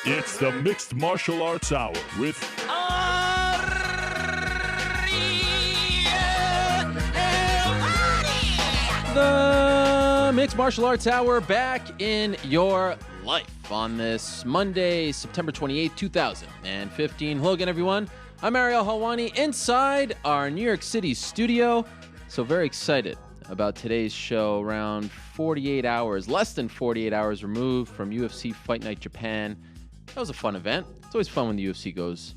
It's the Mixed Martial Arts Hour with the Mixed Martial Arts Hour back in your life on this Monday, September 28th, 2015. Hello again, everyone. I'm Ariel Helwani inside our New York City studio. So very excited about today's show. Around 48 hours, less than 48 hours removed from UFC Fight Night Japan. That was a fun event. It's always fun when the UFC goes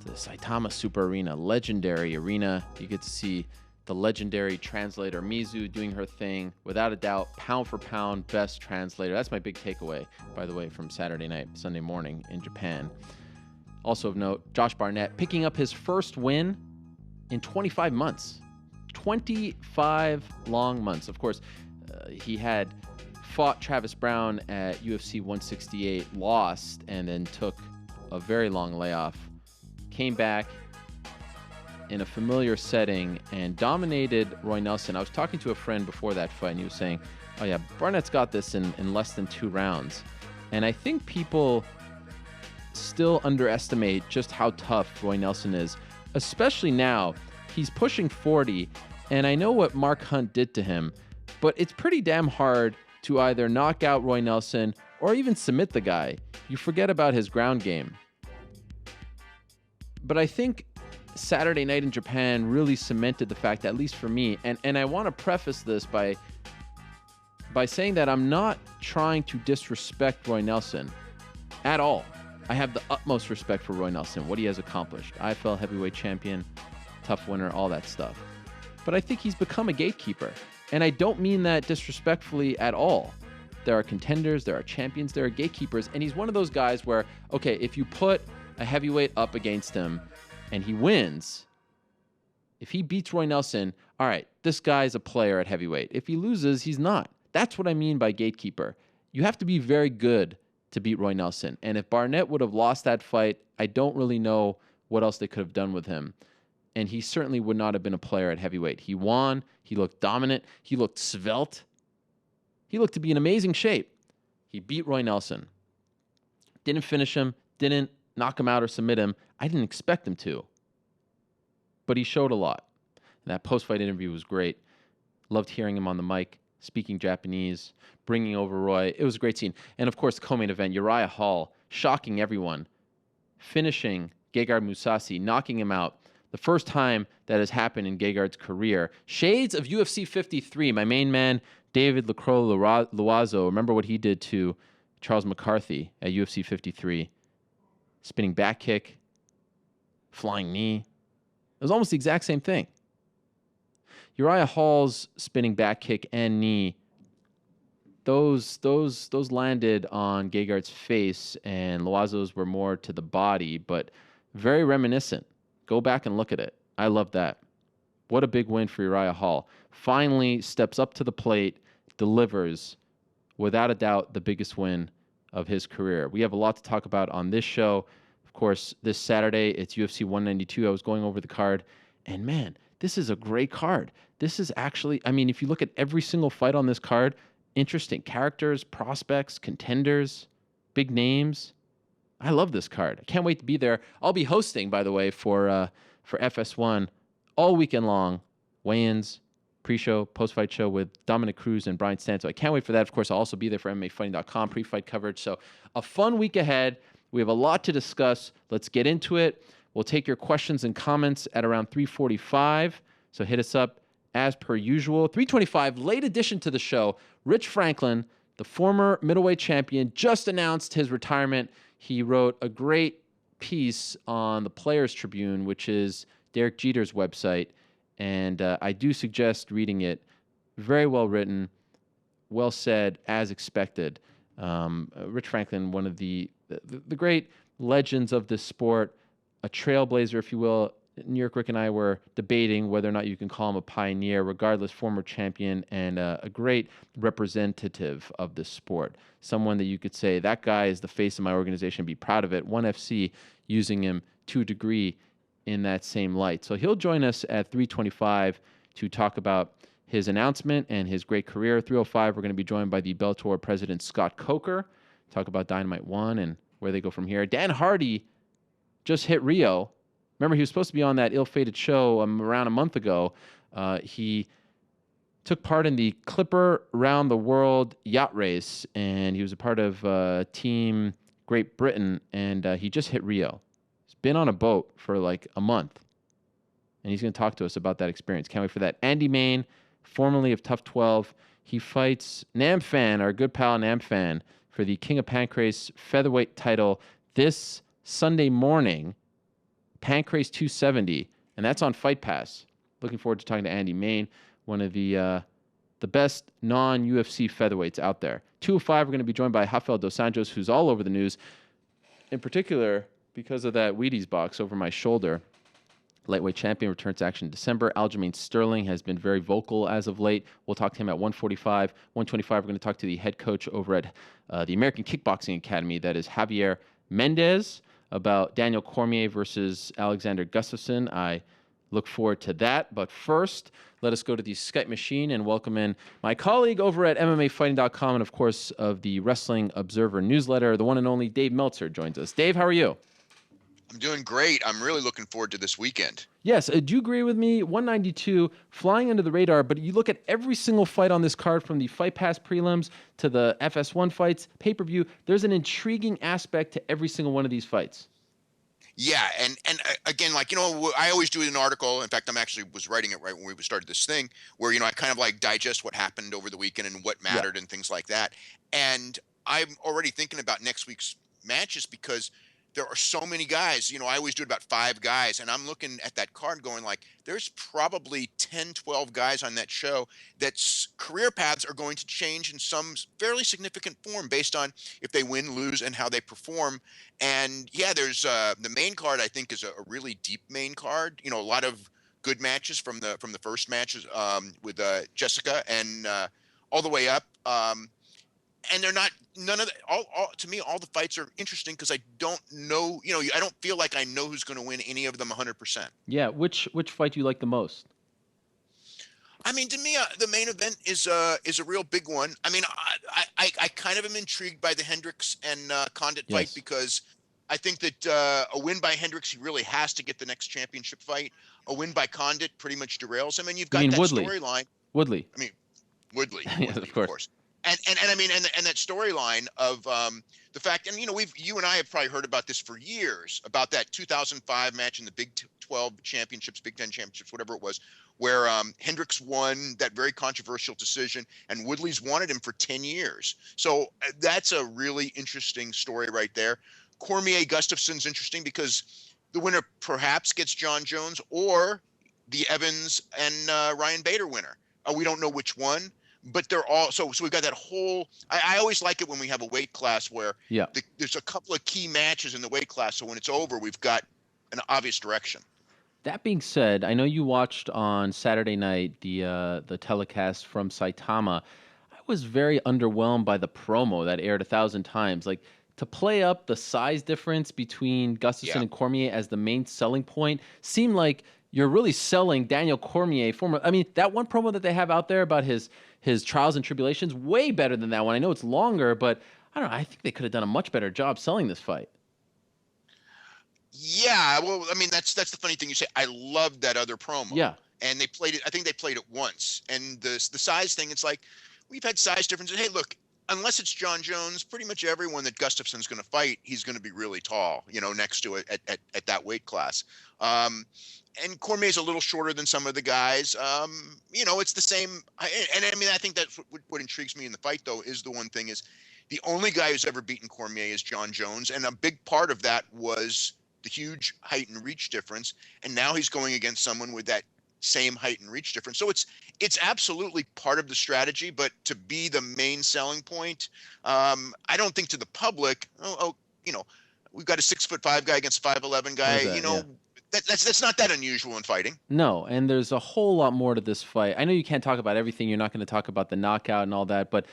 to the Saitama Super Arena, legendary arena. You get to see the legendary translator Mizu doing her thing. Without a doubt, pound for pound, best translator. That's my big takeaway, by the way, from Saturday night, Sunday morning in Japan. Also of note, Josh Barnett picking up his first win in 25 months. 25 long months. Of course, he had fought Travis Brown at UFC 168, lost, and then took a very long layoff. Came back in a familiar setting and dominated Roy Nelson. I was talking to a friend before that fight, and he was saying, oh yeah, Barnett's got this in less than 2 rounds. And I think people still underestimate just how tough Roy Nelson is, especially now. He's pushing 40, and I know what Mark Hunt did to him, but it's pretty damn hard to either knock out Roy Nelson or even submit the guy. You forget about his ground game. But I think Saturday night in Japan really cemented the fact, at least for me, and I want to preface this by saying that I'm not trying to disrespect Roy Nelson at all. I have the utmost respect for Roy Nelson, what he has accomplished. IFL heavyweight champion, tough winner, all that stuff. But I think he's become a gatekeeper. And I don't mean that disrespectfully at all. There are contenders, there are champions, there are gatekeepers. And he's one of those guys where, okay, if you put a heavyweight up against him and he wins, if he beats Roy Nelson, all right, this guy's a player at heavyweight. If he loses, he's not. That's what I mean by gatekeeper. You have to be very good to beat Roy Nelson. And if Barnett would have lost that fight, I don't really know what else they could have done with him. And he certainly would not have been a player at heavyweight. He won. He looked dominant. He looked svelte. He looked to be in amazing shape. He beat Roy Nelson. Didn't finish him. Didn't knock him out or submit him. I didn't expect him to. But he showed a lot. And that post-fight interview was great. Loved hearing him on the mic, speaking Japanese, bringing over Roy. It was a great scene. And of course, the co-main event, Uriah Hall, shocking everyone, finishing Gegard Mousasi, knocking him out. The first time that has happened in Gegard's career. Shades of UFC 53. My main man, David Lacroix-Loiseau. Remember what he did to Charles McCarthy at UFC 53. Spinning back kick, flying knee. It was almost the exact same thing. Uriah Hall's spinning back kick and knee, those landed on Gegard's face, and Loiseau's were more to the body, but very reminiscent. Go back and look at it. I love that. What a big win for Uriah Hall. Finally steps up to the plate, delivers, without a doubt, the biggest win of his career. We have a lot to talk about on this show. Of course, this Saturday, it's UFC 192. I was going over the card, and man, this is a great card. This is actually, I mean, if you look at every single fight on this card, interesting characters, prospects, contenders, big names. I love this card. I can't wait to be there. I'll be hosting, by the way, for FS1 all weekend long. Weigh-ins, pre-show, post-fight show with Dominic Cruz and Brian Stanton. So I can't wait for that. Of course, I'll also be there for MMAfighting.com, pre-fight coverage. So a fun week ahead. We have a lot to discuss. Let's get into it. We'll take your questions and comments at around 3:45. So hit us up as per usual. 3:25, late addition to the show. Rich Franklin, the former middleweight champion, just announced his retirement. He wrote a great piece on the Players Tribune, which is Derek Jeter's website, and I do suggest reading it. Very well written, well said, as expected. Rich Franklin, one of the great legends of this sport, a trailblazer, if you will. New York Rick and I were debating whether or not you can call him a pioneer, regardless, former champion and a great representative of this sport. Someone that you could say, that guy is the face of my organization, be proud of it. ONE FC using him to a degree in that same light. So he'll join us at 3:25 to talk about his announcement and his great career. 3:05, we're going to be joined by the Bellator president, Scott Coker, talk about Dynamite 1 and where they go from here. Dan Hardy just hit Rio. Remember, he was supposed to be on that ill-fated show around a month ago. He took part in the Clipper Round the World yacht race, and he was a part of Team Great Britain, and he just hit Rio. He's been on a boat for like a month, and he's going to talk to us about that experience. Can't wait for that. Andy Main, formerly of Tough 12, he fights Namfan, our good pal Namfan, for the King of Pancrase featherweight title this Sunday morning, Pancrase 270, and that's on Fight Pass. Looking forward to talking to Andy Main, one of the best non-UFC featherweights out there. 205, we're going to be joined by Rafael dos Anjos, who's all over the news, in particular because of that Wheaties box over my shoulder. Lightweight champion returns to action in December. Aljamain Sterling has been very vocal as of late. We'll talk to him at 145. 125, we're going to talk to the head coach over at the American Kickboxing Academy, that is Javier Mendez, about Daniel Cormier versus Alexander Gustafsson. I look forward to that. But first, let us go to the Skype machine and welcome in my colleague over at MMAfighting.com and, of course, of the Wrestling Observer newsletter, the one and only Dave Meltzer joins us. Dave, how are you? I'm doing great. I'm really looking forward to this weekend. Yes. Do you agree with me? 192, flying under the radar, but you look at every single fight on this card, from the Fight Pass prelims to the FS1 fights, pay-per-view, there's an intriguing aspect to every single one of these fights. Yeah, and again, like, I always do an article. In fact, was writing it right when we started this thing, where, I kind of like digest what happened over the weekend and what mattered and things like that. And I'm already thinking about next week's matches because there are so many guys. I always do it about 5 guys, and I'm looking at that card going like, there's probably 10, 12 guys on that show that's career paths are going to change in some fairly significant form based on if they win, lose, and how they perform. And yeah, there's the main card, I think, is a really deep main card. A lot of good matches from the first matches with Jessica and all the way up. And they're not, none of the, all to me, all the fights are interesting because I don't know, I don't feel like I know who's going to win any of them 100%. Yeah. Which fight do you like the most? I mean, to me, the main event is a real big one. I mean, I kind of am intrigued by the Hendricks and Condit fight because I think that a win by Hendricks, he really has to get the next championship fight. A win by Condit pretty much derails him. And you've got that storyline. Woodley. I mean, Woodley, yes, of course. And I mean, and that storyline of the fact, and you and I have probably heard about this for years, about that 2005 match in the Big 12 championships, Big 10 championships, whatever it was, where Hendricks won that very controversial decision, and Woodley's wanted him for 10 years. So that's a really interesting story right there. Cormier Gustafsson's interesting because the winner perhaps gets John Jones or the Evans and Ryan Bader winner. We don't know which one. But they're all so we've got that whole. I always like it when we have a weight class where there's a couple of key matches in the weight class. So when it's over, we've got an obvious direction. That being said, I know you watched on Saturday night the telecast from Saitama. I was very underwhelmed by the promo that aired 1,000 times. Like, to play up the size difference between Gustafsson and Cormier as the main selling point seemed like you're really selling Daniel Cormier. That one promo that they have out there about his trials and tribulations, way better than that one. I know it's longer, but I don't know. I think they could have done a much better job selling this fight. Yeah, well, I mean, that's the funny thing you say. I loved that other promo. Yeah. And they played it. I think they played it once. And the size thing, it's like, we've had size differences. Hey, look, unless it's John Jones, pretty much everyone that Gustafsson's going to fight, he's going to be really tall, next to it at that weight class. And Cormier's a little shorter than some of the guys. It's the same. And I mean, I think that's what intrigues me in the fight, though, is the one thing is the only guy who's ever beaten Cormier is John Jones. And a big part of that was the huge height and reach difference. And now he's going against someone with that same height and reach difference. So it's absolutely part of the strategy, but to be the main selling point, I don't think to the public, we've got a 6'5" guy against a 5'11" guy, That's not that unusual in fighting. No, and there's a whole lot more to this fight. I know you can't talk about everything. You're not going to talk about the knockout and all that, but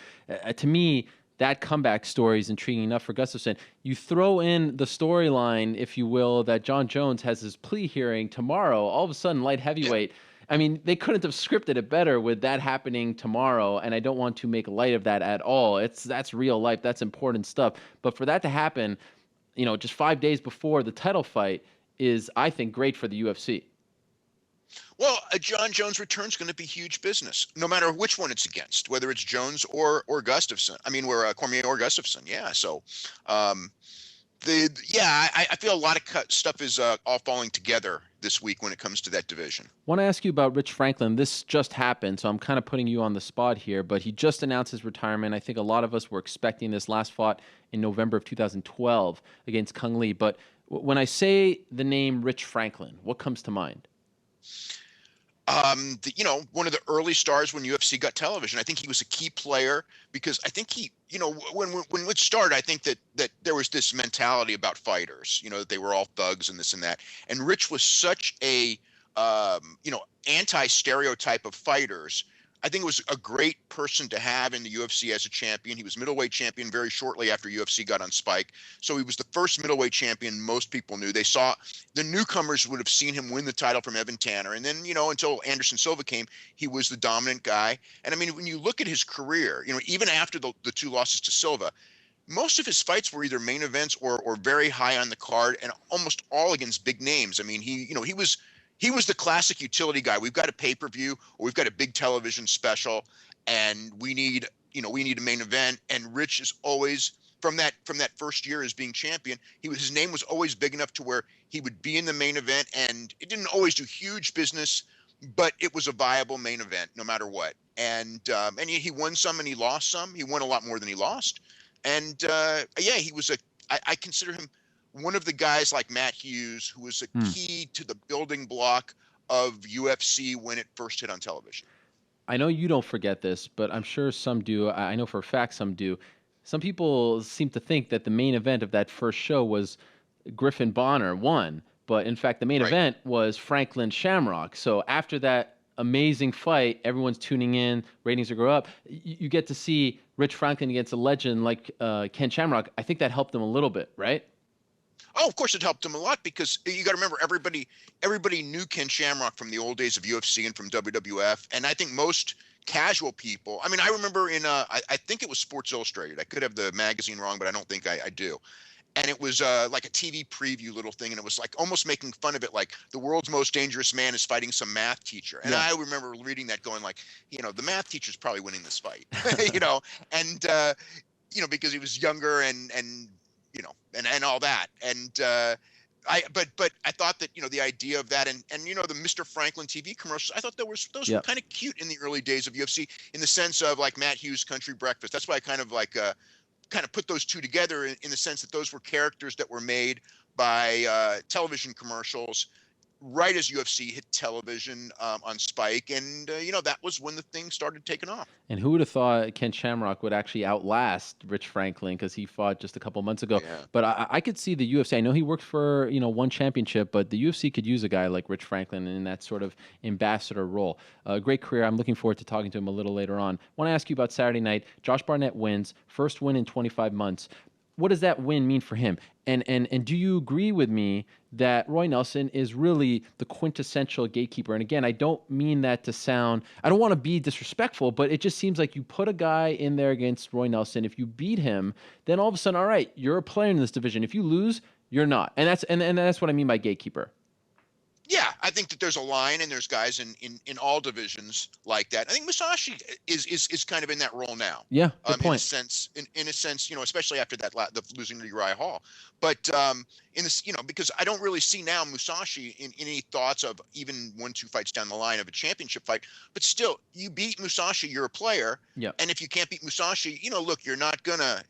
to me, that comeback story is intriguing enough for Gustafsson. You throw in the storyline, if you will, that John Jones has his plea hearing tomorrow. All of a sudden, light heavyweight. Yeah. I mean, they couldn't have scripted it better with that happening tomorrow, and I don't want to make light of that at all. That's real life. That's important stuff. But for that to happen, just 5 days before the title fight is, I think, great for the UFC. Well, a John Jones return is going to be huge business, no matter which one it's against, whether it's Jones or Gustafsson. I mean, we're Cormier or Gustafsson. Yeah. So, I feel a lot of stuff is all falling together this week when it comes to that division. I want to ask you about Rich Franklin. This just happened, so I'm kind of putting you on the spot here, but he just announced his retirement. I think a lot of us were expecting this. Last fought in November of 2012 against Kung Lee. But when I say the name Rich Franklin, what comes to mind? One of the early stars when UFC got television. I think he was a key player because I think he, when it started, I think that there was this mentality about fighters, that they were all thugs and this and that. And Rich was such a, anti-stereotype of fighters. I think it was a great person to have in the UFC as a champion. He was middleweight champion very shortly after UFC got on Spike. So he was the first middleweight champion most people knew. They saw the newcomers would have seen him win the title from Evan Tanner. And then, until Anderson Silva came, he was the dominant guy. And I mean, when you look at his career, even after the two losses to Silva, most of his fights were either main events or very high on the card, and almost all against big names. I mean, he was the classic utility guy. We've got a pay-per-view or we've got a big television special and we need a main event. And Rich is always from that first year as being champion, his name was always big enough to where he would be in the main event, and it didn't always do huge business, but it was a viable main event no matter what. And he won some and he lost some. He won a lot more than he lost. And he was I consider him one of the guys like Matt Hughes, who was a key to the building block of UFC when it first hit on television. I know you don't forget this, but I'm sure some do. I know for a fact some do. Some people seem to think that the main event of that first show was Griffin Bonner won, but in fact the main event was Franklin Shamrock. So after that amazing fight, everyone's tuning in, ratings will go up. You get to see Rich Franklin against a legend like Ken Shamrock. I think that helped them a little bit, right? Oh, of course it helped him a lot because you got to remember everybody knew Ken Shamrock from the old days of UFC and from WWF. And I think most casual people, I mean, I remember in, I think it was Sports Illustrated. I could have the magazine wrong, but I don't think I do. And it was like a TV preview little thing. And it was like almost making fun of it. Like the world's most dangerous man is fighting some math teacher. And I remember reading that going like, the math teacher's probably winning this fight, because he was younger and all that. And but I thought that, the idea of that and the Mr. Franklin TV commercials, I thought those were kind of cute in the early days of UFC in the sense of like Matt Hughes' Country Breakfast. That's why I kind of put those two together in the sense that those were characters that were made by television commercials right as UFC hit television on Spike. And, that was when the thing started taking off. And who would have thought Ken Shamrock would actually outlast Rich Franklin because he fought just a couple months ago. Yeah. But I could see the UFC. I know he worked for, one championship, but the UFC could use a guy like Rich Franklin in that sort of ambassador role. Great career. I'm looking forward to talking to him a little later on. I want to ask you about Saturday night. Josh Barnett wins. First win in 25 months. What does that win mean for him? And do you agree with me that Roy Nelson is really the quintessential gatekeeper? And again, I don't mean that to sound, I don't want to be disrespectful, but it just seems like you put a guy in there against Roy Nelson. If you beat him, then all of a sudden, all right, you're a player in this division. If you lose, you're not. And that's what I mean by gatekeeper. Yeah, I think that there's a line, and there's guys in all divisions like that. I think Musashi is kind of in that role now. Yeah, good point. In a sense, especially after the losing to Uriah Hall. But in this, because I don't really see now Musashi in any thoughts of even 1-2 fights down the line of a championship fight. But still, you beat Musashi, you're a player. Yeah. And if you can't beat Musashi, look, you're not gonna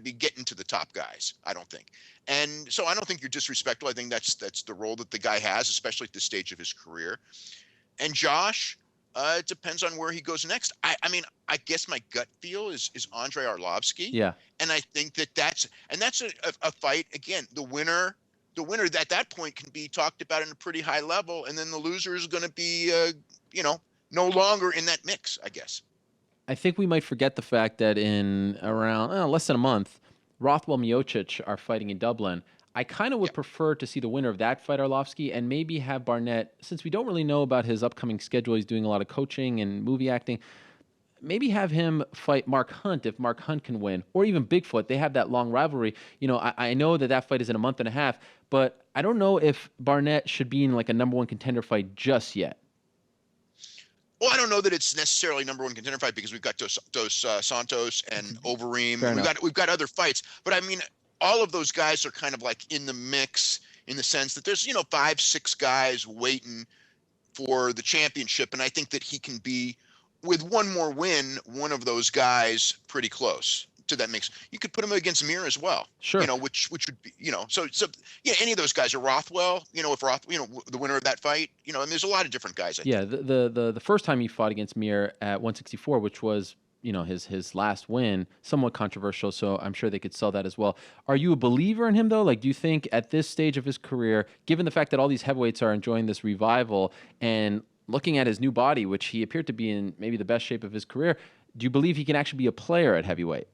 be getting to the top guys, I don't think. And so I don't think you're disrespectful. I think that's the role that the guy has, especially at this stage of his career. And Josh, it depends on where he goes next. I mean, I guess my gut feel is Andrei Arlovsky. Yeah. And I think that's a fight. Again, the winner at that point can be talked about in a pretty high level, and then the loser is going to be, no longer in that mix, I guess. I think we might forget the fact that in around less than a month, Rothwell Miocic are fighting in Dublin. I kind of would prefer to see the winner of that fight, Arlovsky, and maybe have Barnett, since we don't really know about his upcoming schedule, he's doing a lot of coaching and movie acting, maybe have him fight Mark Hunt if Mark Hunt can win, or even Bigfoot. They have that long rivalry. I know that fight is in a month and a half, but I don't know if Barnett should be in like a number one contender fight just yet. Well, I don't know that it's necessarily number one contender fight because we've got Dos Santos and Overeem. Fair And enough. we've got other fights, but I mean, all of those guys are kind of like in the mix in the sense that there's 5-6 guys waiting for the championship, and I think that he can be, with one more win, one of those guys pretty close to that mix. You could put him against Mir as well. Sure. Which would be, so yeah, any of those guys, are Rothwell, if the winner of that fight, and there's a lot of different guys. I think. The first time he fought against Mir at 164, which was his last win, somewhat controversial, so I'm sure they could sell that as well. Are you a believer in him though? Like, do you think at this stage of his career, given the fact that all these heavyweights are enjoying this revival and looking at his new body, which he appeared to be in maybe the best shape of his career, do you believe he can actually be a player at heavyweight?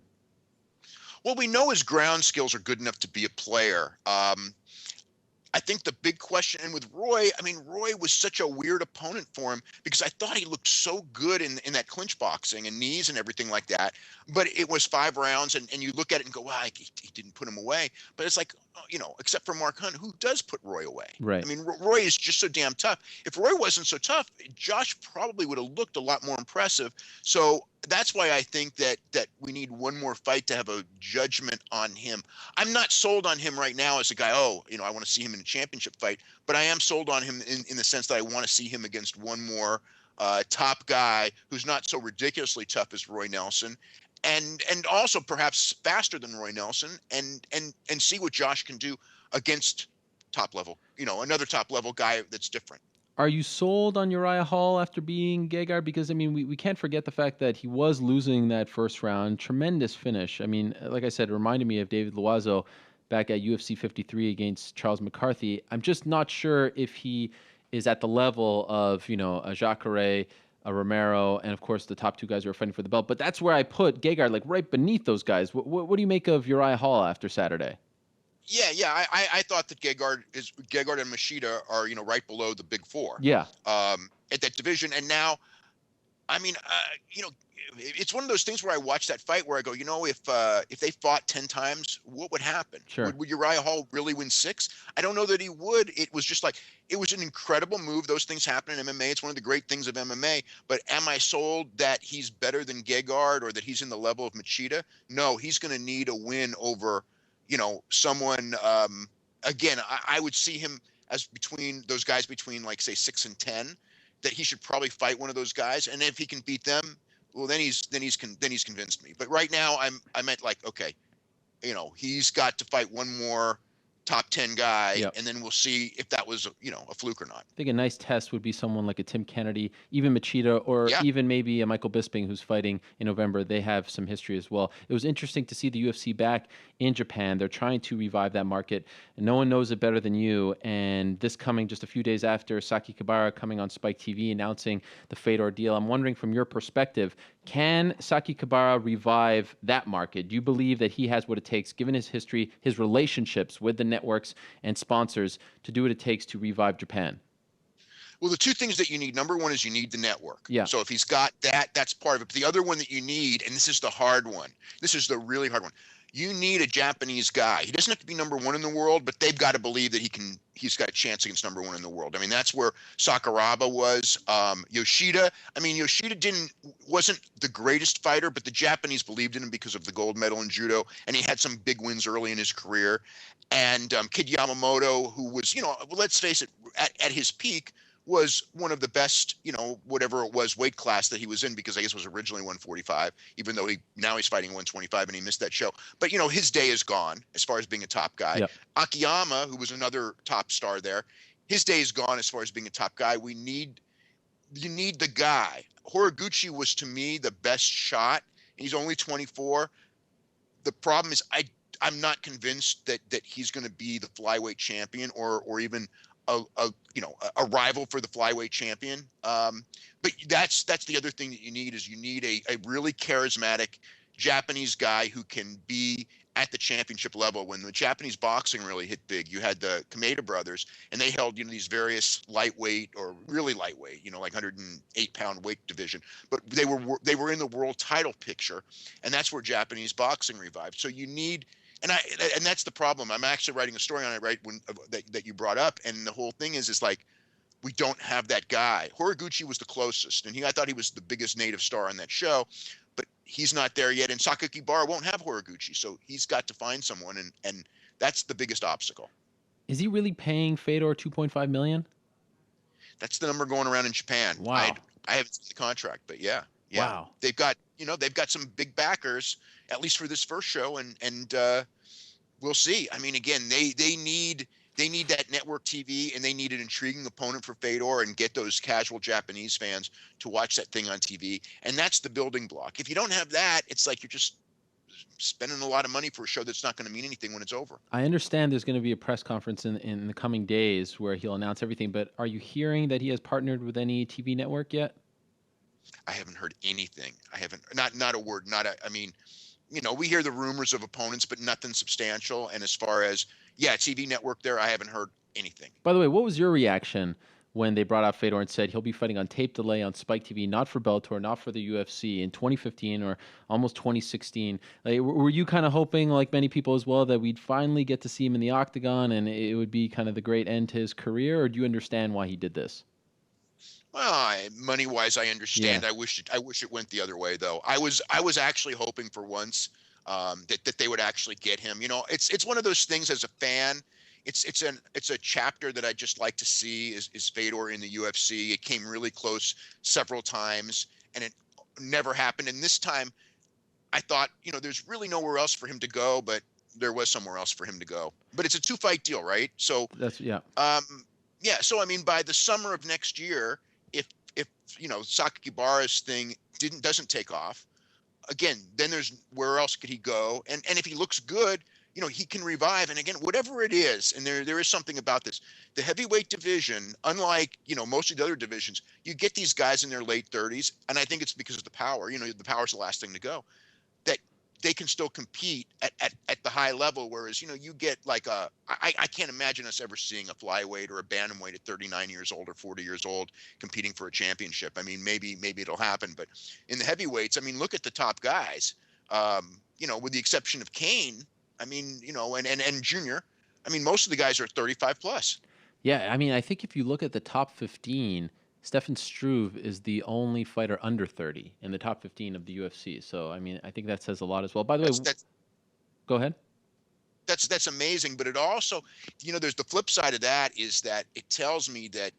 Well, we know his ground skills are good enough to be a player. I think the big question, and with Roy, Roy was such a weird opponent for him because I thought he looked so good in that clinch boxing and knees and everything like that. But it was 5 rounds, and you look at it and go, wow, he didn't put him away. But it's like, except for Mark Hunt, who does put Roy away? Right. Roy is just so damn tough. If Roy wasn't so tough, Josh probably would have looked a lot more impressive. So that's why I think that we need one more fight to have a judgment on him. I'm not sold on him right now as a guy, I want to see him in a championship fight, but I am sold on him in the sense that I want to see him against one more top guy who's not so ridiculously tough as Roy Nelson, and also perhaps faster than Roy Nelson, and see what Josh can do against top level, another top level guy that's different. Are you sold on Uriah Hall after being Gegard? Because, we can't forget the fact that he was losing that first round. Tremendous finish. Like I said, it reminded me of David Loiseau back at UFC 53 against Charles McCarthy. I'm just not sure if he is at the level of, a Jacare, a Romero, and, of course, the top 2 guys who are fighting for the belt. But that's where I put Gegard, like right beneath those guys. What do you make of Uriah Hall after Saturday? Yeah. I thought that Gegard and Machida are right below the big 4. Yeah. At that division, and now, it's one of those things where I watch that fight where I go, if they fought 10 times, what would happen? Sure. Would Uriah Hall really win 6? I don't know that he would. It was just like, it was an incredible move. Those things happen in MMA. It's one of the great things of MMA. But am I sold that he's better than Gegard or that he's in the level of Machida? No, he's going to need a win over someone. Again, I would see him as between those guys between, like, say 6 and 10, that he should probably fight one of those guys. And if he can beat them, well, then he's convinced me. But right now I'm at like, okay, he's got to fight one more top 10 guy, Yep. and then we'll see if that was, a fluke or not. I think a nice test would be someone like a Tim Kennedy, even Machida, or even maybe a Michael Bisping who's fighting in November. They have some history as well. It was interesting to see the UFC back in Japan. They're trying to revive that market, and no one knows it better than you. And this coming just a few days after Saki Kabara coming on Spike TV announcing the Fedor deal. I'm wondering, from your perspective, can Saki Kabara revive that market? Do you believe that he has what it takes, given his history, his relationships with the networks and sponsors, to do what it takes to revive Japan? Well, the 2 things that you need, number one is you need the network. Yeah. So if he's got that, that's part of it. But the other one that you need, and this is the hard one, this is the really hard one, you need a Japanese guy. He doesn't have to be number 1 in the world, but they've got to believe that he's got a chance against number 1 in the world. That's where Sakuraba was. Yoshida. Yoshida wasn't the greatest fighter, but the Japanese believed in him because of the gold medal in judo, and he had some big wins early in his career. And Kid Yamamoto, who was, let's face it, at his peak, was one of the best, whatever it was, weight class that he was in, because I guess it was originally 145, even though now he's fighting 125 and he missed that show. But, his day is gone as far as being a top guy. Yep. Akiyama, who was another top star there, his day is gone as far as being a top guy. You need the guy. Horiguchi was, to me, the best shot. He's only 24. The problem is I'm not convinced that he's going to be the flyweight champion or even a rival for the flyweight champion. But that's the other thing that you need, is you need a really charismatic Japanese guy who can be at the championship level. When the Japanese boxing really hit big, you had the Kameda brothers, and they held, these various lightweight or really lightweight, like 108-pound weight division, but they were in the world title picture, and that's where Japanese boxing revived. So you need, and that's the problem. I'm actually writing a story on it right when that you brought up, and the whole thing is like, we don't have that guy. Horiguchi was the closest, and I thought he was the biggest native star on that show, but he's not there yet. And Sakakibara won't have Horiguchi, so he's got to find someone, and that's the biggest obstacle. Is he really paying Fedor $2.5 million? That's the number going around in Japan. Wow. I haven't seen the contract, but yeah. Wow. They've got some big backers, at least for this first show, and we'll see. I mean, again, they need that network TV, and they need an intriguing opponent for Fedor and get those casual Japanese fans to watch that thing on TV. And that's the building block. If you don't have that, it's like you're just spending a lot of money for a show that's not going to mean anything when it's over. I understand there's going to be a press conference in the coming days where he'll announce everything, but are you hearing that he has partnered with any TV network yet? I haven't heard anything. I haven't, not a word, I mean, we hear the rumors of opponents, but nothing substantial. And as far as, TV network there, I haven't heard anything. By the way, what was your reaction when they brought out Fedor and said he'll be fighting on tape delay on Spike TV, not for Bellator, not for the UFC, in 2015 or almost 2016? Like, were you kind of hoping, like many people as well, that we'd finally get to see him in the octagon and it would be kind of the great end to his career? Or do you understand why he did this? Well, money-wise, I understand. Yeah. I wish it went the other way, though. I was actually hoping for once that they would actually get him. It's one of those things as a fan. It's a chapter that I just like to see is Fedor in the UFC. It came really close several times, and it never happened. And this time, I thought, there's really nowhere else for him to go, but there was somewhere else for him to go. But it's a 2-fight deal, right? So So I mean, by the summer of next year, if Sakakibara's thing doesn't take off, again, then there's where else could he go? And if he looks good, he can revive. And again, whatever it is, and there is something about this, the heavyweight division, unlike, most of the other divisions, you get these guys in their late 30s, and I think it's because of the power. The power's the last thing to go, that they can still compete at the high level. Whereas, you get like I can't imagine us ever seeing a flyweight or a bantamweight at 39 years old or 40 years old competing for a championship. I mean, maybe it'll happen, but in the heavyweights, I mean, look at the top guys, with the exception of Cain, I mean, and Junior, I mean, most of the guys are 35 plus. Yeah. I mean, I think if you look at the top 15, Stefan Struve is the only fighter under 30 in the top 15 of the UFC. So, I mean, I think that says a lot as well. By the way, go ahead. That's amazing. But it also, there's the flip side of that is that it tells me that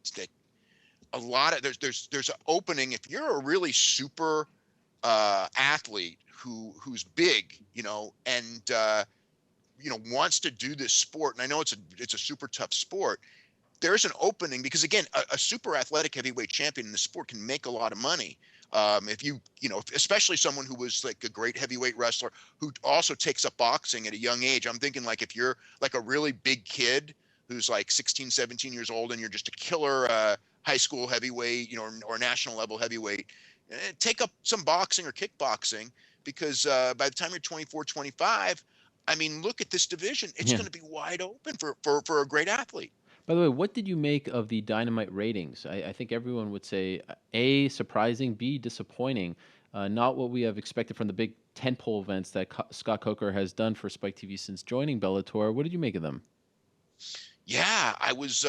a lot of there's an opening. If you're a really super athlete who's big, and wants to do this sport, and I know it's a super tough sport. There's an opening because, again, a super athletic heavyweight champion in the sport can make a lot of money. If especially someone who was like a great heavyweight wrestler who also takes up boxing at a young age. I'm thinking like if you're like a really big kid who's like 16, 17 years old and you're just a killer high school heavyweight, or national level heavyweight, take up some boxing or kickboxing because by the time you're 24, 25, I mean, look at this division. It's going to be wide open for a great athlete. By the way, what did you make of the Dynamite ratings? I think everyone would say A, surprising, B, disappointing. Not what we have expected from the big tentpole events that Scott Coker has done for Spike TV since joining Bellator. What did you make of them? Yeah, I was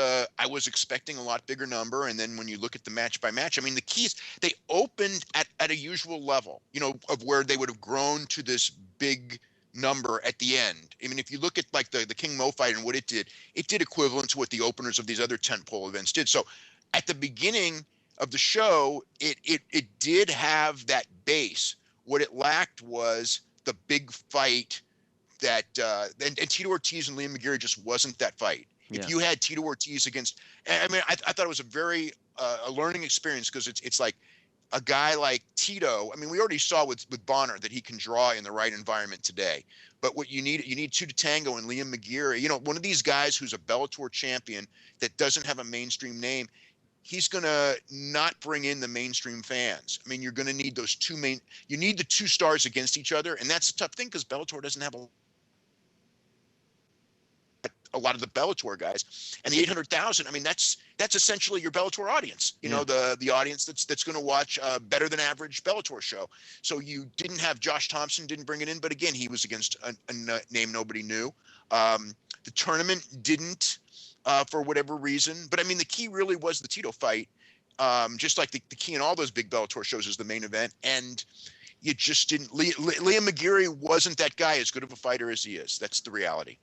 expecting a lot bigger number, and then when you look at the match by match, I mean, the keys, they opened at a usual level, of where they would have grown to this big number at the end. I mean, if you look at like the King Mo fight and what it did equivalent to what the openers of these other tentpole events did. So at the beginning of the show, it did have that base. What it lacked was the big fight that and Tito Ortiz and Liam McGeary just wasn't that fight. Yeah. If you had Tito Ortiz against, I mean, I thought it was a very a learning experience because it's like a guy like Tito. I mean, we already saw with Bonner that he can draw in the right environment today. But what you need two to tango and Liam McGeary. One of these guys who's a Bellator champion that doesn't have a mainstream name. he's going to not bring in the mainstream fans. I mean, you're going to need those you need the two stars against each other. And that's a tough thing because Bellator doesn't have a lot of the Bellator guys, and the 800,000. I mean, that's essentially your Bellator audience. You know, the audience that's going to watch a better than average Bellator show. So you didn't have Josh Thompson, didn't bring it in, but again, he was against a name nobody knew. The tournament didn't, for whatever reason. But I mean, the key really was the Tito fight. Just like the key in all those big Bellator shows is the main event, and you just didn't. Liam McGeary wasn't that guy, as good of a fighter as he is. That's the reality.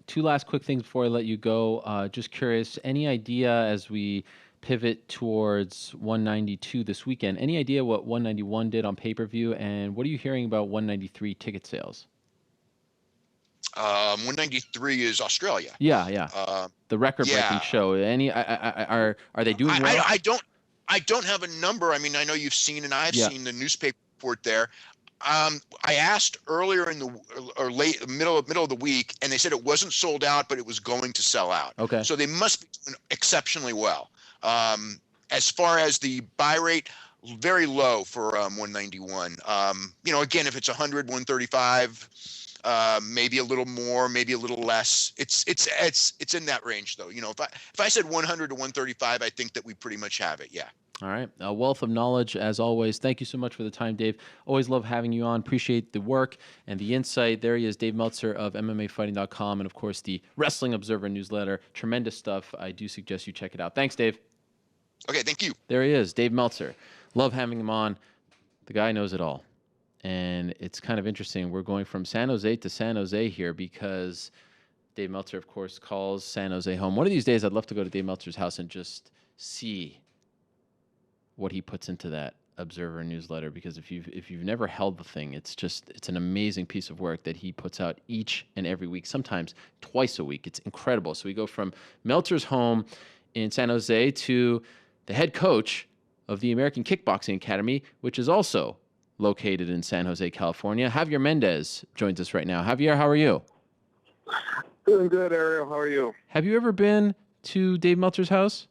Two last quick things before I let you go. Just curious, any idea as we pivot towards 192 this weekend, any idea what 191 did on pay-per-view, and what are you hearing about 193 ticket sales? 193 is Australia. Yeah. The record-breaking show. Any are they doing well? I don't have a number. I mean, I know you've seen, and I've seen the newspaper report there. I asked earlier in the middle of the week, and they said it wasn't sold out, but it was going to sell out. Okay. So they must be doing exceptionally well. As far as the buy rate, very low for 191. You know, again, if it's 100, 135, maybe a little more, maybe a little less. It's in that range though. You know, if I said 100 to 135, I think that we pretty much have it. Yeah. All right. A wealth of knowledge, as always. Thank you so much for the time, Dave. Always love having you on. Appreciate the work and the insight. There he is, Dave Meltzer of MMAfighting.com, and, of course, the Wrestling Observer newsletter. Tremendous stuff. I do suggest you check it out. Thanks, Dave. Okay, thank you. There he is, Dave Meltzer. Love having him on. The guy knows it all. And it's kind of interesting. We're going from San Jose to San Jose here because Dave Meltzer, of course, calls San Jose home. One of these days, I'd love to go to Dave Meltzer's house and just see what he puts into that Observer newsletter, because if you've never held the thing, it's an amazing piece of work that he puts out each and every week, sometimes twice a week. It's incredible. So we go from Meltzer's home in San Jose to the head coach of the American Kickboxing Academy, which is also located in San Jose, California. Javier Mendez joins us right now. Javier, how are you? Doing good, Ariel. How are you? Have you ever been to Dave Meltzer's house?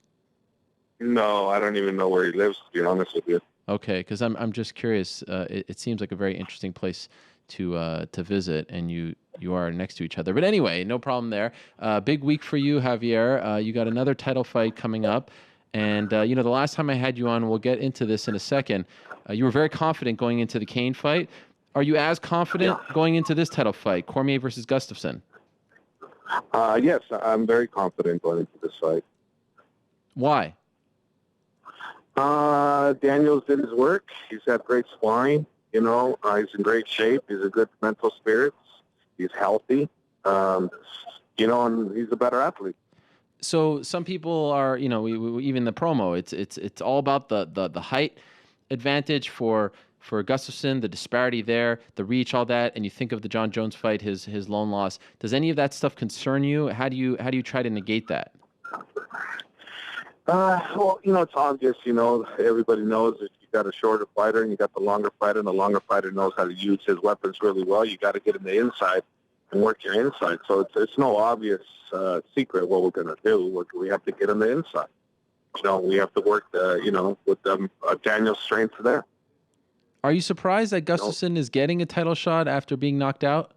No, I don't even know where he lives, to be honest with you. Okay, because I'm just curious. It seems like a very interesting place to visit, and you are next to each other. But anyway, no problem there. Big week for you, Javier. You got another title fight coming up, and you know, the last time I had you on, we'll get into this in a second. You were very confident going into the Cain fight. Are you as confident going into this title fight, Cormier versus Gustafsson? Yes, I'm very confident going into this fight. Why? Daniels did his work. He's had great sparring. You know, he's in great shape. He's a good mental spirits. He's healthy. You know, and he's a better athlete. So some people are, you know, we even the promo. It's all about the height advantage for Gustafsson, the disparity there, the reach, all that. And you think of the John Jones fight, his lone loss. Does any of that stuff concern you? How do you try to negate that? Well, you know, it's obvious, you know, everybody knows if you got a shorter fighter and you got the longer fighter, and the longer fighter knows how to use his weapons really well, you got to get in the inside and work your inside. So it's no obvious secret what we're going to do. We have to get in the inside. You know, we have to work, you know, with Daniel's strength there. Are you surprised that Gustafsson is getting a title shot after being knocked out?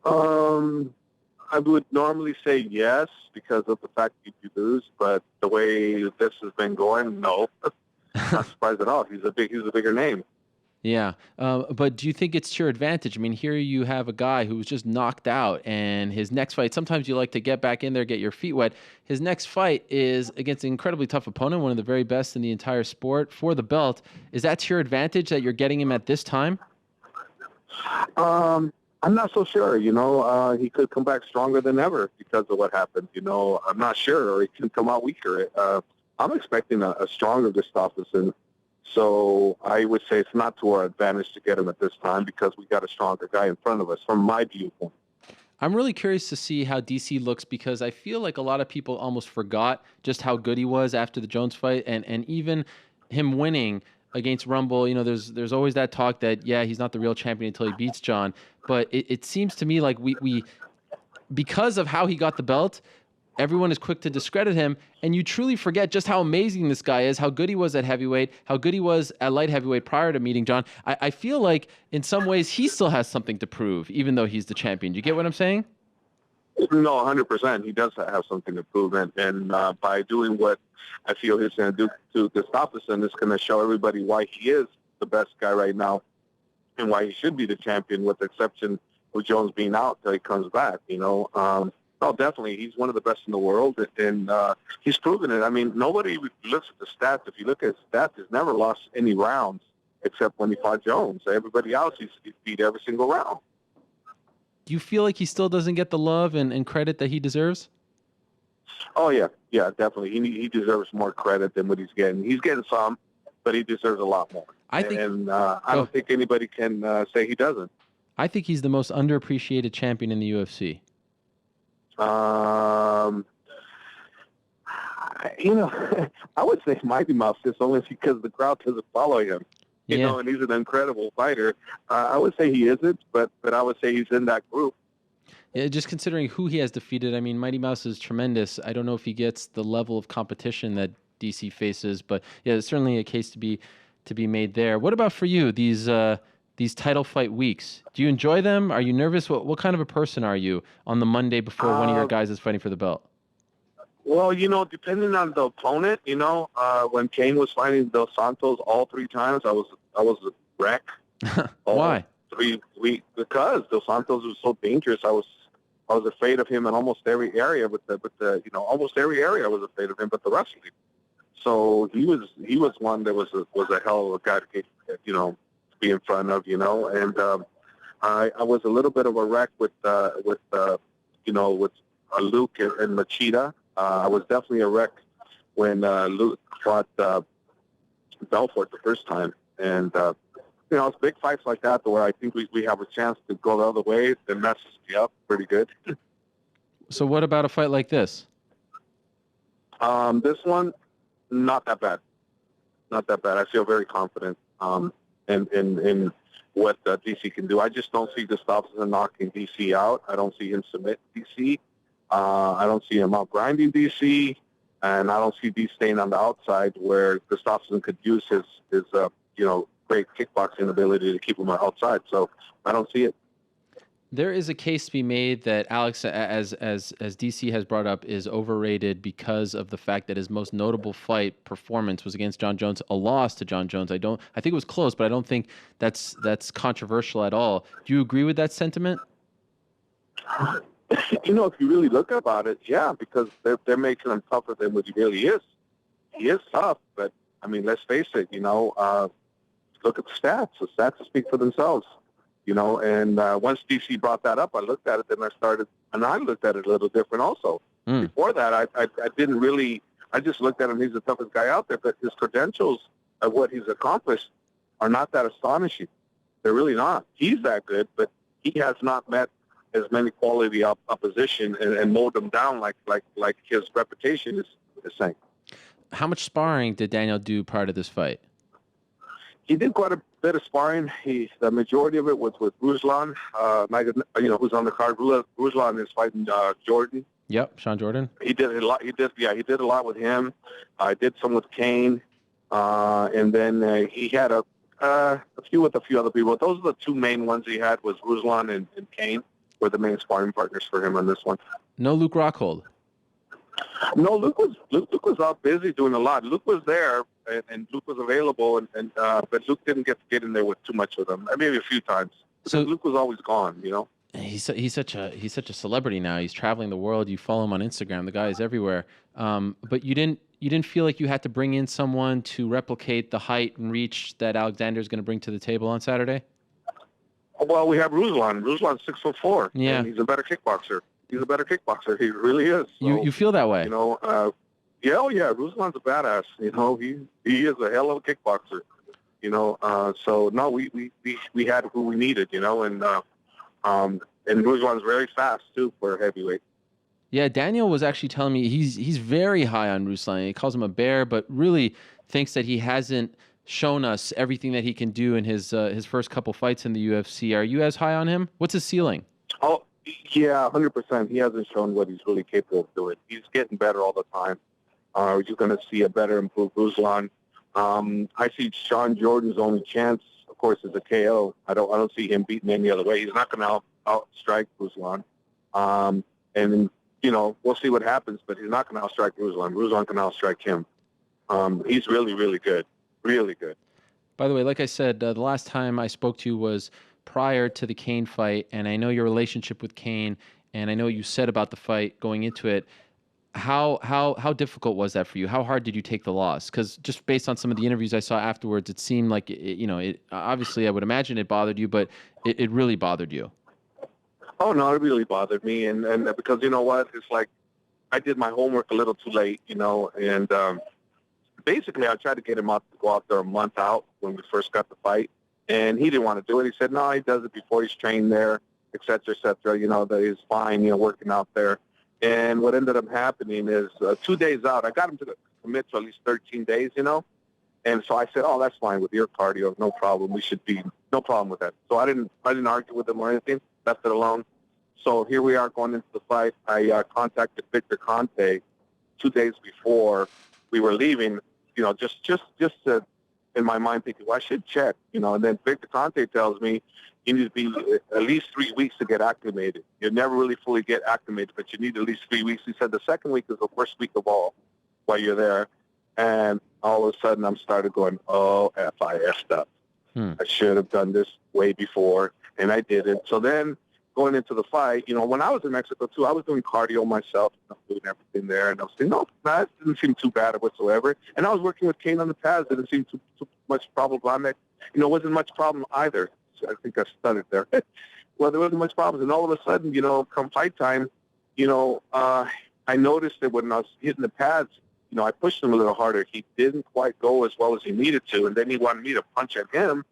I would normally say yes because of the fact that you lose, but the way this has been going, no. Not surprised at all. He's a bigger name. Yeah, but do you think it's to your advantage? I mean, here you have a guy who was just knocked out, and his next fight, sometimes you like to get back in there, get your feet wet. His next fight is against an incredibly tough opponent, one of the very best in the entire sport for the belt. Is that to your advantage that you're getting him at this time? I'm not so sure. You know, he could come back stronger than ever because of what happened. You know, I'm not sure, or he can come out weaker. I'm expecting a stronger Gustafsson. So I would say it's not to our advantage to get him at this time because we got a stronger guy in front of us, from my viewpoint. I'm really curious to see how DC looks because I feel like a lot of people almost forgot just how good he was after the Jones fight, and even him winning against Rumble. You know, there's always that talk that, yeah, he's not the real champion until he beats John. But it seems to me like we because of how he got the belt, everyone is quick to discredit him, and you truly forget just how amazing this guy is, how good he was at heavyweight, how good he was at light heavyweight prior to meeting John. I feel like in some ways he still has something to prove, even though he's the champion. Do you get what I'm saying? No, 100%. He does have something to prove, and by doing what I feel he's going to do to Gustafsson, it's going to show everybody why he is the best guy right now and why he should be the champion, with the exception of Jones being out till he comes back, No, definitely. He's one of the best in the world, and he's proven it. I mean, nobody looks at the stats. If you look at his stats, he's never lost any rounds except when he fought Jones. Everybody else, he's beat every single round. Do you feel like he still doesn't get the love and credit that he deserves? Oh, yeah. Yeah, definitely. He deserves more credit than what he's getting. He's getting some, but he deserves a lot more. I don't think anybody can say he doesn't. I think he's the most underappreciated champion in the UFC. I would say Mighty Mouse just only because the crowd doesn't follow him. And he's an incredible fighter. I would say he isn't, but I would say he's in that group. Yeah, just considering who he has defeated, I mean, Mighty Mouse is tremendous. I don't know if he gets the level of competition that DC faces, but yeah, there's certainly a case to be made there. What about for you, these title fight weeks? Do you enjoy them? Are you nervous? What kind of a person are you on the Monday before one of your guys is fighting for the belt? Well, depending on the opponent, when Cain was fighting Dos Santos all 3 times, I was a wreck. Why? 3 weeks, because Dos Santos was so dangerous. I was afraid of him in almost every area. Almost every area I was afraid of him, but the wrestling. So he was one that was a hell of a guy to be in front of, and I was a little bit of a wreck with Luke and Machida. I was definitely a wreck when Luke fought Belfort the first time, and it's big fights like that where I think we have a chance to go the other way. That messes me up pretty good. So what about a fight like this? This one, not that bad. Not that bad. I feel very confident in what DC can do. I just don't see Gustafsson knocking DC out. I don't see him submit DC. I don't see him out-grinding DC, and I don't see DC staying on the outside where Gustafsson could use his great kickboxing ability to keep him outside. So I don't see it. There is a case to be made that Alex, as DC has brought up, is overrated because of the fact that his most notable fight performance was against John Jones, a loss to John Jones. I think it was close, but I don't think that's controversial at all. Do you agree with that sentiment? If you really look about it, yeah, because they're making him tougher than what he really is. He is tough, but I mean, let's face it. Look at the stats. The stats speak for themselves. And once DC brought that up, I looked at it, and I looked at it a little different also. Before that, I didn't really, I just looked at him, he's the toughest guy out there, but his credentials of what he's accomplished are not that astonishing. They're really not. He's that good, but he has not met as many quality opposition and mowed them down like his reputation is saying. How much sparring did Daniel do prior to this fight? He did quite a bit of sparring. The majority of it was with Ruslan, who's on the card. Ruslan is fighting Jordan. Yep, Sean Jordan. He did a lot. He did a lot with him. I did some with Cain, and then he had a few with a few other people. Those are the 2 main ones he had, was Ruslan and Cain were the main sparring partners for him on this one. No Luke Rockhold. No, Luke was out busy doing a lot. Luke was there, and Luke was available, but Luke didn't get in there with too much of them. Maybe a few times. So Luke was always gone, He's such a celebrity now. He's traveling the world. You follow him on Instagram. The guy is everywhere. But you didn't feel like you had to bring in someone to replicate the height and reach that Alexander is going to bring to the table on Saturday? Well, we have Ruslan. Ruslan's 6'4". Yeah, and he's a better kickboxer. He really is. So, you feel that way? Yeah, Ruslan's a badass. He is a hell of a kickboxer. So no, we had who we needed. And Ruslan's very fast too for a heavyweight. Yeah, Daniel was actually telling me he's very high on Ruslan. He calls him a bear, but really thinks that he hasn't shown us everything that he can do in his first couple fights in the UFC. Are you as high on him? What's his ceiling? Yeah, 100%. He hasn't shown what he's really capable of doing. He's getting better all the time. You're going to see a better, improved Ruslan. I see Sean Jordan's only chance, of course, is a KO. I don't see him beating any other way. He's not going to outstrike Ruslan. And we'll see what happens, but he's not going to outstrike Ruslan. Ruslan can outstrike him. He's really, really good. Really good. By the way, like I said, the last time I spoke to you was prior to the Cain fight, and I know your relationship with Cain, and I know what you said about the fight going into it. How difficult was that for you? How hard did you take the loss? Because just based on some of the interviews I saw afterwards, it seemed like it obviously I would imagine it bothered you, but it really bothered you. Oh no, it really bothered me, and because you know what, it's like I did my homework a little too late, and basically I tried to get him out to go out there a month out when we first got the fight, and he didn't want to do it. He said no, he does it before he's trained there, et cetera, that he's fine, working out there. And what ended up happening is 2 days out, I got him to commit to at least 13 days, and so I said, oh, that's fine with your cardio, no problem. We should be no problem with that. So I didn't argue with him or anything, left it alone. So here we are going into the fight. I contacted Victor Conte 2 days before we were leaving, just to, in my mind thinking, well, I should check, and then Victor Conte tells me you need to be at least 3 weeks to get acclimated. You never really fully get acclimated, but you need at least 3 weeks. He said the second week is the worst week of all while you're there. And all of a sudden I'm started going, oh, I effed up. I should have done this way before, and I didn't. So then going into the fight, when I was in Mexico too, I was doing cardio myself, doing everything there, and I was saying, no, that didn't seem too bad whatsoever. And I was working with Cain on the pads. It didn't seem too much problematic. Wasn't much problem either. So I think I stuttered there. Well, there wasn't much problems. And all of a sudden, come fight time, I noticed that when I was hitting the pads, I pushed him a little harder. He didn't quite go as well as he needed to, and then he wanted me to punch at him.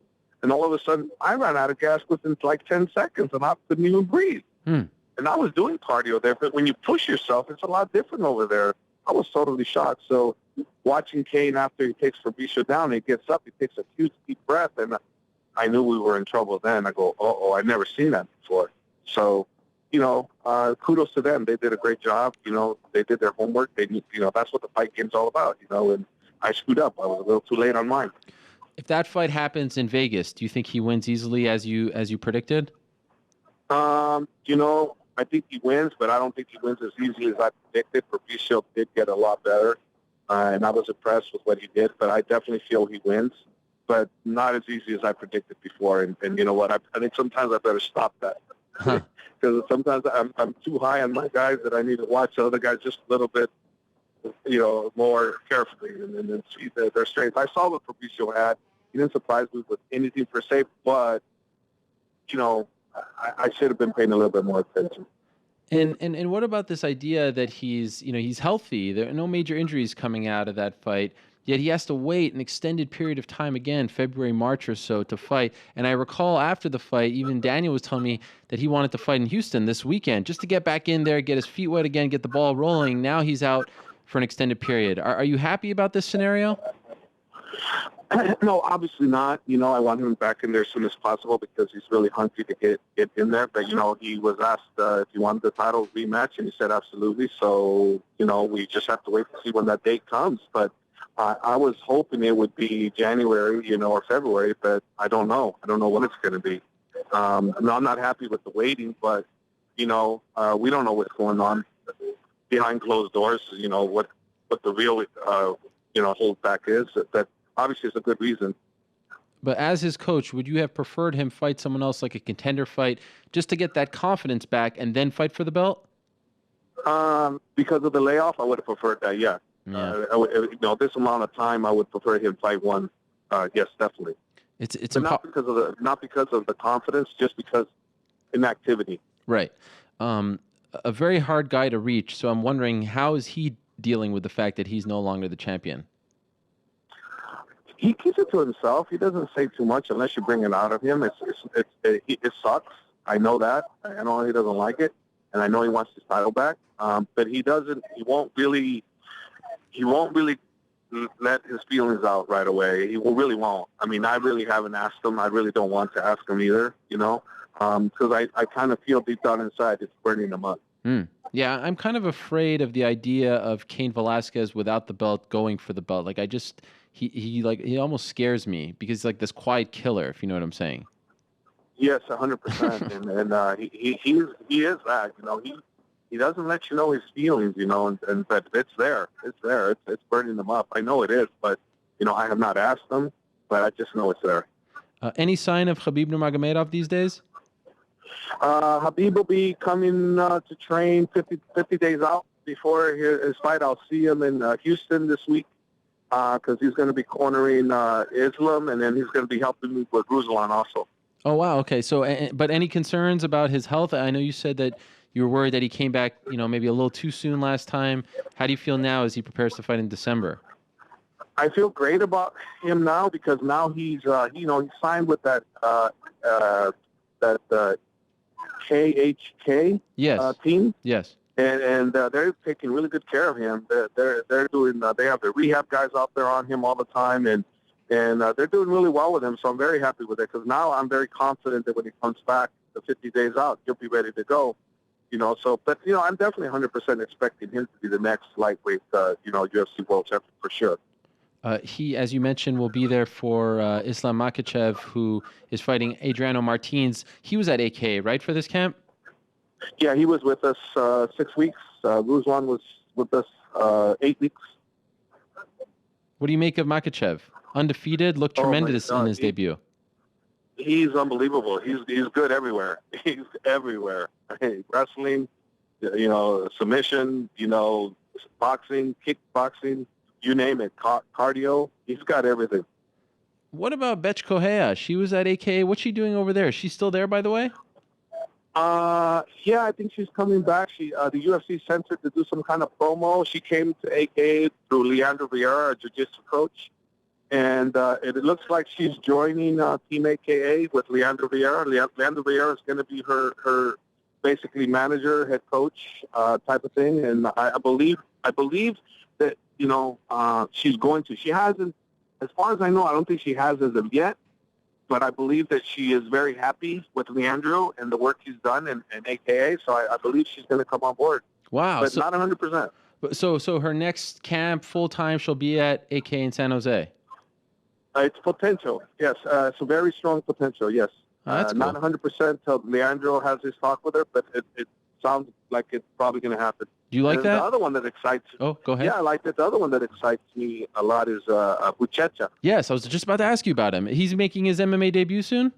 And all of a sudden, I ran out of gas within like 10 seconds, and I couldn't even breathe. And I was doing cardio there, but when you push yourself, it's a lot different over there. I was totally shocked. So watching Cain after he takes Fabricio down, he gets up, he takes a huge deep breath, and I knew we were in trouble then. I go, I'd never seen that before. So, kudos to them. They did a great job. They did their homework. They, that's what the fight game's all about, and I screwed up. I was a little too late on mine. If that fight happens in Vegas, do you think he wins easily as you predicted? I think he wins, but I don't think he wins as easily as I predicted. Fabricio did get a lot better, and I was impressed with what he did, but I definitely feel he wins, but not as easy as I predicted before. And you know what? I think sometimes I better stop that. Because sometimes I'm too high on my guys that I need to watch the other guys just a little bit, more carefully and see their strengths. I saw what Fabricio had. He didn't surprise me with anything per se, but, I should have been paying a little bit more attention. And what about this idea that he's healthy? There are no major injuries coming out of that fight, yet he has to wait an extended period of time again, February, March or so, to fight. And I recall after the fight, even Daniel was telling me that he wanted to fight in Houston this weekend just to get back in there, get his feet wet again, get the ball rolling. Now he's out for an extended period. Are you happy about this scenario? No, obviously not. I want him back in there as soon as possible because he's really hungry to get in there. But, he was asked if he wanted the title rematch, and he said absolutely. So, we just have to wait to see when that date comes. But I was hoping it would be January, or February, but I don't know. I don't know when it's going to be. I'm not happy with the waiting, but, we don't know what's going on behind closed doors, what the real, holdback is. That obviously is a good reason. But as his coach, would you have preferred him fight someone else like a contender fight just to get that confidence back and then fight for the belt? Because of the layoff, I would have preferred that, yeah. This amount of time, I would prefer him fight one. Yes, definitely. It's not because of the confidence, just because inactivity. Right. A very hard guy to reach. So I'm wondering, how is he dealing with the fact that he's no longer the champion? He keeps it to himself. He doesn't say too much unless you bring it out of him. It sucks. I know that. I know he doesn't like it, and I know he wants his title back. But he doesn't. He won't really let his feelings out right away. He really won't. I mean, I really haven't asked him. I really don't want to ask him either. because I kind of feel deep down inside it's burning him up. Yeah, I'm kind of afraid of the idea of Cain Velasquez without the belt going for the belt. Like he almost scares me because he's like this quiet killer, if you know what I'm saying. Yes, 100%, and he is that. He doesn't let you know his feelings, and but it's there. It's burning him up. I know it is, but I have not asked him, but I just know it's there. Any sign of Khabib Nurmagomedov these days? Khabib will be coming to train 50 days out before his fight. I'll see him in Houston this week because he's going to be cornering Islam, and then he's going to be helping me with Ruslan also. Oh, wow. Okay. So, but any concerns about his health? I know you said that you were worried that he came back, maybe a little too soon last time. How do you feel now as he prepares to fight in December? I feel great about him now because now he's, he signed with that KHK team. Yes. And they're taking really good care of him. They're doing. They have the rehab guys out there on him all the time, and they're doing really well with him. So I'm very happy with it because now I'm very confident that when he comes back, the 50 days out, he'll be ready to go. But I'm definitely 100% expecting him to be the next lightweight, UFC world champion for sure. He, as you mentioned, will be there for Islam Makhachev, who is fighting Adriano Martins. He was at AK, right, for this camp? Yeah, he was with us 6 weeks. Ruslan was with us 8 weeks. What do you make of Makhachev? Undefeated, looked tremendous in his debut. He's unbelievable. He's good everywhere. He's everywhere. Hey, wrestling, submission, boxing, kickboxing, you name it, cardio. He's got everything. What about Betch Correa? She was at AK. What's she doing over there? Is she still there, by the way? Yeah, I think she's coming back. She the UFC sent her to do some kind of promo. She came to AK through Leandro Vieira, a jiu-jitsu coach. And it looks like she's joining Team AKA with Leandro Vieira. Leandro Vieira is going to be her basically manager, head coach type of thing. And I believe that, she's going to. She hasn't, as far as I know, I don't think she has as of yet. But I believe that she is very happy with Leandro and the work he's done in AKA. So I believe she's going to come on board. Wow. But not 100%. So her next camp full-time, she'll be at AK in San Jose? It's potential, yes. It's a very strong potential, yes. That's cool. Not 100% till Leandro has his talk with her, but it sounds like it's probably going to happen. Do you like that? The other one that excites... Oh, go ahead. Yeah, I like that. The other one that excites me a lot is Buchecha. Yes, I was just about to ask you about him. He's making his MMA debut soon?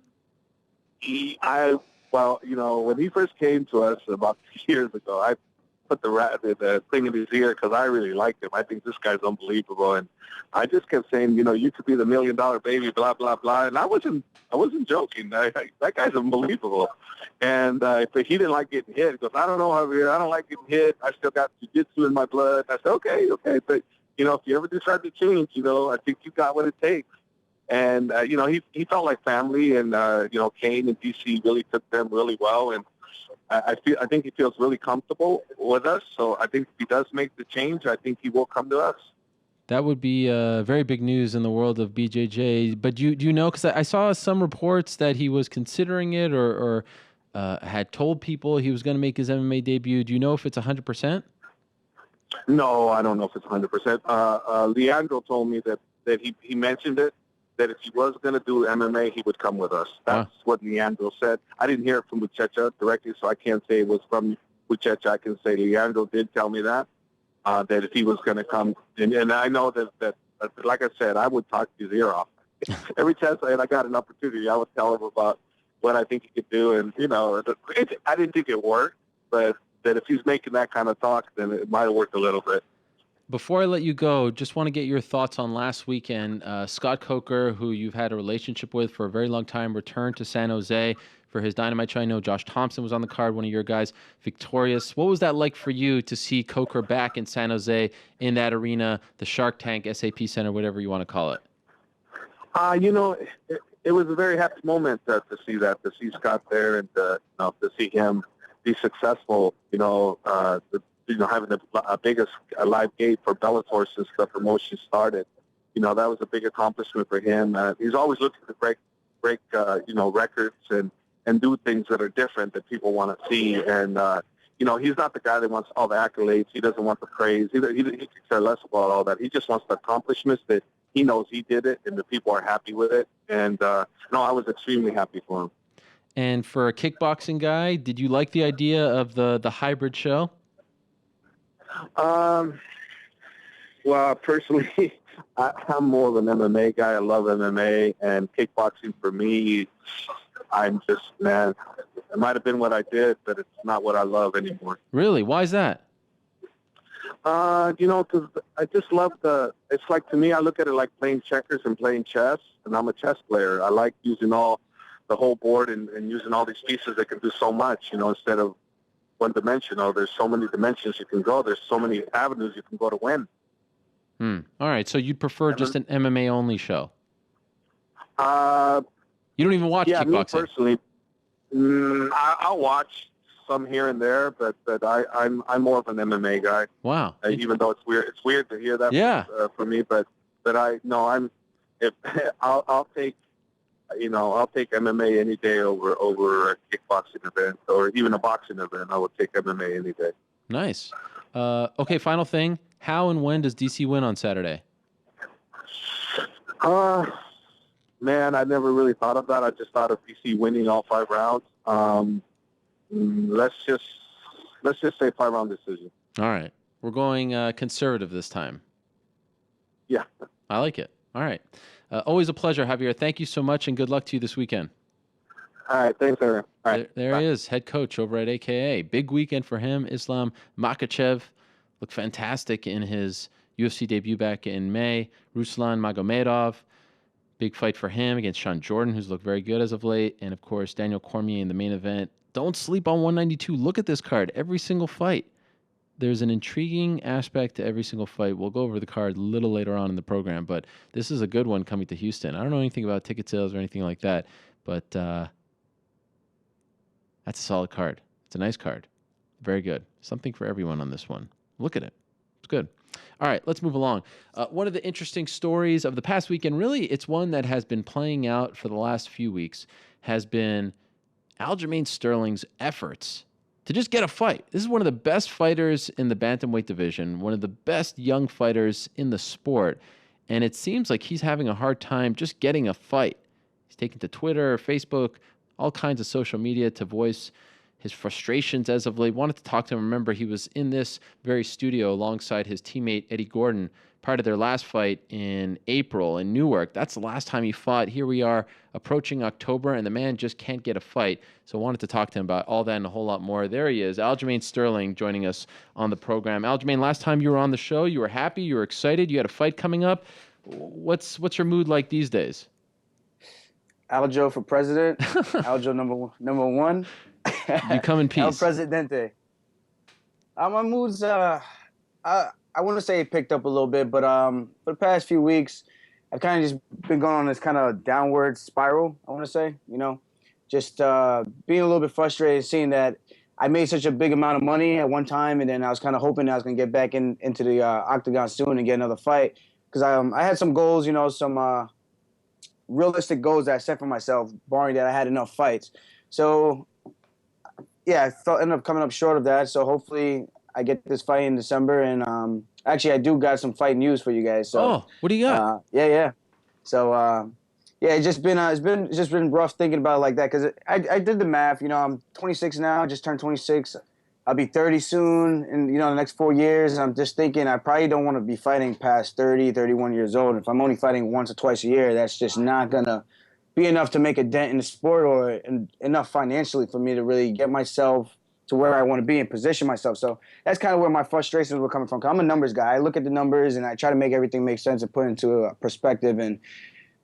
When he first came to us about 2 years ago, I put the thing in his ear because I really liked him. I think this guy's unbelievable, and I just kept saying, you could be the $1 million baby, blah blah blah, and I wasn't joking. That guy's unbelievable, and if he didn't like getting hit, he goes, I don't know, Javier, I don't like getting hit. I still got jiu-jitsu in my blood. I said, okay, but if you ever decide to change, I think you got what it takes. And he felt like family, and Cain and DC really took them really well, and I think he feels really comfortable with us. So I think if he does make the change, I think he will come to us. That would be very big news in the world of BJJ. But do you know, because I saw some reports that he was considering it or had told people he was going to make his MMA debut. Do you know if it's 100%? No, I don't know if it's 100%. Leandro told me that he mentioned it, that if he was going to do MMA, he would come with us. That's what Leandro said. I didn't hear it from Buchecha directly, so I can't say it was from Buchecha. I can say Leandro did tell me that if he was going to come. And I know that, like I said, I would talk his ear off. Every chance I got an opportunity, I would tell him about what I think he could do. And, I didn't think it worked, but that if he's making that kind of talk, then it might have worked a little bit. Before I let you go, just want to get your thoughts on last weekend. Scott Coker, who you've had a relationship with for a very long time, returned to San Jose for his Dynamite show. I know Josh Thompson was on the card, one of your guys, victorious. What was that like for you to see Coker back in San Jose in that arena, the Shark Tank, SAP Center, whatever you want to call it? It was a very happy moment to see that, to see Scott there and to see him be successful, having the biggest live gate for Bellator since the promotion started. That was a big accomplishment for him. He's always looking to break records, and do things that are different that people want to see. And, he's not the guy that wants all the accolades. He doesn't want the praise. He could care less about all that. He just wants the accomplishments that he knows he did it and the people are happy with it. And, I was extremely happy for him. And for a kickboxing guy, did you like the idea of the hybrid show? Well, personally, I'm more of an MMA guy. I love MMA, and kickboxing for me, I'm just, man, it might have been what I did, but it's not what I love anymore. Really? Why is that? Because I just love it's like, to me, I look at it like playing checkers and playing chess, and I'm a chess player. I like using the whole board and using all these pieces that can do so much, instead of one-dimensional. There's so many dimensions you can go. There's so many avenues you can go to win. All right, so you'd prefer just an MMA-only show? You don't even watch kickboxing? Me personally, I'll watch some here and there, but I'm more of an MMA guy. Wow. Even though it's weird to hear that for me, but I'll take MMA any day over a kickboxing event or even a boxing event. I would take MMA any day. Nice. Okay, final thing. How and when does DC win on Saturday? Man, I never really thought of that. I just thought of DC winning all 5 rounds. Let's just say 5-round decision. All right. We're going conservative this time. Yeah. I like it. All right. Always a pleasure, Javier. Thank you so much, and good luck to you this weekend. All right. Thanks, Aaron. All right. There he is, head coach over at AKA. Big weekend for him. Islam Makhachev looked fantastic in his UFC debut back in May. Ruslan Magomedov, big fight for him against Sean Jordan, who's looked very good as of late. And, of course, Daniel Cormier in the main event. Don't sleep on 192. Look at this card. Every single fight. There's an intriguing aspect to every single fight. We'll go over the card a little later on in the program, but this is a good one coming to Houston. I don't know anything about ticket sales or anything like that, but that's a solid card. It's a nice card. Very good. Something for everyone on this one. Look at it. It's good. All right, let's move along. One of the interesting stories of the past weekend, really, it's one that has been playing out for the last few weeks, has been Aljamain Sterling's efforts to just get a fight. This is one of the best fighters in the bantamweight division, one of the best young fighters in the sport, and it seems like he's having a hard time just getting a fight. He's taken to Twitter, Facebook, all kinds of social media to voice his frustrations as of late. Wanted to talk to him. Remember, he was in this very studio alongside his teammate Eddie Gordon prior to their last fight in April in Newark. That's the last time he fought. Here we are approaching October, and the man just can't get a fight. So I wanted to talk to him about all that and a whole lot more. There he is, Aljamain Sterling, joining us on the program. Aljamain, last time you were on the show, you were happy, you were excited, you had a fight coming up. What's your mood like these days? Aljo for president. Aljo number one. You come in peace. El Presidente. My mood's, I want to say it picked up a little bit, but for the past few weeks, I've kind of just been going on this kind of downward spiral, I want to say, just being a little bit frustrated, seeing that I made such a big amount of money at one time, and then I was kind of hoping I was going to get back into the octagon soon and get another fight, because I had some goals, some realistic goals that I set for myself, barring that I had enough fights. So yeah, I ended up coming up short of that. So hopefully I get this fight in December. And actually, I do got some fight news for you guys. So, what do you got? Yeah. So it's just been rough thinking about it like that, because I did the math. I'm 26 now. Just turned 26. I'll be 30 soon, and the next 4 years. And I'm just thinking I probably don't want to be fighting past 30, 31 years old. If I'm only fighting once or twice a year, that's just not gonna be enough to make a dent in the sport, or enough financially for me to really get myself to where I want to be and position myself. So that's kind of where my frustrations were coming from. 'Cause I'm a numbers guy. I look at the numbers and I try to make everything make sense and put into a perspective and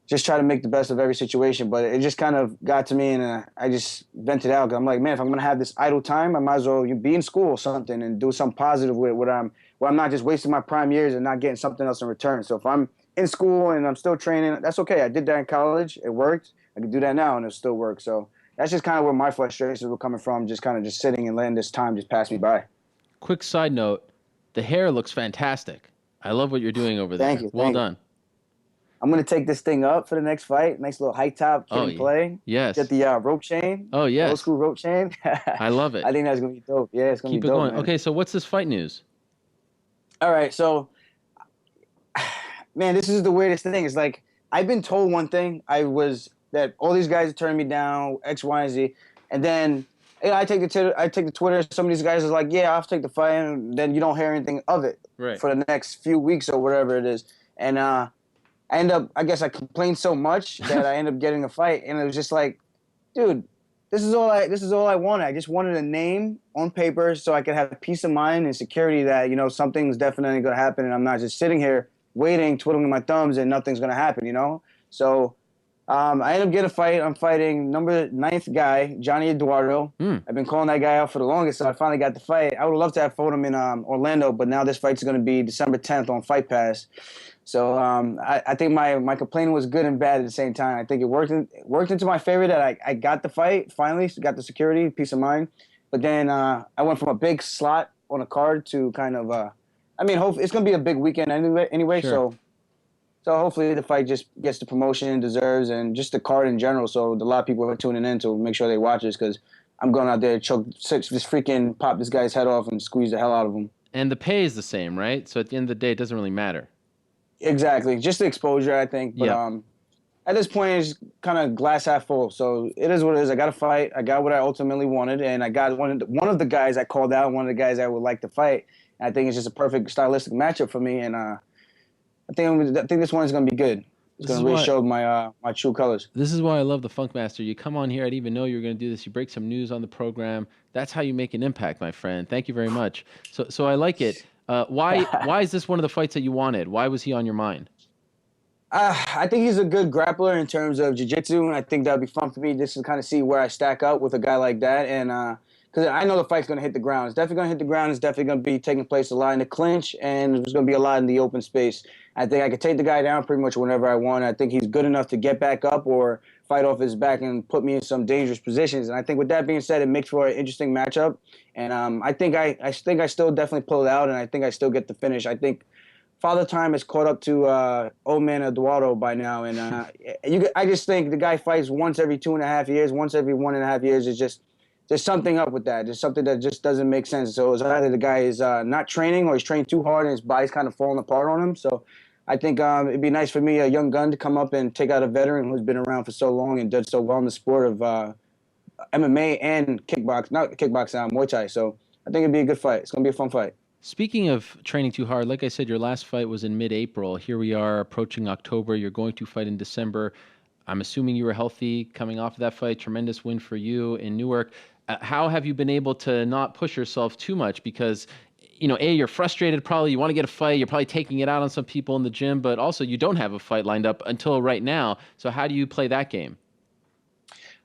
just try to make the best of every situation. But it just kind of got to me, and I just vented out. 'Cause I'm like, man, if I'm going to have this idle time, I might as well be in school or something and do something positive with where I'm not just wasting my prime years and not getting something else in return. So if I'm in school and I'm still training, that's okay. I did that in college. It worked. I can do that now and it still works. So that's just kind of where my frustrations were coming from, just kind of just sitting and letting this time just pass me by. Quick side note, the hair looks fantastic. I love what you're doing over there. Thank you. Well done. I'm gonna take this thing up for the next fight. Nice little high top kid Oh, and play. yes. Get the rope chain. Oh, yes. Old school rope chain. I love it. I think that's gonna be dope. Yeah, it's gonna Keep be it dope, going. man. Okay, so what's this fight news? All right, so man, this is the weirdest thing. It's like I've been told one thing. That all these guys are turning me down, X, Y, and Z, and then I take the Twitter. Some of these guys are like, yeah, I'll take the fight, and then you don't hear anything of it for the next few weeks or whatever it is. And I complained so much that I end up getting a fight, and it was just like, dude, this is all I wanted. I just wanted a name on paper so I could have peace of mind and security that something's definitely gonna happen, and I'm not just sitting here waiting, twiddling my thumbs, and nothing's gonna happen. So. I end up getting a fight. I'm fighting number 9th guy, Johnny Eduardo. I've been calling that guy out for the longest, so I finally got the fight. I would love to have fought him in Orlando, but now this fight's going to be December 10th on Fight Pass. So I think my complaining was good and bad at the same time. I think it worked into my favor that I got the fight, finally got the security, peace of mind. But then I went from a big slot on a card to kind of, hopefully it's going to be a big weekend anyway. Sure. So hopefully the fight just gets the promotion it deserves and just the card in general. So a lot of people are tuning in to make sure they watch this because I'm going out there to just freaking pop this guy's head off and squeeze the hell out of him. And the pay is the same, right? So at the end of the day, it doesn't really matter. Exactly. Just the exposure, I think. But at this point, it's kind of glass half full. So it is what it is. I got a fight. I got what I ultimately wanted. And I got one of the guys I called out, one of the guys I would like to fight. And I think it's just a perfect stylistic matchup for me. And I think this one is going to be good. It's going to really show my true colors. This is why I love the Funk Master. You come on here, I didn't even know you were going to do this. You break some news on the program. That's how you make an impact, my friend. Thank you very much. So I like it. Why is this one of the fights that you wanted? Why was he on your mind? I think he's a good grappler in terms of jiu-jitsu, and I think that would be fun for me just to kind of see where I stack up with a guy like that. And because I know the fight's going to hit the ground. It's definitely going to hit the ground. It's definitely going to be taking place a lot in the clinch, and there's going to be a lot in the open space. I think I could take the guy down pretty much whenever I want. I think he's good enough to get back up or fight off his back and put me in some dangerous positions. And I think with that being said, it makes for an interesting matchup. And I think I still definitely pull it out, and I think I still get the finish. I think Father Time has caught up to old man Eduardo by now. And I just think the guy fights once every 2.5 years, once every 1.5 years. It's just there's something up with that. There's something that just doesn't make sense. So it's either the guy is not training or he's training too hard and his body's kind of falling apart on him. So I think it'd be nice for me, a young gun, to come up and take out a veteran who's been around for so long and done so well in the sport of MMA and Muay Thai. So I think it'd be a good fight. It's going to be a fun fight. Speaking of training too hard, like I said, your last fight was in mid-April. Here we are approaching October. You're going to fight in December. I'm assuming you were healthy coming off of that fight. Tremendous win for you in Newark. How have you been able to not push yourself too much? Because, you're frustrated probably. You want to get a fight. You're probably taking it out on some people in the gym, but also you don't have a fight lined up until right now. So how do you play that game?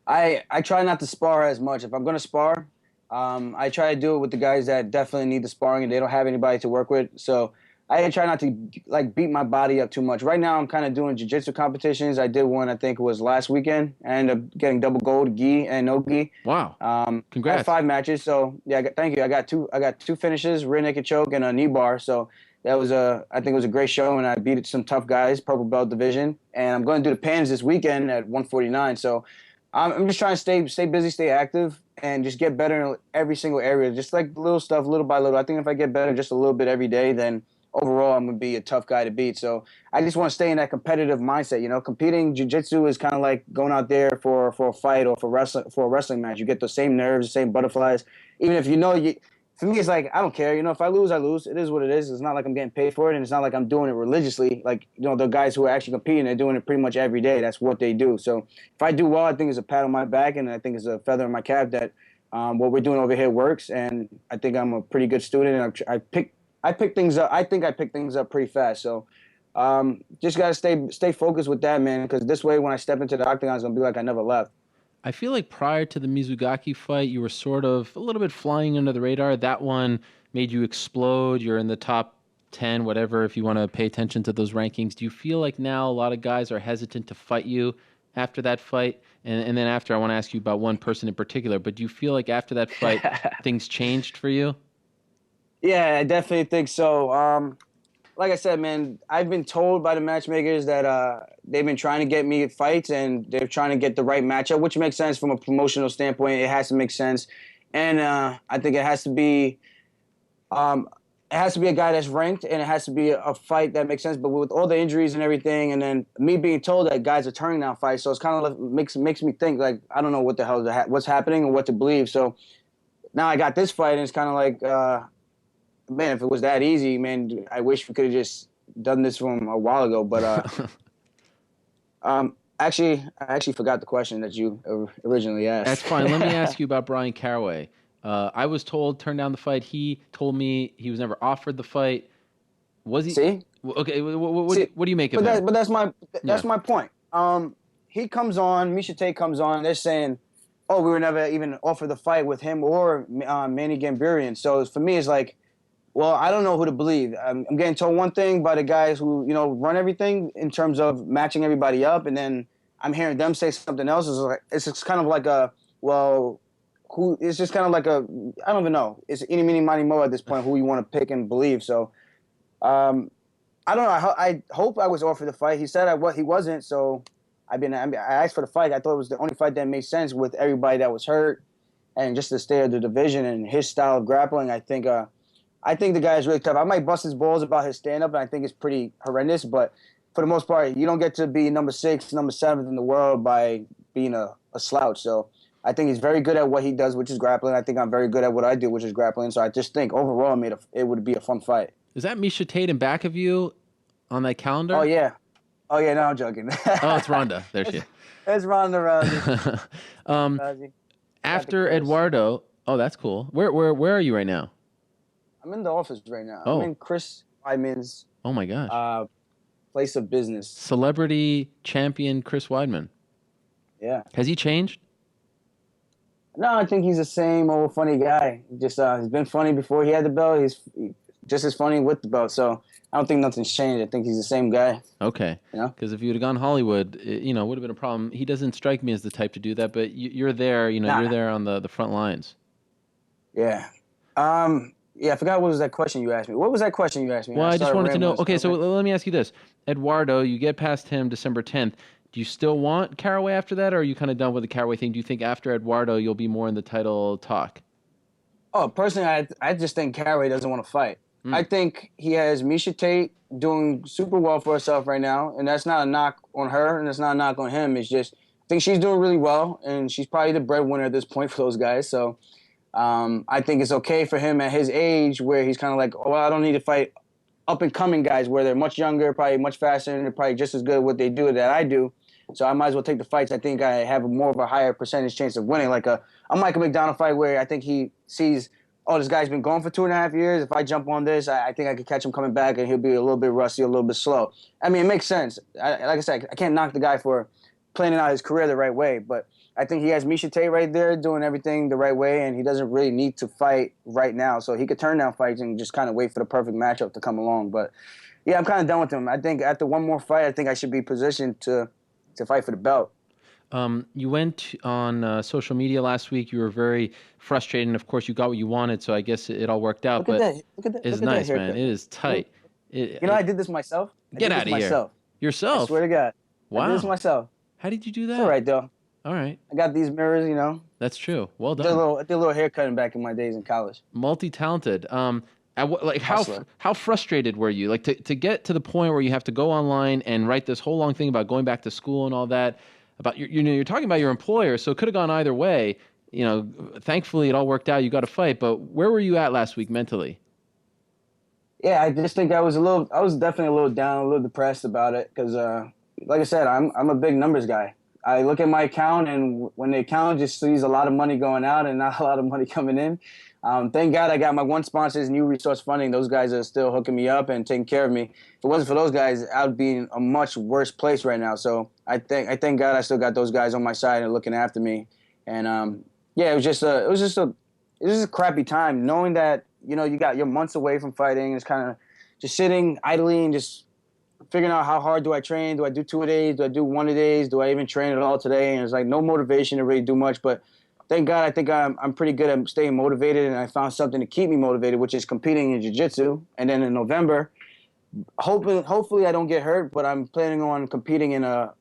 I try not to spar as much. If I'm going to spar, I try to do it with the guys that definitely need the sparring and they don't have anybody to work with. So I try not to beat my body up too much. Right now I'm kind of doing jiu-jitsu competitions. I did one, I think it was last weekend. I ended up getting double gold, gi and no gi. Wow. Congrats. I had 5 matches. So yeah, thank you. I got two finishes, rear naked choke and a knee bar. So that was I think it was a great show, and I beat some tough guys, purple belt division. And I'm going to do the Pans this weekend at 149. So I'm just trying to stay busy, stay active, and just get better in every single area. Just like little stuff, little by little. I think if I get better just a little bit every day, then overall I'm going to be a tough guy to beat. So I just want to stay in that competitive mindset. Competing jiu-jitsu is kind of like going out there for a fight or for a wrestling match. You get the same nerves, the same butterflies. Even if for me, it's like, I don't care. If I lose, I lose. It is what it is. It's not like I'm getting paid for it, and it's not like I'm doing it religiously. Like, the guys who are actually competing, they're doing it pretty much every day. That's what they do. So if I do well, I think it's a pat on my back, and I think it's a feather in my cap that what we're doing over here works. And I think I'm a pretty good student, and I pick things up. I think I pick things up pretty fast. So just got to stay focused with that, man, because this way when I step into the octagon, it's going to be like I never left. I feel like prior to the Mizugaki fight, you were sort of a little bit flying under the radar. That one made you explode. You're in the top 10, whatever, if you want to pay attention to those rankings. Do you feel like now a lot of guys are hesitant to fight you after that fight? And then after, I want to ask you about one person in particular, but do you feel like after that fight, things changed for you? Yeah, I definitely think so. like I said, man, I've been told by the matchmakers that they've been trying to get me fights and they're trying to get the right matchup, which makes sense from a promotional standpoint. It has to make sense, and I think it has to be. It has to be a guy that's ranked, and it has to be a fight that makes sense. But with all the injuries and everything, and then me being told that guys are turning down fights, so it's kind of like makes me think like I don't know what the hell what's happening or what to believe. So now I got this fight, and it's kind of like, man, if it was that easy, man, I wish we could have just done this from a while ago. But actually, I actually forgot the question that you originally asked. That's fine. Let me ask you about Brian Caraway. I was told turn down the fight. He told me he was never offered the fight. Was he? See? Okay. What do you make of that? But that's my point. He comes on. Misha Tate comes on. They're saying, "Oh, we were never even offered the fight with him or Manny Gambarian." So for me, it's like, well, I don't know who to believe. I'm getting told one thing by the guys who run everything in terms of matching everybody up, and then I'm hearing them say something else. It's just kind of like a well. Who it's just kind of like a I don't even know. It's any meeny miny mo at this point who you want to pick and believe. So I don't know. I hope I was offered the fight. He said he wasn't. So I asked for the fight. I thought it was the only fight that made sense with everybody that was hurt and just the state of the division and his style of grappling. I think the guy is really tough. I might bust his balls about his stand up, and I think it's pretty horrendous. But for the most part, you don't get to be number 6, number 7 in the world by being a slouch. So. I think he's very good at what he does, which is grappling. I think I'm very good at what I do, which is grappling. So I just think overall it would be a fun fight. Is that Misha Tate in back of you on that calendar? Oh, yeah. No, I'm joking. Oh, it's Ronda. There she is. It's Ronda Rousey. After Eduardo, oh, that's cool. Where are you right now? I'm in the office right now. Oh. I'm in Chris Weidman's oh my gosh. Place of business. Celebrity champion Chris Weidman. Yeah. Has he changed? No, I think he's the same old funny guy. Just he's been funny before he had the belt. He's just as funny with the belt. So I don't think nothing's changed. I think he's the same guy. Okay. Because if you would have gone Hollywood, it would have been a problem. He doesn't strike me as the type to do that, but you're there. You're there on the front lines. Yeah. Yeah, I forgot what was that question you asked me. What was that question you asked me? Well, I just wanted to know. Okay, so let me ask you this. Eduardo, you get past him December 10th. Do you still want Caraway after that, or are you kind of done with the Caraway thing? Do you think after Eduardo you'll be more in the title talk? Oh, personally, I just think Caraway doesn't want to fight. I think he has Misha Tate doing super well for herself right now, and that's not a knock on her, and that's not a knock on him. It's just I think she's doing really well, and she's probably the breadwinner at this point for those guys. So I think it's okay for him at his age where he's kind of like, oh, well, I don't need to fight up-and-coming guys where they're much younger, probably much faster, and they're probably just as good at what they do that I do. So I might as well take the fights. I think I have more of a higher percentage chance of winning. Like a Michael McDonald fight where I think he sees, oh, this guy's been going for 2.5 years. If I jump on this, I think I could catch him coming back and he'll be a little bit rusty, a little bit slow. I mean, it makes sense. Like I said, I can't knock the guy for planning out his career the right way. But I think he has Misha Tate right there doing everything the right way, and he doesn't really need to fight right now. So he could turn down fights and just kind of wait for the perfect matchup to come along. But, yeah, I'm kind of done with him. I think after one more fight, I think I should be positioned to fight for the belt. You went on social media last week. You were very frustrated, and of course, you got what you wanted. So I guess it all worked out. Look at that! It's nice, man. It is tight. I did this myself. Get out of here. Yourself? I swear to God. Wow. I did this myself. How did you do that? It's all right, though. All right. I got these mirrors, That's true. Well done. I did a little haircutting back in my days in college. Multi-talented. How frustrated were you? Like to get to the point where you have to go online and write this whole long thing about going back to school and all that. About you're talking about your employer, so it could have gone either way. Thankfully it all worked out. You got a fight, but where were you at last week mentally? Yeah, I just think I was definitely a little down, a little depressed about it because, like I said, I'm a big numbers guy. I look at my account, and when the account just sees a lot of money going out and not a lot of money coming in, thank God I got my one sponsor's New Resource Funding. Those guys are still hooking me up and taking care of me. If it wasn't for those guys, I would be in a much worse place right now. So I thank God I still got those guys on my side and looking after me. And yeah, it was just a crappy time knowing that you're months away from fighting. It's kind of just sitting idly and just figuring out how hard do I train? Do I do 2-a-days? Do I do 1-a-days? Do I even train at all today? And it's like no motivation to really do much. But thank God, I think I'm pretty good at staying motivated, and I found something to keep me motivated, which is competing in jiu-jitsu. And then in November, hopefully I don't get hurt, but I'm planning on competing in a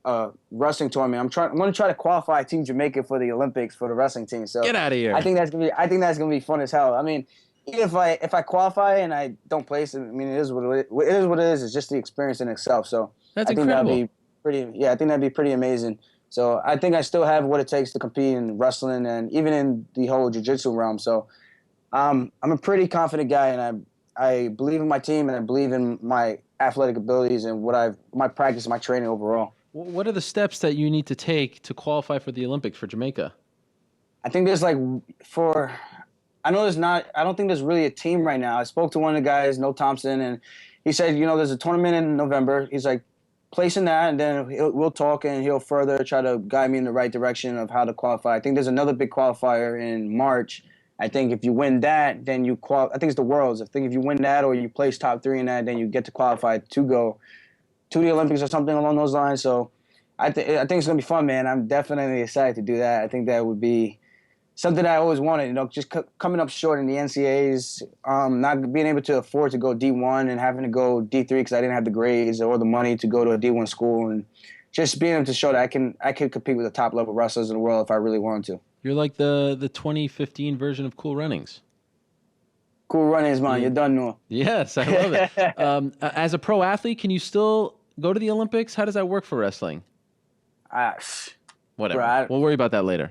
wrestling tournament. I'm going to try to qualify Team Jamaica for the Olympics for the wrestling team. So Get out of here. I think that's gonna be fun as hell. I mean, even if I qualify and I don't place, I mean, it is what it is. It's just the experience in itself. So That's I think incredible. that'd be pretty. Yeah, I think that'd be pretty amazing. So I think I still have what it takes to compete in wrestling and even in the whole jiu-jitsu realm. So I'm a pretty confident guy, and I believe in my team, and I believe in my athletic abilities and my practice, my training overall. What are the steps that you need to take to qualify for the Olympics for Jamaica? I think there's I don't think there's really a team right now. I spoke to one of the guys, No Thompson, and he said, there's a tournament in November. He's like, place in that, and then we'll talk, and he'll further try to guide me in the right direction of how to qualify. I think there's another big qualifier in March. I think if you win that, then you I think it's the Worlds. I think if you win that or you place top 3 in that, then you get to qualify to go to the Olympics or something along those lines. So I think it's going to be fun, man. I'm definitely excited to do that. I think that would be something I always wanted, just coming up short in the NCAAs, not being able to afford to go D1 and having to go D3 because I didn't have the grades or the money to go to a D1 school, and just being able to show that I could compete with the top level wrestlers in the world if I really wanted to. You're like the 2015 version of Cool Runnings. Cool Runnings, man. Yeah. You done know. Yes, I love it. As a pro athlete, can you still go to the Olympics? How does that work for wrestling? Whatever. Bro, we'll worry about that later.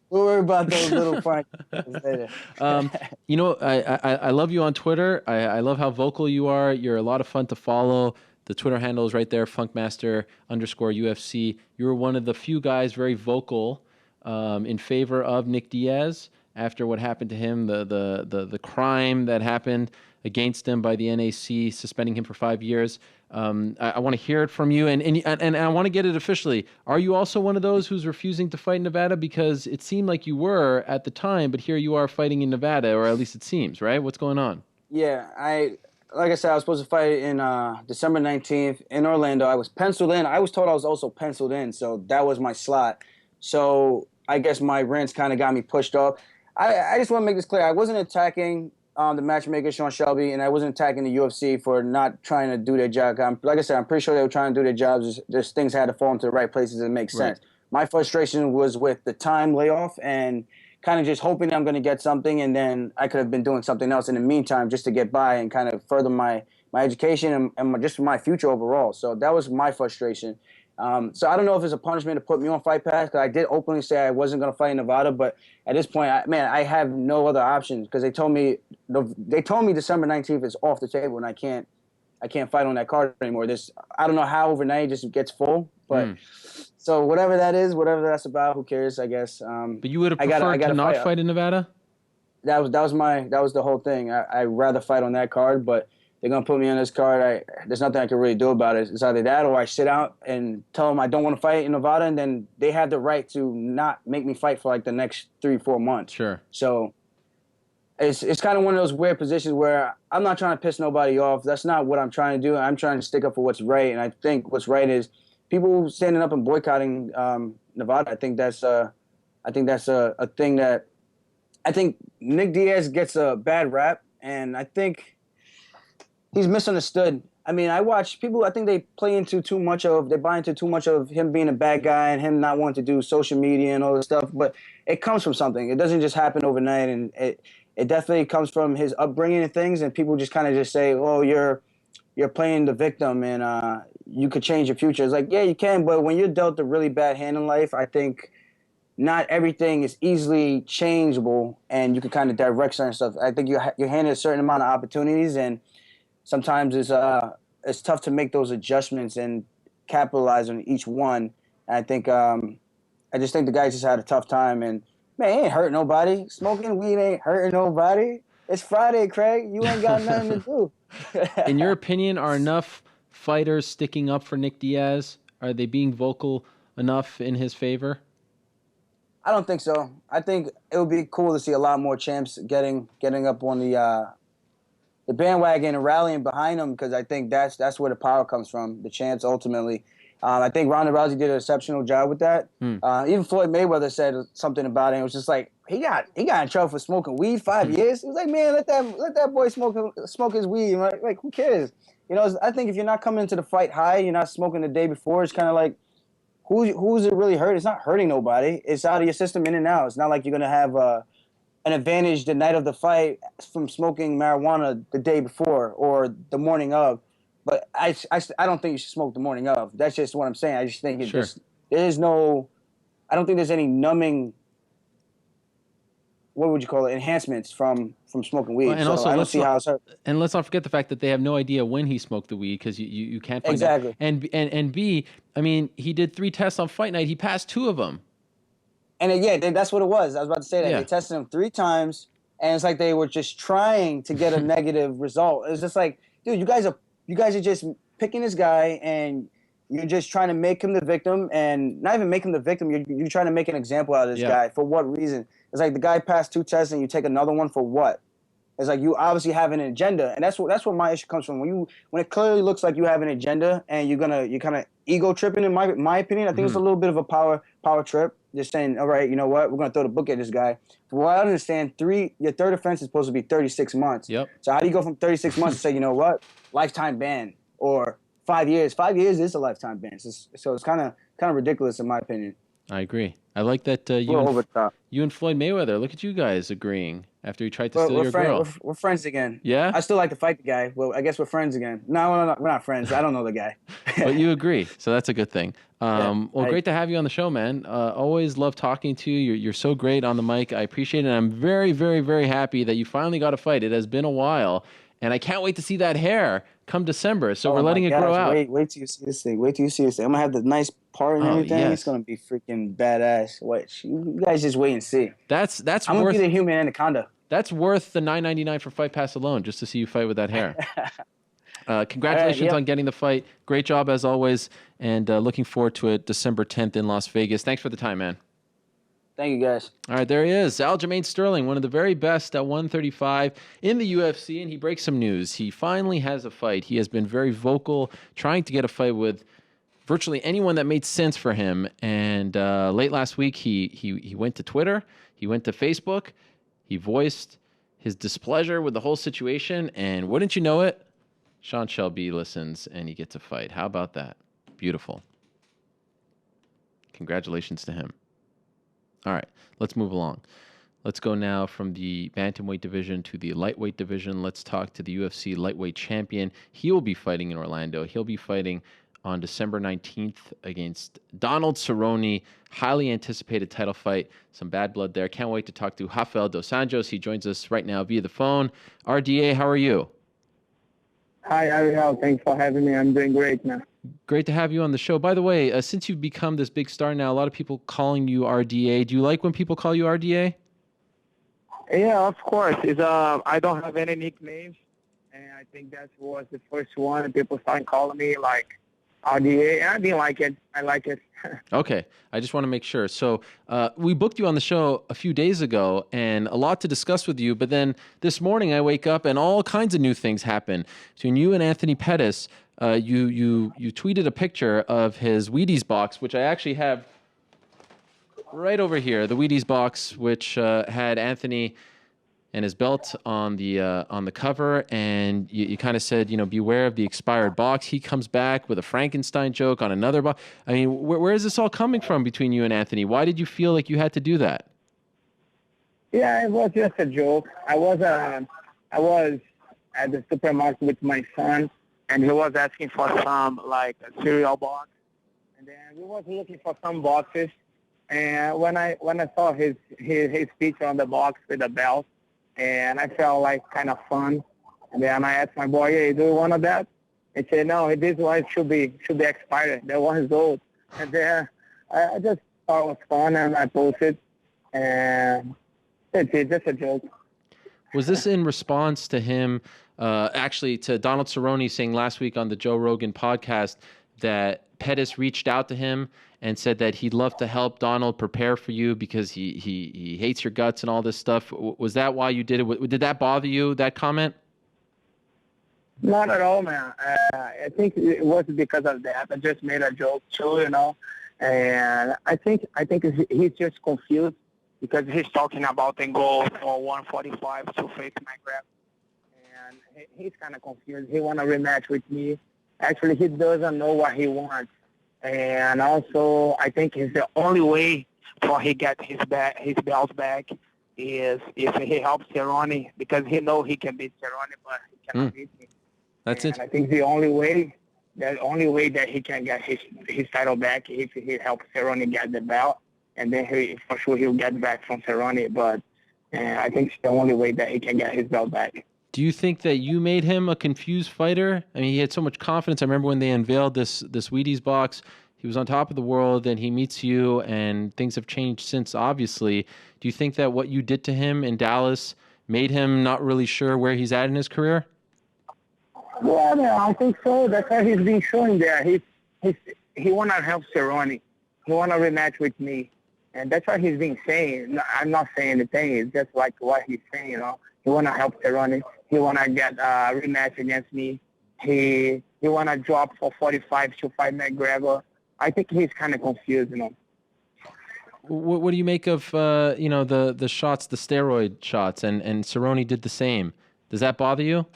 We'll worry about those little fights later. I love you on Twitter. I love how vocal you are. You're a lot of fun to follow. The Twitter handle is right there, Funkmaster_UFC. You're one of the few guys very vocal in favor of Nick Diaz after what happened to him, the crime that happened against him by the NAC, suspending him for 5 years. I want to hear it from you, and I want to get it officially. Are you also one of those who's refusing to fight in Nevada? Because it seemed like you were at the time, but here you are fighting in Nevada, or at least it seems, right? What's going on? Yeah, like I said, I was supposed to fight in December 19th in Orlando. I was penciled in. I was told I was also penciled in, so that was my slot. So I guess my rants kind of got me pushed off. I just want to make this clear. I wasn't attacking the matchmaker, Sean Shelby, and I wasn't attacking the UFC for not trying to do their job. Like I said, I'm pretty sure they were trying to do their jobs. Just things had to fall into the right places and make sense. Right. My frustration was with the time layoff and kind of just hoping I'm going to get something, and then I could have been doing something else in the meantime just to get by and kind of further my education and just my future overall. So that was my frustration. So I don't know if it's a punishment to put me on Fight Pass, because I did openly say I wasn't going to fight in Nevada, but at this point, I have no other options, because they told me December 19th is off the table and I can't fight on that card anymore. I don't know how overnight it just gets full, but so whatever that is, whatever that's about, who cares? I guess. But you would have preferred to not fight in Nevada? That was the whole thing. I'd rather fight on that card, but they're going to put me on this card. There's nothing I can really do about it. It's either that or I sit out and tell them I don't want to fight in Nevada, and then they have the right to not make me fight for like the next 3-4 months. Sure. So it's kind of one of those weird positions where I'm not trying to piss nobody off. That's not what I'm trying to do. I'm trying to stick up for what's right, and I think what's right is people standing up and boycotting Nevada. I think that's a thing that I think Nick Diaz gets a bad rap, and I think he's misunderstood. I mean, I watch people, I think they buy into too much of him being a bad guy and him not wanting to do social media and all this stuff, but it comes from something. It doesn't just happen overnight, and it definitely comes from his upbringing and things, and people just kind of just say, oh, you're playing the victim and you could change your future. It's like, yeah, you can, but when you're dealt a really bad hand in life, I think not everything is easily changeable, and you can kind of direct certain stuff. I think you're handed a certain amount of opportunities, and sometimes it's tough to make those adjustments and capitalize on each one. And I think I just think the guy just had a tough time, and man, he ain't hurting nobody. Smoking weed ain't hurting nobody. It's Friday, Craig. You ain't got nothing to do. In your opinion, are enough fighters sticking up for Nick Diaz? Are they being vocal enough in his favor? I don't think so. I think it would be cool to see a lot more champs getting up on the bandwagon and rallying behind him, because I think that's where the power comes from, the champs ultimately. I think Ronda Rousey did an exceptional job with that. Even Floyd Mayweather said something about it. It was just like, he got in trouble for smoking weed 5 years. He was like, man, let that boy smoke his weed. Like who cares? You know, I think if you're not coming into the fight high, you're not smoking the day before. It's kind of like, who's it really hurt? It's not hurting nobody. It's out of your system, in and out. It's not like you're gonna have an advantage the night of the fight from smoking marijuana the day before or the morning of. But I don't think you should smoke the morning of. That's just what I'm saying. I just think I don't think there's any numbing, what would you call it, enhancements from smoking weed. Well, and so also, I don't see how it's hurt. And let's not forget the fact that they have no idea when he smoked the weed because you can't find exactly. out. And B, I mean, he did 3 tests on fight night. He passed 2 of them. And that's what it was. I was about to say that. Yeah. They tested him 3 times, and it's like they were just trying to get a negative result. It's just like, dude, you guys are just picking this guy, and you're just trying to make him the victim, and not even make him the victim. You're trying to make an example out of this guy. For what reason? It's like the guy passed 2 tests, and you take another one for what? It's like you obviously have an agenda, and that's where my issue comes from. When it clearly looks like you have an agenda, and you're kind of ego tripping. In my opinion, I think it's a little bit of a power trip. Just saying, all right, you know what? We're gonna throw the book at this guy. From what I understand, your third offense is supposed to be 36 months. Yep. So how do you go from 36 months to say, you know what, lifetime ban, or 5 years? 5 years is a lifetime ban. So it's kind of ridiculous in my opinion. I agree. I like that you and Floyd Mayweather. Look at you guys agreeing after he tried to steal your girl. We're friends again. Yeah? I still like to fight the guy. Well, I guess we're friends again. No, we're not friends. I don't know the guy. But you agree, so that's a good thing. Great to have you on the show, man. Always love talking to you. You're so great on the mic. I appreciate it. And I'm very, very, very happy that you finally got a fight. It has been a while, and I can't wait to see that hair come December. So we're letting it grow out. Wait till you see this thing. Wait till you see this thing. I'm gonna have the nice part and everything. Yes. It's gonna be freaking badass. Wait, you guys just wait and see. That's I'm gonna be the human anaconda. That's worth the $9.99 for Fight Pass alone, just to see you fight with that hair. Congratulations on getting the fight. Great job as always, and looking forward to it December 10th in Las Vegas. Thanks for the time, man. Thank you, guys. All right, there he is. Aljamain Sterling, one of the very best at 135 in the UFC, and he breaks some news. He finally has a fight. He has been very vocal, trying to get a fight with virtually anyone that made sense for him. And late last week, he went to Twitter. He went to Facebook. He voiced his displeasure with the whole situation. And wouldn't you know it, Sean Shelby listens, and he gets a fight. How about that? Beautiful. Congratulations to him. All right, let's move along. Let's go now from the bantamweight division to the lightweight division. Let's talk to the UFC lightweight champion. He will be fighting in Orlando. He'll be fighting on December 19th against Donald Cerrone. Highly anticipated title fight. Some bad blood there. Can't wait to talk to Rafael dos Anjos. He joins us right now via the phone. RDA, how are you? Hi, Ariel. Thanks for having me. I'm doing great now. Great to have you on the show. By the way, since you've become this big star now, a lot of people calling you RDA. Do you like when people call you RDA? Yeah, of course. I don't have any nicknames, and I think that was the first one. People started calling me like RDA, and I didn't like it. I like it. Okay. I just want to make sure. So we booked you on the show a few days ago, and a lot to discuss with you. But then this morning I wake up, and all kinds of new things happen. Between you and Anthony Pettis, you tweeted a picture of his Wheaties box, which I actually have right over here. The Wheaties box, which had Anthony and his belt on the cover, and you kind of said, beware of the expired box. He comes back with a Frankenstein joke on another box. I mean, where is this all coming from between you and Anthony? Why did you feel like you had to do that? Yeah, it was just a joke. I was at the supermarket with my son, and he was asking for some like a cereal box, and then we was looking for some boxes. And when I saw his picture on the box with the belt, and I felt like kind of fun. And then I asked my boy, "Hey, do you want of that?" He said, "No, this one should be expired. That one is old." And then I just thought it was fun, and I posted, and it's just a joke. Was this in response to him, actually to Donald Cerrone saying last week on the Joe Rogan podcast that Pettis reached out to him and said that he'd love to help Donald prepare for you because he hates your guts and all this stuff? Was that why you did it? Did that bother you, that comment? Not at all, man. I think it was because of that. I just made a joke too, And I think he's just confused. because he's talking about the goal for 145 to face McGregor. And he's kind of confused. He want a rematch with me. Actually, he doesn't know what he wants. And also, I think it's the only way for he get his belt back is if he helps Cerrone, because he know he can beat Cerrone, but he cannot beat me. That's and it. I think the only way that he can get his title back if he helps Cerrone get the belt, and then for sure he'll get back from Cerrone. But I think it's the only way that he can get his belt back. Do you think that you made him a confused fighter? I mean, he had so much confidence. I remember when they unveiled this Wheaties box, he was on top of the world, then he meets you, and things have changed since, obviously. Do you think that what you did to him in Dallas made him not really sure where he's at in his career? Yeah, I think so. That's why he's been showing there. He want to help Cerrone. He want to rematch with me. And that's what he's been saying. No, I'm not saying anything. It's just like what he's saying, you know. He want to help Cerrone. He want to get a rematch against me. He want to drop for 45 to fight McGregor. I think he's kind of confused, you know. What do you make of, the shots, the steroid shots, and Cerrone did the same? Does that bother you?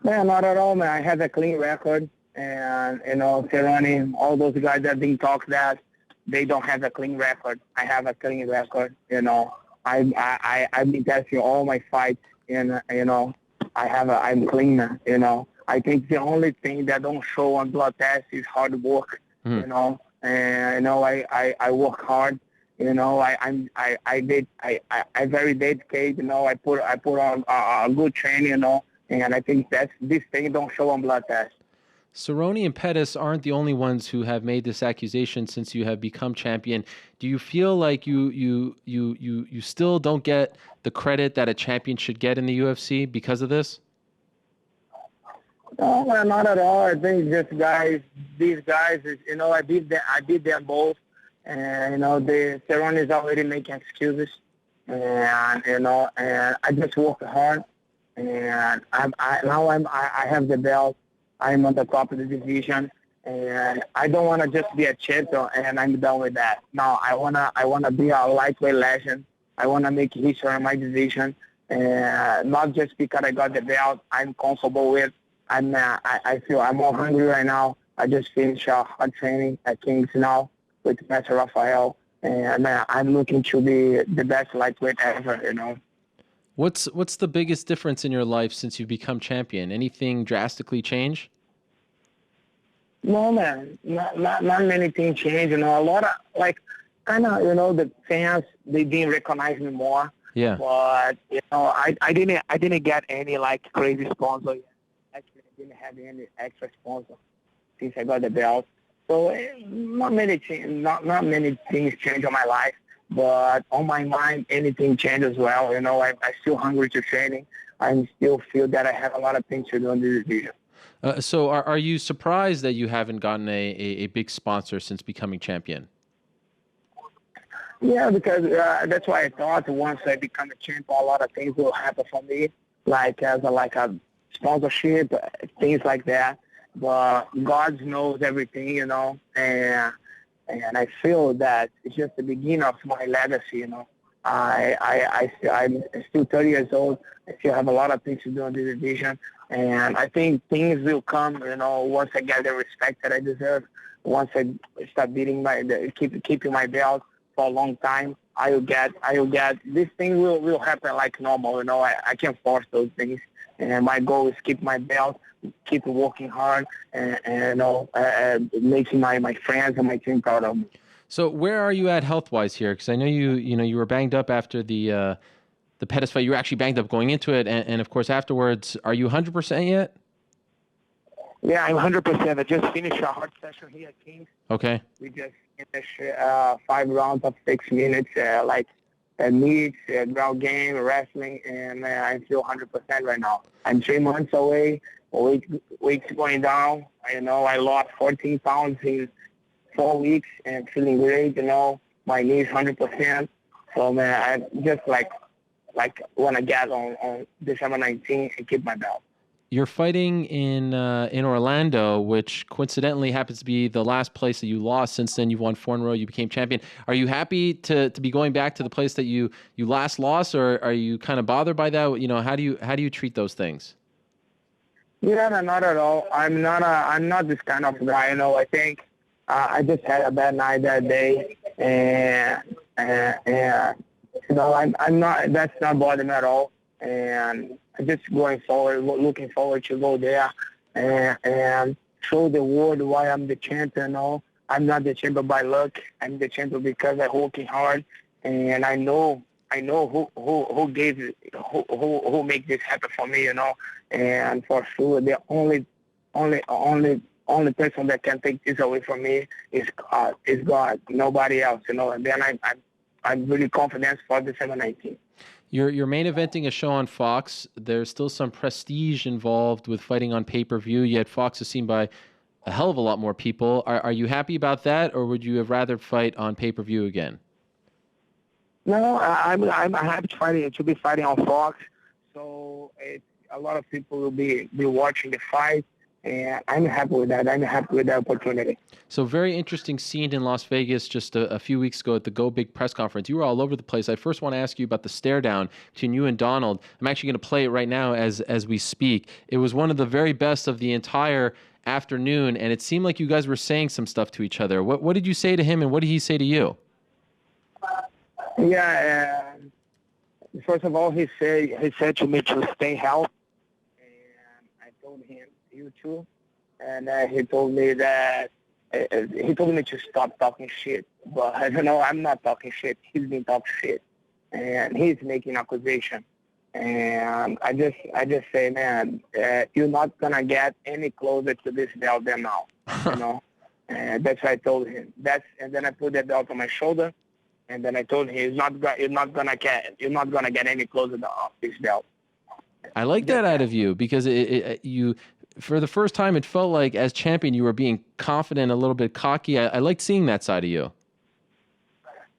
Man, not at all, man. I have a clean record. And, you know, Cerrone, all those guys that didn't talk that, they don't have a clean record. I have a clean record, you know. I've been testing all my fights, and, you know, I'm clean, you know. I think the only thing that don't show on blood test is hard work, you know. And, you know, I work hard, you know. I'm very dedicated, you know. I put on a good training, you know. And I think this thing don't show on blood test. Cerrone and Pettis aren't the only ones who have made this accusation since you have become champion. Do you feel like you still don't get the credit that a champion should get in the UFC because of this? No, man, not at all. I think these guys, you know, I beat them both, and you know, Cerrone is already making excuses, and you know, and I just work hard, and I have the belt. I'm on the top of the division, and I don't want to just be a champion and I'm done with that. No, I wanna be a lightweight legend. I wanna make history in my division, and not just because I got the belt. I'm comfortable with. I feel I'm more hungry right now. I just finished hard training at King's now with Master Rafael, and I'm looking to be the best lightweight ever. You know. What's the biggest difference in your life since you've become champion? Anything drastically change? No, man, not many things change. You know, a lot of you know, the fans, they didn't recognize me more. Yeah. But you know, I didn't get any like crazy sponsor yet. Actually, I didn't have any extra sponsor since I got the belt. So not many things change on my life. But on my mind, anything changes as well. You know, I'm still hungry to training. I still feel that I have a lot of things to do in this division. So are you surprised that you haven't gotten a big sponsor since becoming champion? Yeah, because that's why I thought once I become a champion, a lot of things will happen for me, like as a sponsorship, things like that. But God knows everything, you know, and I feel that it's just the beginning of my legacy, you know. I'm still 30 years old. I still have a lot of things to do in this division. And I think things will come, you know, once I get the respect that I deserve. Once I start keeping my belt for a long time, I will get this thing will happen like normal, you know. I can't force those things. And my goal is keep my belt, keep working hard, and you know, making my friends and my team proud of me. So where are you at health-wise here? Because I know you were banged up after the Pettis fight. You were actually banged up going into it, and of course afterwards. Are you 100% yet? Yeah, I'm 100%. I just finished a hard session here at King's. Okay. We just finished 5 rounds of 6 minutes, meets, ground game, wrestling, and I feel 100% right now. I'm 3 months away. Weeks going down. You know, I lost 14 pounds in 4 weeks and feeling great. You know, my knees 100%. So man, I just like want to get on December 19th and keep my belt. You're fighting in Orlando, which coincidentally happens to be the last place that you lost. Since then, you've won 4 in a row. You became champion. Are you happy to be going back to the place that you last lost, or are you kind of bothered by that? You know, how do you treat those things? Yeah, no, not at all. I'm not this kind of guy. You know, I think I just had a bad night that day, and you know, I'm not. That's not bothering me at all, and I'm just going forward, looking forward to go there and show the world why I'm the champion. No, I'm not the champion by luck. I'm the champion because I'm working hard, and I know who gave it, who make this happen for me. You know, and for sure the only person that can take this away from me is God. Nobody else. You know, and then I'm really confident for December 19th. You're main eventing a show on Fox. There's still some prestige involved with fighting on pay-per-view, yet Fox is seen by a hell of a lot more people. Are you happy about that, or would you have rather fight on pay-per-view again? No, I'm happy to be fighting on Fox. So a lot of people will be watching the fight, and I'm happy with that. I'm happy with that opportunity. So very interesting scene in Las Vegas just a few weeks ago at the Go Big press conference. You were all over the place. I first want to ask you about the stare down between you and Donald. I'm actually going to play it right now as we speak. It was one of the very best of the entire afternoon, and it seemed like you guys were saying some stuff to each other. What did you say to him, and what did he say to you? Yeah. First of all, he said to me to stay healthy, and I told him you too, and he told me that he told me to stop talking shit. But you know, I'm not talking shit. He's been talking shit, and he's making accusation. And I just say, man, you're not gonna get any closer to this belt than now. You know, and that's what I told him. And then I put that belt on my shoulder. And then I told him, you're not gonna get any closer to this belt. I like that out of you because you, for the first time, it felt like as champion you were being confident, a little bit cocky. I liked seeing that side of you.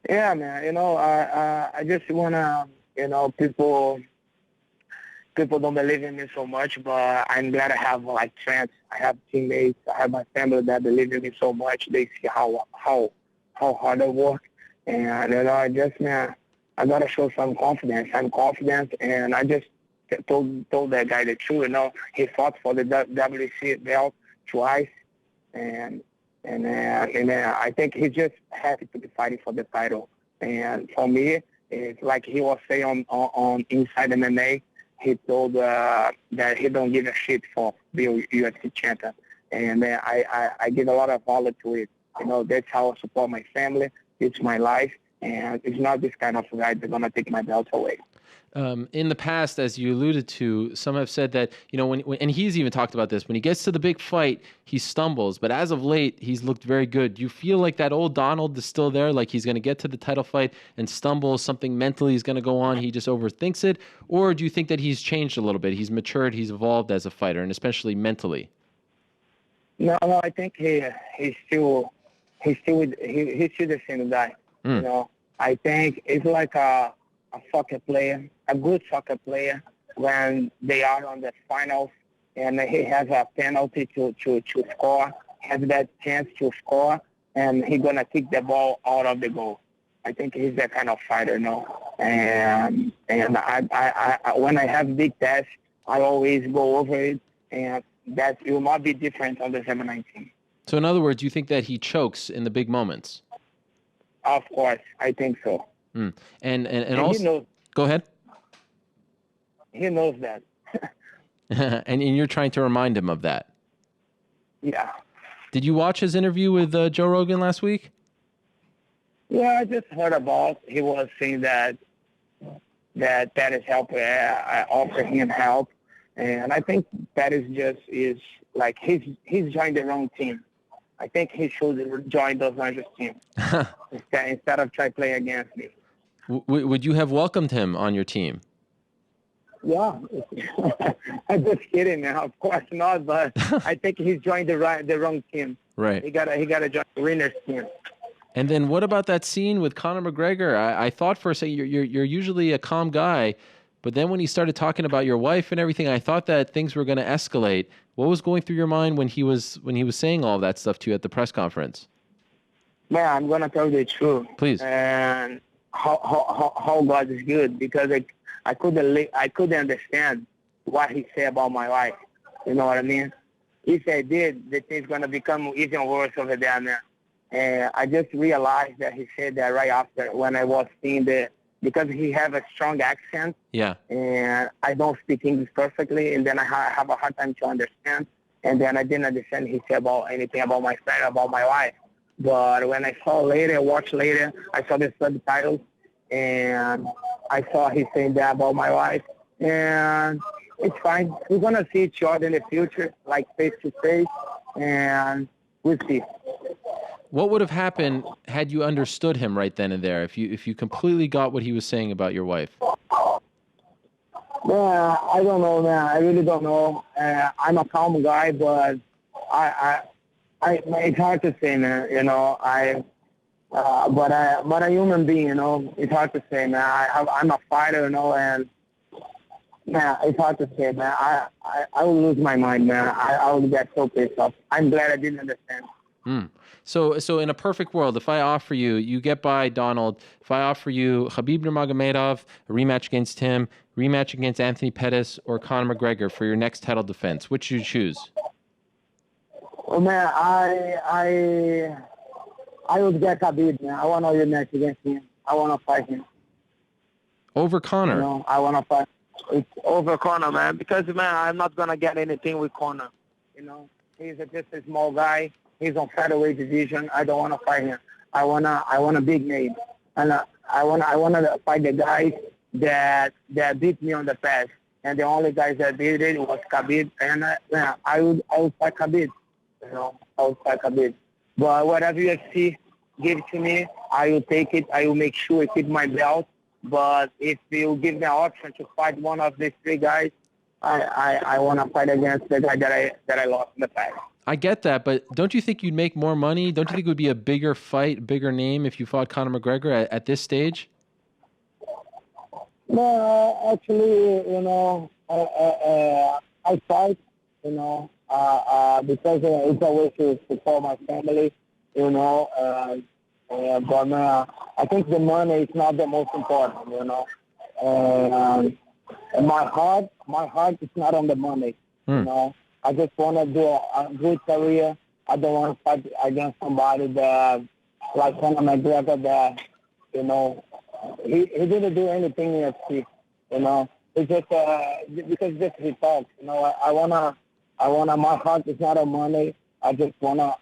Yeah, man. You know, I just wanna, you know, people don't believe in me so much, but I'm glad I have like friends, I have teammates, I have my family that believe in me so much. They see how hard I work. And, you know, man, I got to show some confidence. I'm confident, and I just told that guy the truth. You know, he fought for the WC belt twice, and I think he's just happy to be fighting for the title. And for me, it's like he was saying on Inside MMA, he told that he don't give a shit for being UFC champion. And I give a lot of value to it. You know, that's how I support my family. It's my life, and it's not this kind of guy that's going to take my belt away. In the past, as you alluded to, some have said that, you know, when and he's even talked about this, when he gets to the big fight, he stumbles. But as of late, he's looked very good. Do you feel like that old Donald is still there? Like he's going to get to the title fight and stumble, something mentally is going to go on, he just overthinks it? Or do you think that he's changed a little bit? He's matured, he's evolved as a fighter, and especially mentally? No, I think he's still the same guy. You know, I think it's like a soccer player, a good soccer player, when they are on the finals and he has a penalty to score, has that chance to score, and he's gonna kick the ball out of the goal. I think he's that kind of fighter, you know. And I when I have big tests, I always go over it, and that will not be different on the 719. So in other words, you think that he chokes in the big moments? Of course, I think so. And also, he knows, go ahead. He knows that. and you're trying to remind him of that. Yeah. Did you watch his interview with Joe Rogan last week? Yeah, I just heard about. He was saying that is help. I offer him help, and I think that is like he's joined the wrong team. I think he should join dos Anjos team instead of try play against me. Would you have welcomed him on your team? Yeah, I'm just kidding, man. Of course not, but I think he's joined the wrong team. Right. He gotta join the winner's team. And then what about that scene with Conor McGregor? I thought for a second you're usually a calm guy, But then when he started talking about your wife and everything, I thought that things were going to escalate. What was going through your mind when he was saying all of that stuff to you at the press conference? Man, I'm gonna tell you the truth. Please. And how God is good, because I couldn't understand what he said about my wife. You know what I mean? If I did, the thing's gonna become even worse over there, man. And I just realized that he said that right after when I was seeing because he have a strong accent. Yeah. And I don't speak English perfectly, and then I have a hard time to understand. And then I didn't understand he said about anything about my friend, about my wife. But when I watched later, I saw the subtitles, and I saw he saying that about my wife. And it's fine. We're going to see each other in the future, like face to face, and we'll see. What would have happened had you understood him right then and there, if you completely got what he was saying about your wife? Yeah, I don't know, man. I really don't know. I'm a calm guy, but it's hard to say, man. You know, but a human being, you know, it's hard to say, man. I'm a fighter, you know, and man, it's hard to say, man. I will lose my mind, man. I will get so pissed off. I'm glad I didn't understand. So in a perfect world, if I offer you get by Donald. If I offer you Khabib Nurmagomedov, a rematch against him, rematch against Anthony Pettis, or Conor McGregor for your next title defense, which you choose? Oh man, I would get Khabib, man. I want to rematch against him. I want to fight him. Over Conor? You know, I want to fight. It's over Conor, man. Because man, I'm not gonna get anything with Conor. You know, he's just a small guy. He's on featherweight division. I don't want to fight him. I want a big name, and I want to fight the guys that beat me on the past. And the only guys that did it was Khabib, and I would fight Khabib. You know, I would fight Khabib. But whatever UFC give to me, I will take it. I will make sure I keep my belt. But if you give me an option to fight one of these three guys, I want to fight against the guy that I lost in the past. I get that, but don't you think you'd make more money? Don't you think it would be a bigger fight, bigger name if you fought Conor McGregor at this stage? No, actually, you know, I fight, you know, because it's a way to support my family, you know. But I think the money is not the most important, you know. And my heart is not on the money, you know. I just want to do a good career. I don't want to fight against somebody that, like Conor McGregor, that, you know, he didn't do anything in UFC, you know. It's just because just he talks, you know. I wanna. My heart is not on money. I just wanna.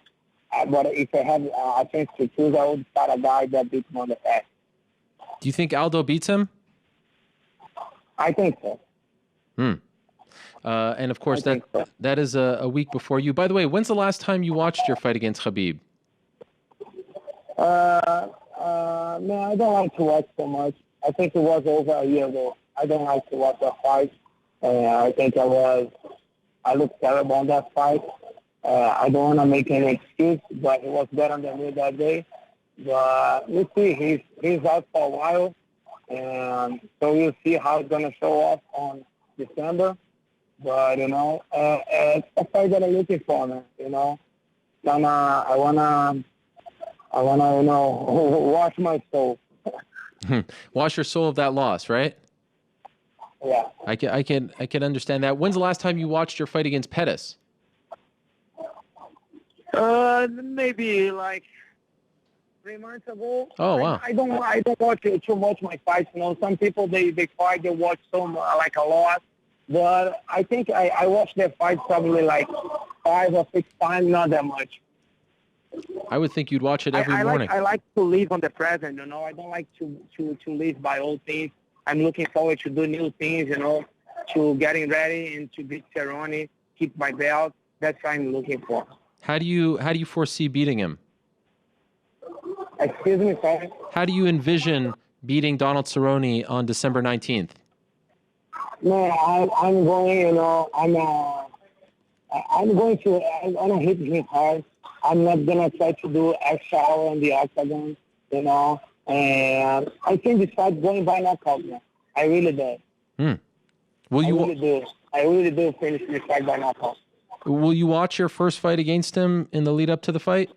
But if I have a chance to choose, I would fight a guy that beats me on the past. Do you think Aldo beats him? I think so. And of course, that is a week before you. By the way, when's the last time you watched your fight against Khabib? Man, I don't like to watch so much. I think it was over a year ago. I don't like to watch that fight. I think I looked terrible on that fight. I don't want to make any excuse, but he was better than me that day. But we'll see. He's out for a while, and so we'll see how it's going to show off on December. But, you know, it's a fight that I'm looking for, man, you know. And I wanna, you know, wash my soul. Wash your soul of that loss, right? Yeah. I can understand that. When's the last time you watched your fight against Pettis? Maybe like 3 months ago. Oh wow. I don't watch too much my fights. You know, some people they fight, they watch so like a lot. But I think I watched their fight probably like 5 or 6 times, not that much. I would think you'd watch it every morning. I like to live on the present, you know. I don't like to live by old things. I'm looking forward to do new things, you know, to getting ready and to beat Cerrone, keep my belt. That's what I'm looking for. How do you foresee beating him? Excuse me, sorry? How do you envision beating Donald Cerrone on December 19th? No, I'm going, you know, I'm going to hit him hard. I'm not going to try to do extra hour on the octagon, you know. And I think this fight going by knockout, man. I really do. Will you? I really do finish this fight by knockout. Will you watch your first fight against him in the lead up to the fight?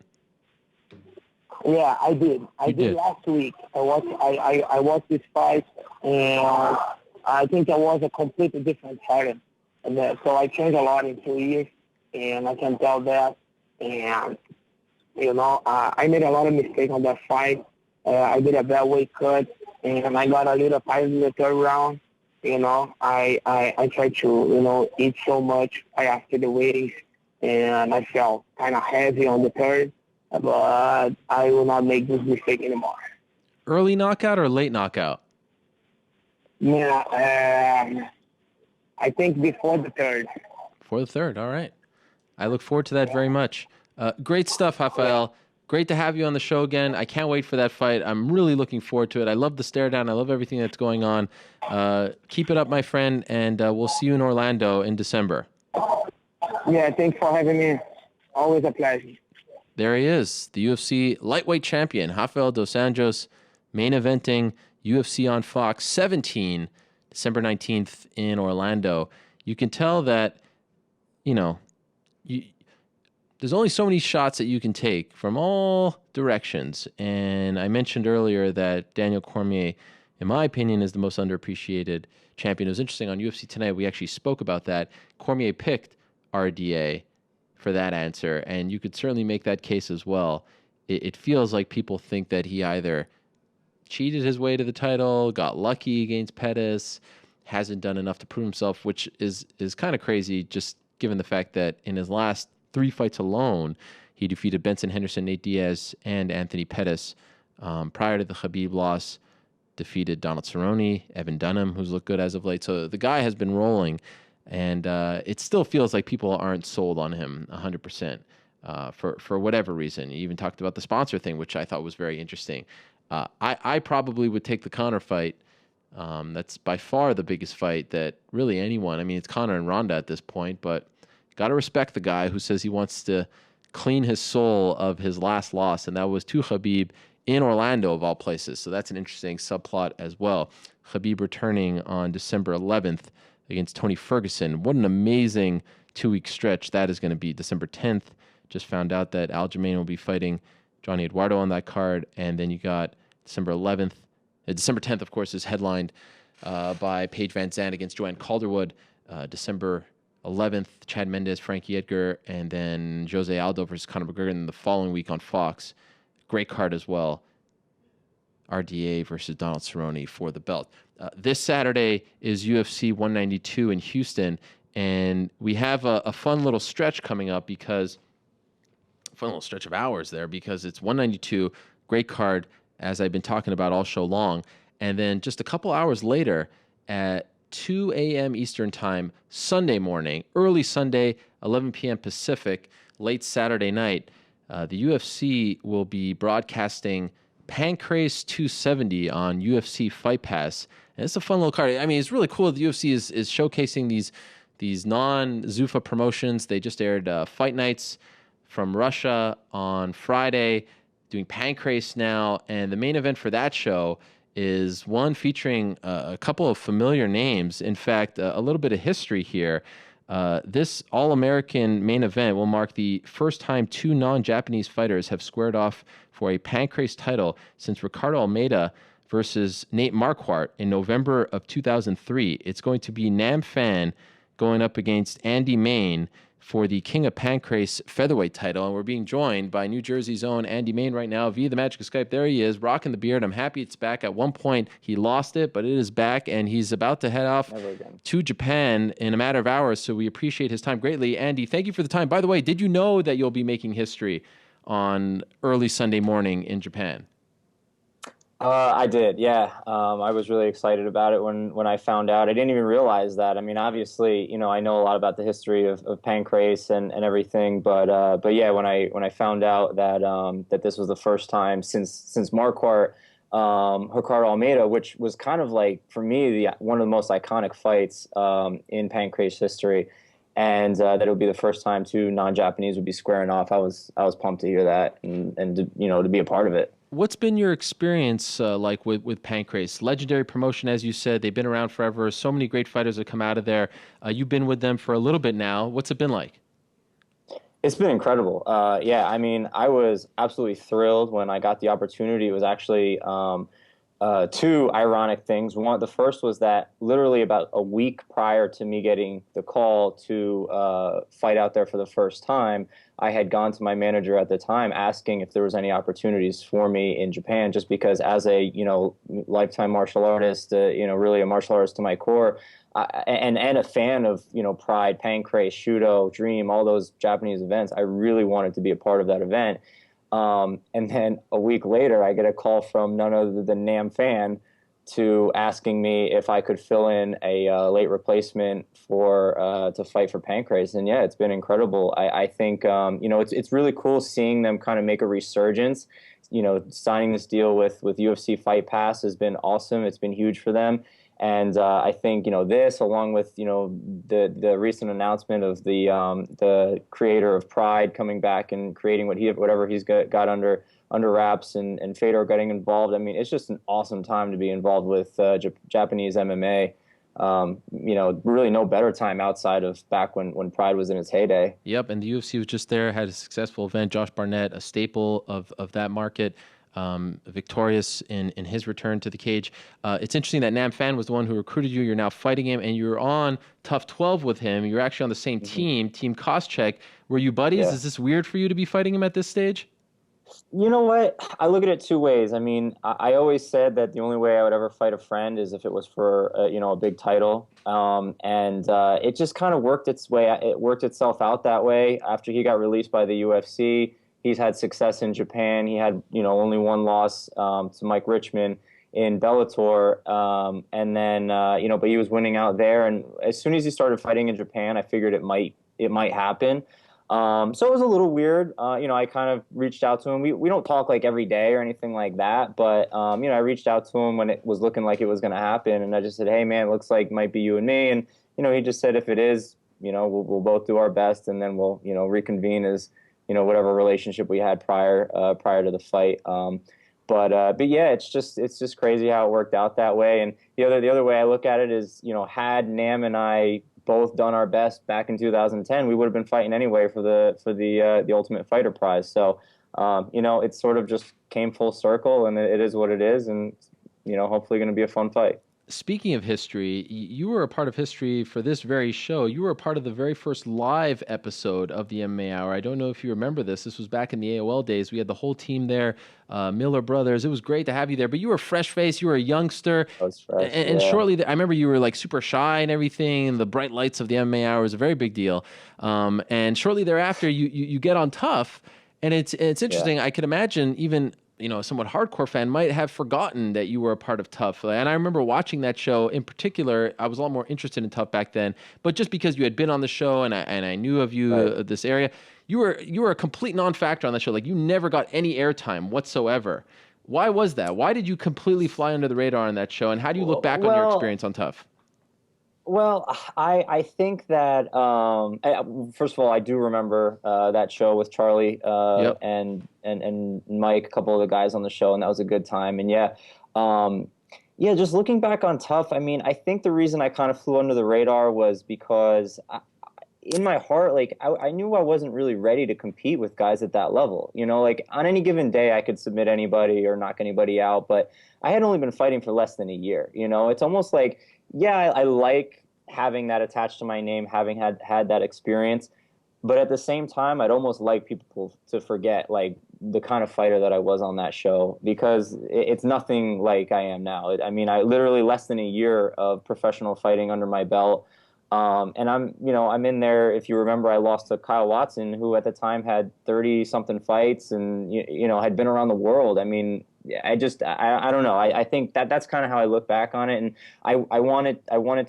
Yeah, I did. I did last week. I watched this fight, and I think I was a completely different fighter. And so I changed a lot in 2 years, and I can tell that. And, I made a lot of mistakes on that fight. I did a bad weight cut, and I got a little tired in the third round. I tried to, eat so much after the weightings, and I felt kind of heavy on the third, but I will not make this mistake anymore. Early knockout or late knockout? Yeah, I think before the third. Before the third, all right. I look forward to that very much. Great stuff, Rafael. Great to have you on the show again. I can't wait for that fight. I'm really looking forward to it. I love the stare down. I love everything that's going on. Keep it up, my friend, and we'll see you in Orlando in December. Yeah, thanks for having me. Always a pleasure. There he is, the UFC lightweight champion, Rafael dos Anjos, main eventing UFC on Fox 17, December 19th in Orlando. You can tell that, there's only so many shots that you can take from all directions. And I mentioned earlier that Daniel Cormier, in my opinion, is the most underappreciated champion. It was interesting on UFC Tonight, we actually spoke about that. Cormier picked RDA for that answer, and you could certainly make that case as well. It feels like people think that he either cheated his way to the title, got lucky against Pettis, hasn't done enough to prove himself, which is kind of crazy, just given the fact that in his last 3 fights alone, he defeated Benson Henderson, Nate Diaz, and Anthony Pettis. Prior to the Khabib loss, defeated Donald Cerrone, Evan Dunham, who's looked good as of late. So the guy has been rolling, and it still feels like people aren't sold on him 100% for whatever reason. He even talked about the sponsor thing, which I thought was very interesting. I probably would take the Conor fight. That's by far the biggest fight that really anyone, it's Conor and Ronda at this point, but got to respect the guy who says he wants to clean his soul of his last loss, and that was to Khabib in Orlando, of all places. So that's an interesting subplot as well. Khabib returning on December 11th against Tony Ferguson. What an amazing 2-week stretch that is going to be. December 10th, just found out that Aljamain will be fighting Johnny Eduardo on that card, and then you got December 11th. December 10th, of course, is headlined by Paige Van Zandt against Joanne Calderwood. December 11th, Chad Mendez, Frankie Edgar, and then Jose Aldo versus Conor McGregor. And the following week on Fox, great card as well. RDA versus Donald Cerrone for the belt. This Saturday is UFC 192 in Houston, and we have a fun little stretch coming up fun little stretch of hours there because it's 192, great card, as I've been talking about all show long. And then just a couple hours later at 2 a.m. Eastern Time, Sunday morning, early Sunday, 11 p.m. Pacific, late Saturday night, the UFC will be broadcasting Pancrase 270 on UFC Fight Pass. And it's a fun little card. It's really cool. The UFC is showcasing these non-Zuffa promotions. They just aired Fight Nights from Russia on Friday, doing Pancrase now. And the main event for that show is one featuring a couple of familiar names. In fact, a little bit of history here. This All-American main event will mark the first time 2 non-Japanese fighters have squared off for a Pancrase title since Ricardo Almeida versus Nate Marquardt in November of 2003. It's going to be Nam Phan going up against Andy Main for the King of Pancrase featherweight title. And we're being joined by New Jersey's own Andy Main right now via the magic of Skype. There he is, rocking the beard. I'm happy it's back. At one point, he lost it, but it is back, and he's about to head off to Japan in a matter of hours, so we appreciate his time greatly. Andy, thank you for the time. By the way, did you know that you'll be making history on early Sunday morning in Japan? I did, yeah. I was really excited about it when I found out. I didn't even realize that. Obviously, I know a lot about the history of Pancrase and everything, but yeah, when I found out that this was the first time since Marquardt, Ricardo Almeida, which was kind of like, for me, one of the most iconic fights in Pancrase history, and that it would be the first time 2 non-Japanese would be squaring off. I was pumped to hear that and to be a part of it. What's been your experience like with Pancrase? Legendary promotion, as you said. They've been around forever. So many great fighters have come out of there. You've been with them for a little bit now. What's it been like? It's been incredible. Yeah, I mean, I was absolutely thrilled when I got the opportunity. It was actually two ironic things. One, the first was that literally about a week prior to me getting the call to fight out there for the first time, I had gone to my manager at the time asking if there was any opportunities for me in Japan, just because as a, lifetime martial artist, really a martial artist to my core, and a fan of, Pride, Pancrase, Shudo, Dream, all those Japanese events, I really wanted to be a part of that event. And then a week later, I get a call from none other than Nam Fan to asking me if I could fill in a late replacement for to fight for Pancrase. And yeah, it's been incredible. I think it's really cool seeing them kind of make a resurgence. Signing this deal with UFC Fight Pass has been awesome. It's been huge for them. And I think this, along with the recent announcement of the creator of Pride coming back and creating whatever he's got under wraps, and Fedor getting involved. I mean, it's just an awesome time to be involved with Japanese MMA. Really no better time outside of back when Pride was in its heyday. Yep, and the UFC was just there, had a successful event. Josh Barnett, a staple of that market. Victorious in his return to the cage. It's interesting that Nam Fan was the one who recruited you. You're now fighting him, and you're on Tough 12 with him. You're actually on the same team, Team Koscheck. Were you buddies? Yeah. Is this weird for you to be fighting him at this stage? You know what? I look at it two ways. I mean, I always said that the only way I would ever fight a friend is if it was for a big title, and it just kind of worked its way. It worked itself out that way after he got released by the UFC. He's had success in Japan. He had, only one loss to Mike Richman in Bellator, and then, but he was winning out there. And as soon as he started fighting in Japan, I figured it might happen. So it was a little weird. I kind of reached out to him. We don't talk like every day or anything like that, but I reached out to him when it was looking like it was going to happen, and I just said, "Hey, man, it looks like it might be you and me." And he just said, "If it is, we'll both do our best, and then we'll reconvene as." Whatever relationship we had prior to the fight. But yeah, it's just crazy how it worked out that way. And the other way I look at it is, had Nam and I both done our best back in 2010, we would have been fighting anyway for the Ultimate Fighter prize. So, it sort of just came full circle, and it is what it is, and hopefully going to be a fun fight. Speaking of history, you were a part of history for this very show. You were a part of the very first live episode of the MMA Hour. I don't know if you remember this. This was back in the AOL days. We had the whole team there, Miller Brothers. It was great to have you there. But you were fresh face. You were a youngster. I was fresh, and shortly, I remember you were like super shy and everything. And the bright lights of the MMA Hour was a very big deal. And shortly thereafter, you get on Tough. And it's interesting. Yeah. I could imagine even a somewhat hardcore fan might have forgotten that you were a part of Tough. And I remember watching that show in particular. I was a lot more interested in Tough back then, but just because you had been on the show and I knew of you, right. This area, you were a complete non-factor on the show. Like, you never got any airtime whatsoever. Why was that? Why did you completely fly under the radar on that show? And how do you look back on your experience on Tough? Well, I think that first of all, I do remember that show with Charlie yep. and Mike, a couple of the guys on the show, and that was a good time. And just looking back on Tough, I mean, I think the reason I kind of flew under the radar was because in my heart, like I knew I wasn't really ready to compete with guys at that level. Like on any given day, I could submit anybody or knock anybody out, but I had only been fighting for less than a year. It's almost like, yeah, I like having that attached to my name, having had that experience. But at the same time, I'd almost like people to forget, like, the kind of fighter that I was on that show, because it's nothing like I am now. I mean, I literally less than a year of professional fighting under my belt. And I'm in there. If you remember, I lost to Kyle Watson, who at the time had 30-something fights and, had been around the world. I mean, I don't know. I think that's kind of how I look back on it. And I want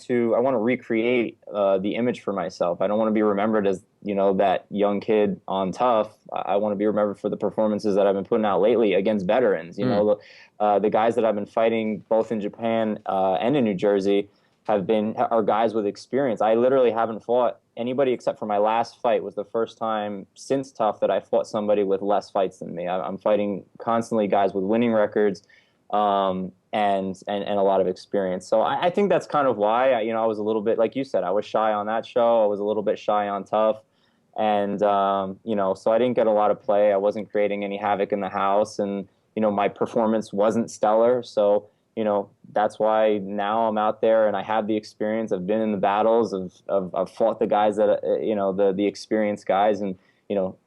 to recreate the image for myself. I don't want to be remembered as, that young kid on Tough. I want to be remembered for the performances that I've been putting out lately against veterans. The guys that I've been fighting both in Japan and in New Jersey. are guys with experience. I literally haven't fought anybody except for my last fight. Was the first time since Tough that I fought somebody with less fights than me. I'm fighting constantly guys with winning records, and a lot of experience. So I think that's kind of why I was a little bit, like you said, I was shy on that show. I was a little bit shy on Tough, and so I didn't get a lot of play. I wasn't creating any havoc in the house, and my performance wasn't stellar. So that's why now I'm out there and I have the experience. I've been in the battles. I've fought the guys that the experienced guys, and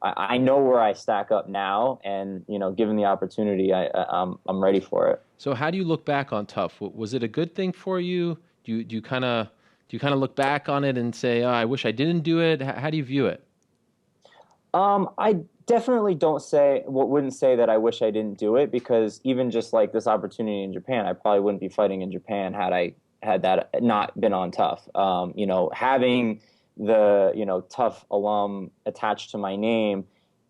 I know where I stack up now, and given the opportunity, I'm ready for it. So how do you look back on Tough? Was it a good thing for you? Do you kind of look back on it and say, oh, I wish I didn't do it? How do you view it? I definitely wouldn't say that I wish I didn't do it, because even just like this opportunity in Japan, I probably wouldn't be fighting in Japan had that not been on Tough. Having the Tough alum attached to my name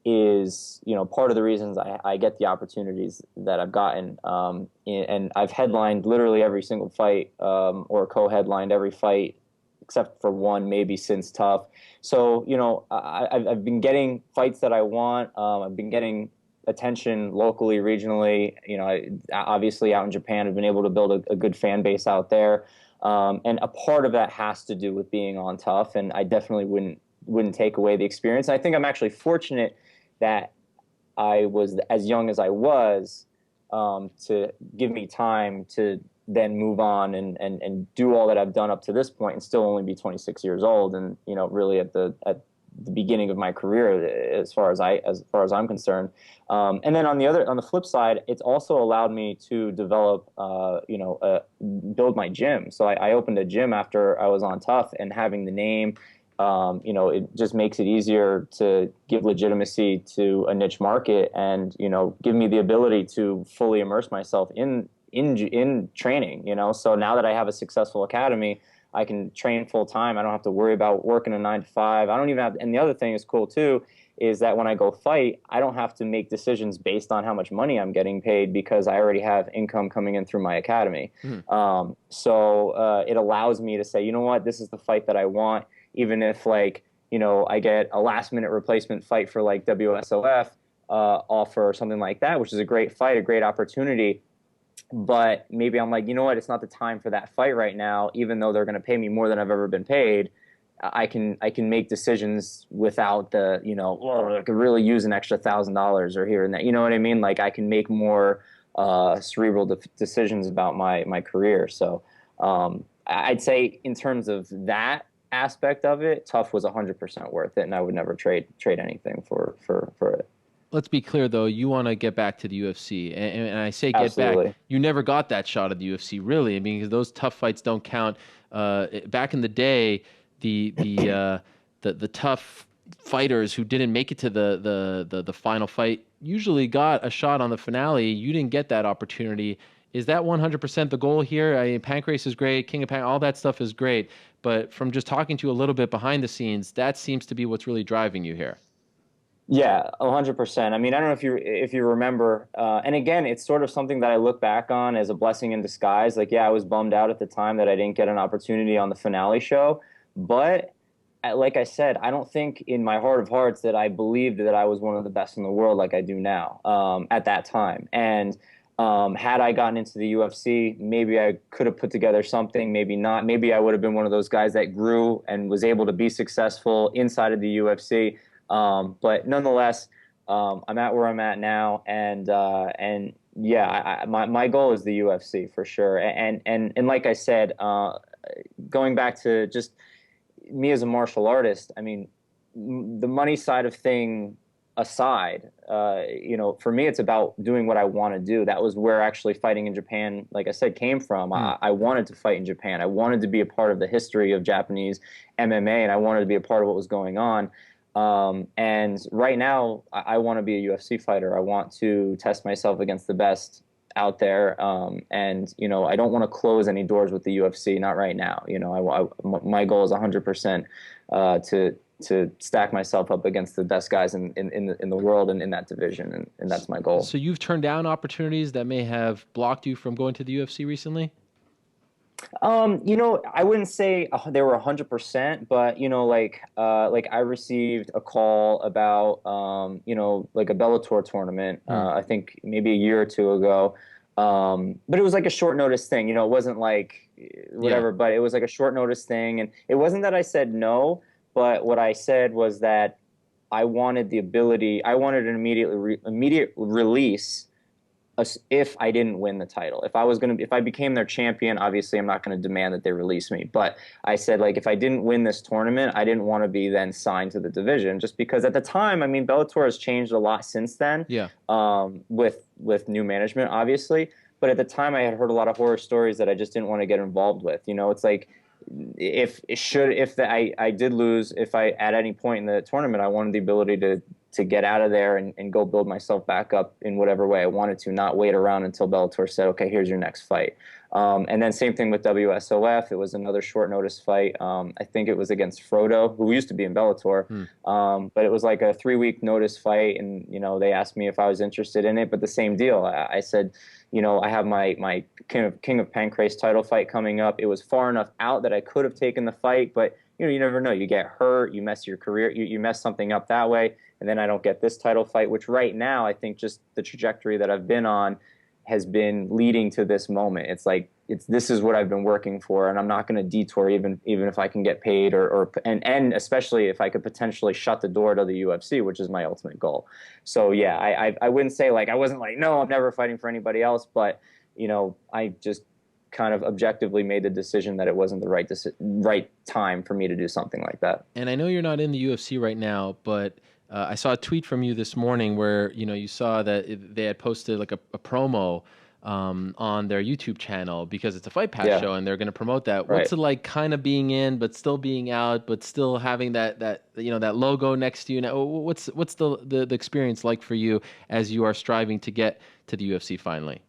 is part of the reasons I get the opportunities that I've gotten. And I've headlined literally every single fight, or co-headlined every fight except for one, maybe since Tough. So, I've been getting fights that I want. I've been getting attention locally, regionally. Obviously out in Japan, I've been able to build a good fan base out there. And a part of that has to do with being on Tough, and I definitely wouldn't take away the experience. I think I'm actually fortunate that I was as young as I was, to give me time to then move on and do all that I've done up to this point, and still only be 26 years old, and really at the beginning of my career as far as I'm concerned. And then on the flip side, it's also allowed me to develop build my gym. So I opened a gym after I was on Tough, and having the name, it just makes it easier to give legitimacy to a niche market, and give me the ability to fully immerse myself in training. So now that I have a successful academy, I can train full time. I don't have to worry about working a 9 to 5. I don't even have. And the other thing is cool too, is that when I go fight, I don't have to make decisions based on how much money I'm getting paid, because I already have income coming in through my academy. So it allows me to say, you know what, this is the fight that I want. Even if I get a last minute replacement fight for like WSOF offer or something like that, which is a great fight, a great opportunity. But maybe I'm like, you know what, it's not the time for that fight right now, even though they're going to pay me more than I've ever been paid. I can make decisions without the, I could really use an extra $1,000 or here and there. You know what I mean? Like, I can make more cerebral decisions about my career. So I'd say in terms of that aspect of it, Tough was 100% worth it, and I would never trade anything for it. Let's be clear, though. You want to get back to the UFC, and I say get Absolutely. back. You never got that shot at the UFC, really. I mean, because those Tough fights don't count. Back in the day, the tough fighters who didn't make it to the final fight usually got a shot on the finale. You didn't get that opportunity. Is that 100% the goal here? I mean, Pancrase is great, King of Pan, all that stuff is great. But from just talking to you a little bit behind the scenes, that seems to be what's really driving you here. Yeah, 100%. I mean, I don't know if you remember, and again, it's sort of something that I look back on as a blessing in disguise. Like, yeah, I was bummed out at the time that I didn't get an opportunity on the finale show, but like I said, I don't think in my heart of hearts that I believed that I was one of the best in the world like I do now at that time. And had I gotten into the UFC, maybe I could have put together something, maybe not. Maybe I would have been one of those guys that grew and was able to be successful inside of the UFC. But nonetheless, I'm at where I'm at now, and yeah, my goal is the UFC for sure. And like I said, going back to just me as a martial artist, I mean, the money side of thing aside, for me, it's about doing what I want to do. That was where actually fighting in Japan, like I said, came from. I wanted to fight in Japan. I wanted to be a part of the history of Japanese MMA, and I wanted to be a part of what was going on. And right now, I want to be a UFC fighter. I want to test myself against the best out there. And I don't want to close any doors with the UFC, not right now. My goal is 100% to stack myself up against the best guys in the world and in that division, and that's my goal. So you've turned down opportunities that may have blocked you from going to the UFC recently? I wouldn't say they were 100%, but like I received a call about like a Bellator tournament. I think maybe a year or two ago. But it was like a short notice thing. It wasn't like whatever, but it was like a short notice thing, and it wasn't that I said no, but what I said was that I wanted an immediate release if I didn't win the title. If I became their champion, obviously I'm not going to demand that they release me. But I said, like, if I didn't win this tournament, I didn't want to be then signed to the division, just because at the time, I mean, Bellator has changed a lot since then. Yeah. With new management, obviously. But at the time, I had heard a lot of horror stories that I just didn't want to get involved with. It's like, I did lose, if I at any point in the tournament, I wanted the ability to get out of there and go build myself back up in whatever way I wanted to, not wait around until Bellator said, okay, here's your next fight. And then same thing with WSOF. It was another short notice fight. I think it was against Frodo, who used to be in Bellator. But it was like a 3-week notice fight, and they asked me if I was interested in it. But the same deal. I said, I have my King of Pancrase title fight coming up. It was far enough out that I could have taken the fight, but you never know. You get hurt, you mess your career, you mess something up that way, and then I don't get this title fight, which right now I think just the trajectory that I've been on has been leading to this moment. It's like this is what I've been working for, and I'm not going to detour even if I can get paid and especially if I could potentially shut the door to the UFC, which is my ultimate goal. So yeah, I wouldn't say like I wasn't like, no, I'm never fighting for anybody else, but I just kind of objectively made the decision that it wasn't the right time for me to do something like that. And I know you're not in the UFC right now, but I saw a tweet from you this morning where you saw that they had posted like a promo on their YouTube channel because it's a Fight Pass show and they're going to promote that. Right. What's it like, kind of being in but still being out, but still having that logo next to you? Now, what's the experience like for you as you are striving to get to the UFC finally?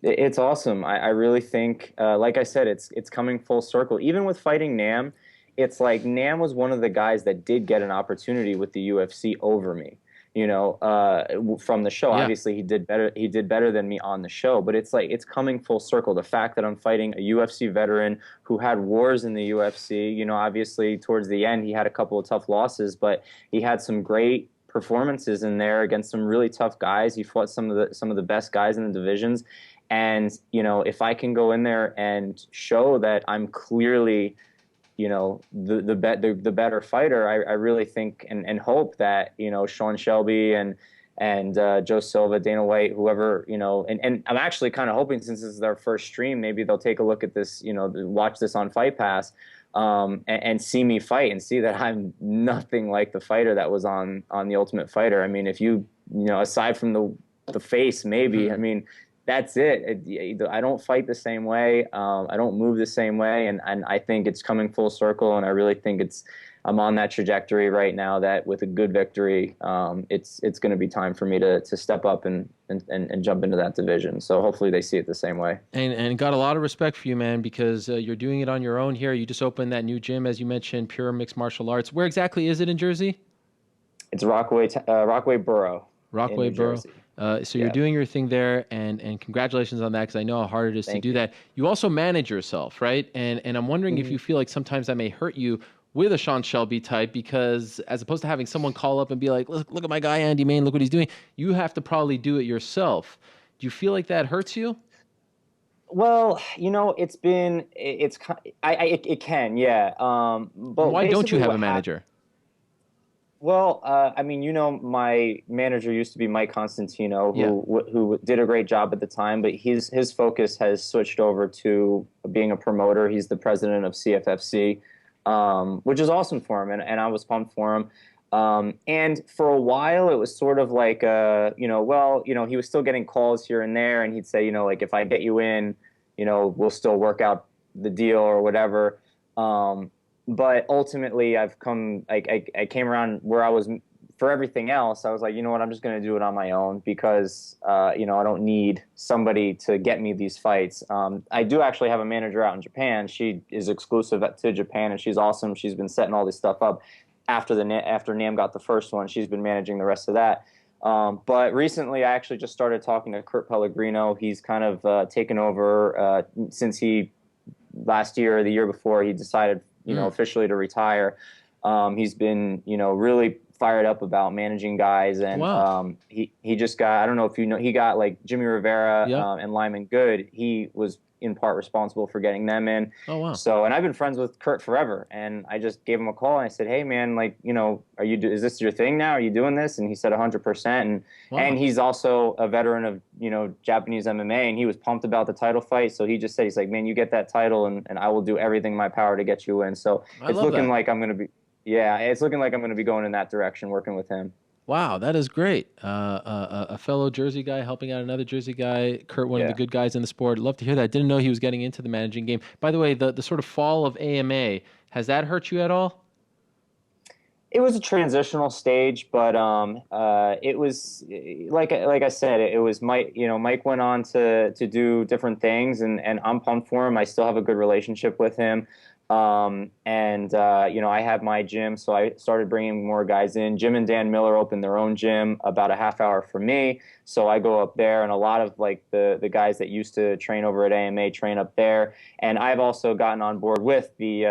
It's awesome. I really think, like I said, it's coming full circle. Even with fighting Nam, it's like Nam was one of the guys that did get an opportunity with the UFC over me, from the show. Yeah. Obviously, he did better. He did better than me on the show. But it's like it's coming full circle. The fact that I'm fighting a UFC veteran who had wars in the UFC. Obviously towards the end he had a couple of tough losses, but he had some great performances in there against some really tough guys. He fought some of the best guys in the divisions. And, if I can go in there and show that I'm clearly, the better fighter, I really think and hope that, Sean Shelby and Joe Silva, Dana White, whoever, and I'm actually kind of hoping, since this is their first stream, maybe they'll take a look at this, watch this on Fight Pass, and see me fight and see that I'm nothing like the fighter that was on The Ultimate Fighter. I mean, if aside from the face, maybe, I mean, that's it. I don't fight the same way. I don't move the same way. And I think it's coming full circle. And I really think I'm on that trajectory right now that with a good victory, it's going to be time for me to step up and jump into that division. So hopefully they see it the same way. And got a lot of respect for you, man, because you're doing it on your own here. You just opened that new gym, as you mentioned, Pure Mixed Martial Arts. Where exactly is it in Jersey? It's Rockaway Borough. Rockaway Borough. So you're doing your thing there, and congratulations on that, because I know how hard it is to do that. You also manage yourself, right? And I'm wondering if you feel like sometimes that may hurt you with a Sean Shelby type, because as opposed to having someone call up and be like, look at my guy Andy Main, look what he's doing, you have to probably do it yourself. Do you feel like that hurts you? Well, it can, yeah. But why don't you have a manager? Well, I mean, my manager used to be Mike Constantino, who did a great job at the time, but his focus has switched over to being a promoter. He's the president of CFFC, which is awesome for him, and I was pumped for him. And for a while, it was sort of like, he was still getting calls here and there, and he'd say, like, if I get you in, we'll still work out the deal or whatever. But ultimately, I came around where I was for everything else. I was like, you know what, I'm just going to do it on my own because, I don't need somebody to get me these fights. I do actually have a manager out in Japan. She is exclusive to Japan, and she's awesome. She's been setting all this stuff up. After Nam got the first one, she's been managing the rest of that. But recently, I actually just started talking to Kurt Pellegrino. He's kind of taken over since he last year or the year before he decided, officially to retire. He's been, really fired up about managing guys, and he just got, I don't know if you know, he got like Jimmy Rivera and Lyman Good. He was in part responsible for getting them in. Oh, wow. So, and I've been friends with Kurt forever, and I just gave him a call and I said, hey man, like, is this your thing now? Are you doing this? And he said 100%. And he's also a veteran of, Japanese MMA, and he was pumped about the title fight. So he just said, he's like, man, you get that title and I will do everything in my power to get you in. So it's looking like I'm going to be, it's looking like I'm going to be going in that direction, working with him. Wow, that is great. A fellow Jersey guy helping out another Jersey guy. Kurt, one of the good guys in the sport. Love to hear that. Didn't know he was getting into the managing game. By the way, the sort of fall of AMA, has that hurt you at all? It was a transitional stage, but it was like I said, it was Mike. Mike went on to do different things, and I'm pumped for him. I still have a good relationship with him. I have my gym, so I started bringing more guys in. Jim and Dan Miller opened their own gym about a half hour from me, so I go up there, and a lot of like the guys that used to train over at AMA train up there. And I've also gotten on board with the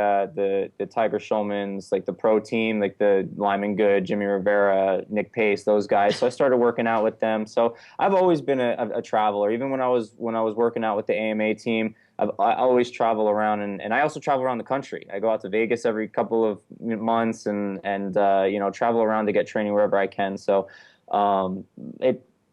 Tiger Schulmans, like the pro team, like the Lyman Good, Jimmy Rivera, Nick Pace, those guys. So I started working out with them. So I've always been a traveler. Even when I was working out with the AMA team, I always travel around, and I also travel around the country. I go out to Vegas every couple of months and travel around to get training wherever I can. So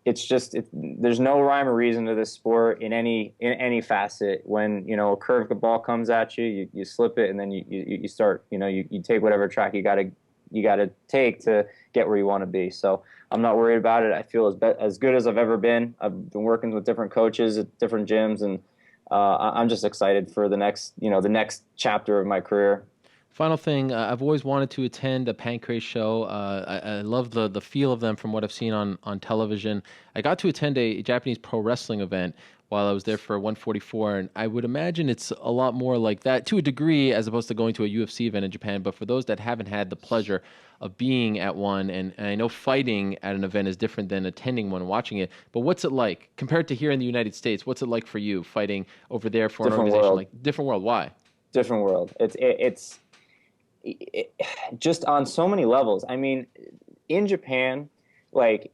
there's no rhyme or reason to this sport in any facet. When a curved ball comes at you, you slip it, and then you start you take whatever track you gotta take to get where you want to be. So I'm not worried about it. I feel as good as I've ever been. I've been working with different coaches at different gyms, and I'm just excited for the next chapter of my career. Final thing, I've always wanted to attend a Pancrase show. I love the feel of them from what I've seen on television. I got to attend a Japanese pro wrestling event while I was there for 144, and I would imagine it's a lot more like that to a degree as opposed to going to a UFC event in Japan. But for those that haven't had the pleasure of being at one, and I know fighting at an event is different than attending one and watching it, but what's it like compared to here in the United States? What's it like for you fighting over there for an organization like different world? Why? Different world. It's just on so many levels. I mean, in Japan, like,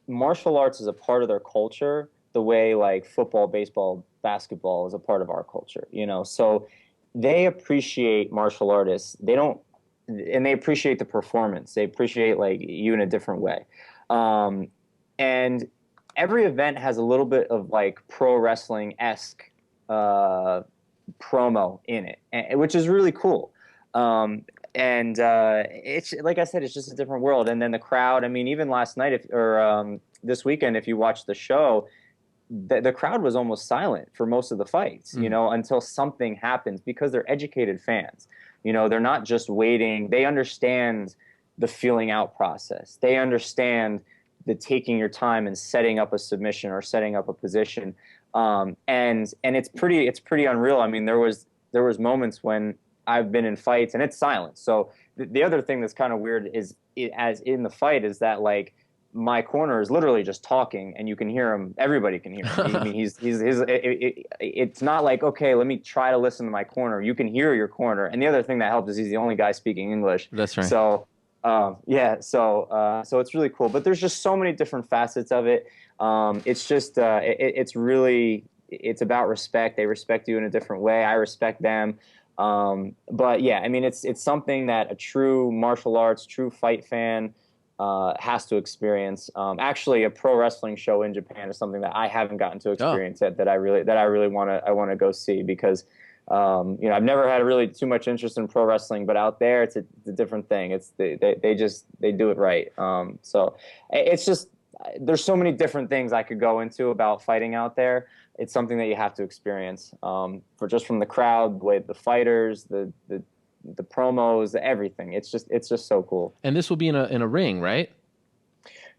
martial arts is a part of their culture the way like football, baseball, basketball is a part of our culture, so they appreciate martial artists. They appreciate the performance. They appreciate like you in a different way. And every event has a little bit of like pro wrestling-esque promo in it, which is really cool. It's like I said, it's just a different world. And then the crowd, I mean, even last night this weekend, if you watch the show, the crowd was almost silent for most of the fights, until something happens, because they're educated fans. They're not just waiting. They understand the feeling out process. They understand the taking your time and setting up a submission or setting up a position. And it's pretty unreal. I mean, there was moments when I've been in fights and it's silent. So the other thing that's kind of weird is as in the fight is that like my corner is literally just talking and you can hear him. Everybody can hear him. I mean, it's not like, okay, let me try to listen to my corner. You can hear your corner. And the other thing that helps is he's the only guy speaking English. That's right. So, so it's really cool, but there's just so many different facets of it. It's just, it's about respect. They respect you in a different way. I respect them. But yeah, I mean, it's something that a true martial arts, true fight fan has to experience. Actually, a pro wrestling show in Japan is something that I haven't gotten to experience yet. That I really want to go see, because I've never had really too much interest in pro wrestling, but out there it's a different thing. It's they do it right. So it's just, there's so many different things I could go into about fighting out there. It's something that you have to experience, from the crowd, the way the fighters, the promos, everything. It's just so cool. And this will be in a ring, right?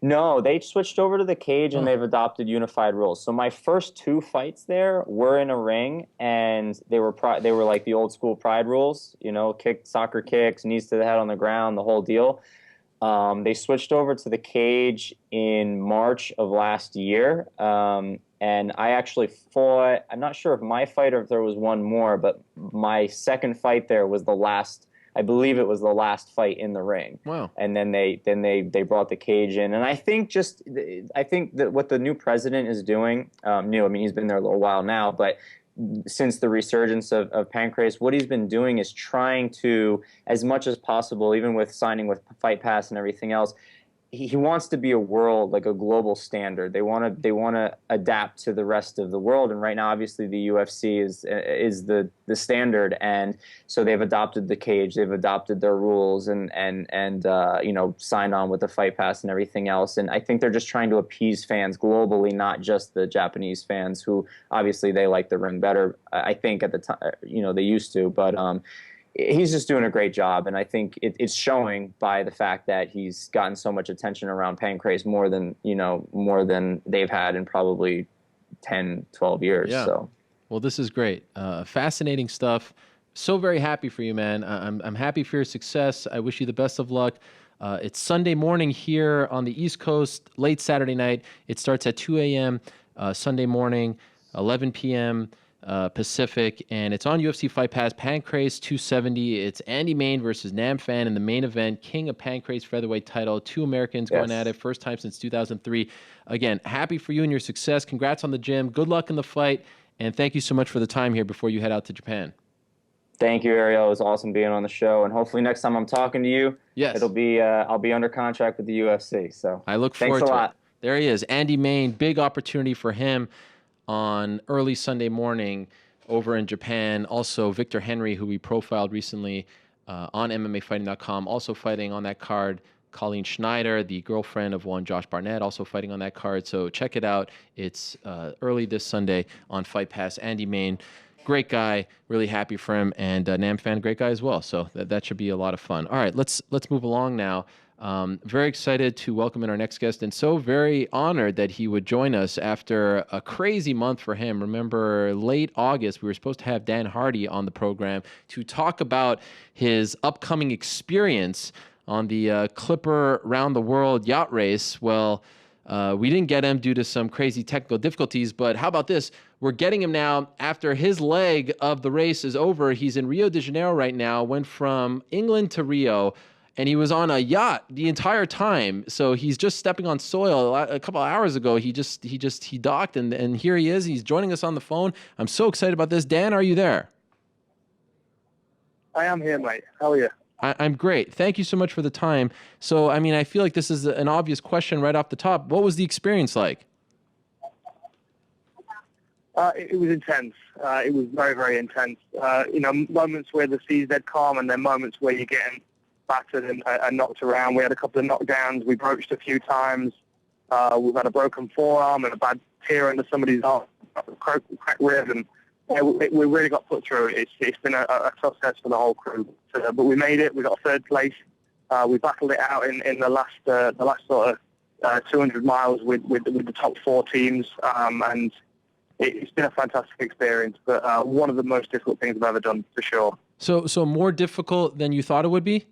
No, they switched over to the cage and they've adopted unified rules. So my first two fights there were in a ring, and they were like the old school Pride rules, soccer kicks, knees to the head on the ground, the whole deal. They switched over to the cage in March of last year, And I actually fought, I'm not sure if my fight or if there was one more, but my second fight there was the last, I believe it was the last fight in the ring. Wow. And then they brought the cage in. And I think that what the new president is doing, I mean, he's been there a little while now, but since the resurgence of Pancrase, what he's been doing is trying to, as much as possible, even with signing with Fight Pass and everything else, he wants to be a global standard. They want to adapt to the rest of the world, and right now, obviously, the UFC is the standard, and so they've adopted the cage, they've adopted their rules, and signed on with the Fight Pass and everything else. And I think they're just trying to appease fans globally, not just the Japanese fans, who obviously they like the ring better. I think at the time, they used to, but he's just doing a great job, and I think it's showing by the fact that he's gotten so much attention around Pancrase more than they've had in probably 10, 12 years. Yeah. So, well, this is great. Fascinating stuff. So very happy for you, man. I'm happy for your success. I wish you the best of luck. It's Sunday morning here on the East Coast, late Saturday night. It starts at 2 a.m. Sunday morning, 11 p.m. Pacific, and it's on UFC Fight Pass. Pancrase 270. It's Andy Main versus Nam Phan in the main event. King of Pancrase featherweight title. Two Americans going at it. First time since 2003. Again, happy for you and your success. Congrats on the gym. Good luck in the fight, and thank you so much for the time here before you head out to Japan. Thank you, Ariel. It was awesome being on the show, and hopefully next time I'm talking to you, it'll be I'll be under contract with the UFC. So I look forward to a lot. it. There he is, Andy Main. Big opportunity for him on early Sunday morning over in Japan. Also, Victor Henry, who we profiled recently on MMAfighting.com, also fighting on that card. Colleen Schneider, the girlfriend of one Josh Barnett, also fighting on that card. So check it out. It's early this Sunday on Fight Pass. Andy Main, great guy. Really happy for him. And Nam Phan, great guy as well. So that should be a lot of fun. All right, let's move along now. Very excited to welcome in our next guest, and so very honored that he would join us after a crazy month for him. Remember, late August, we were supposed to have Dan Hardy on the program to talk about his upcoming experience on the Clipper Round the World yacht race. Well, we didn't get him due to some crazy technical difficulties, but how about this? We're getting him now after his leg of the race is over. He's in Rio de Janeiro right now, went from England to Rio, and he was on a yacht the entire time. So he's just stepping on soil. A couple of hours ago, he docked, and here he is. He's joining us on the phone. I'm so excited about this. Dan, are you there? I am here, mate. How are you? I'm great. Thank you so much for the time. So, I mean, I feel like this is an obvious question right off the top. What was the experience like? It was intense. It was very, very intense. Moments where the sea's dead calm, and then moments where you're getting battered and knocked around. We had a couple of knockdowns. We broached a few times. We've had a broken forearm and a bad tear under somebody's arm, cracked rib, and we really got put through. It's been a tough test for the whole crew, but we made it. We got third place. We battled it out in the last sort of 200 miles with the top four teams, and it's been a fantastic experience. But one of the most difficult things I've ever done, for sure. So more difficult than you thought it would be?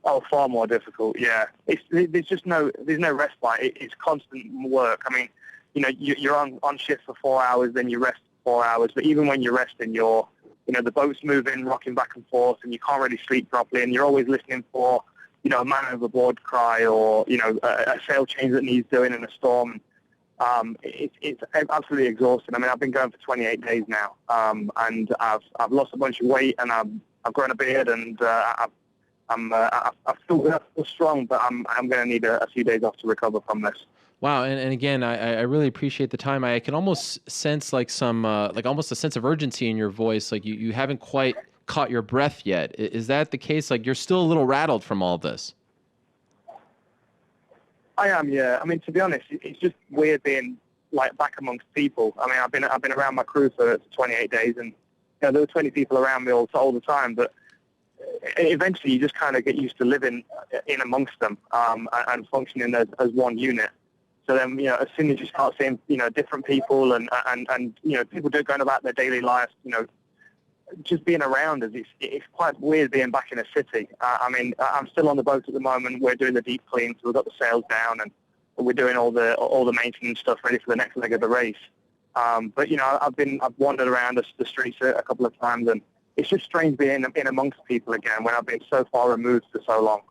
Oh, far more difficult. Yeah, there's no respite. It's constant work. I mean, you're on shift for 4 hours, then you rest for 4 hours. But even when you're resting, the boat's moving, rocking back and forth, and you can't really sleep properly. And you're always listening for, a man overboard cry, or a sail change that needs doing in a storm. It's absolutely exhausting. I mean, I've been going for 28 days now, and I've lost a bunch of weight, and I've grown a beard, and I feel strong, but I'm going to need a few days off to recover from this. Wow, and again, I really appreciate the time. I can almost sense like some almost a sense of urgency in your voice. Like you haven't quite caught your breath yet. Is that the case? Like you're still a little rattled from all this? I am, yeah. I mean, to be honest, it's just weird being like back amongst people. I mean, I've been around my crew for 28 days, and there were 20 people around me all the time, but eventually you just kind of get used to living in amongst them and functioning as one unit. So then, as soon as you start seeing, different people and people going about their daily lives, just being around us, it's quite weird being back in a city. I mean, I'm still on the boat at the moment. We're doing the deep clean, so we've got the sails down and we're doing all the maintenance stuff ready for the next leg of the race. But I've wandered around the streets a couple of times, and it's just strange being in amongst people again when I've been so far removed for so long.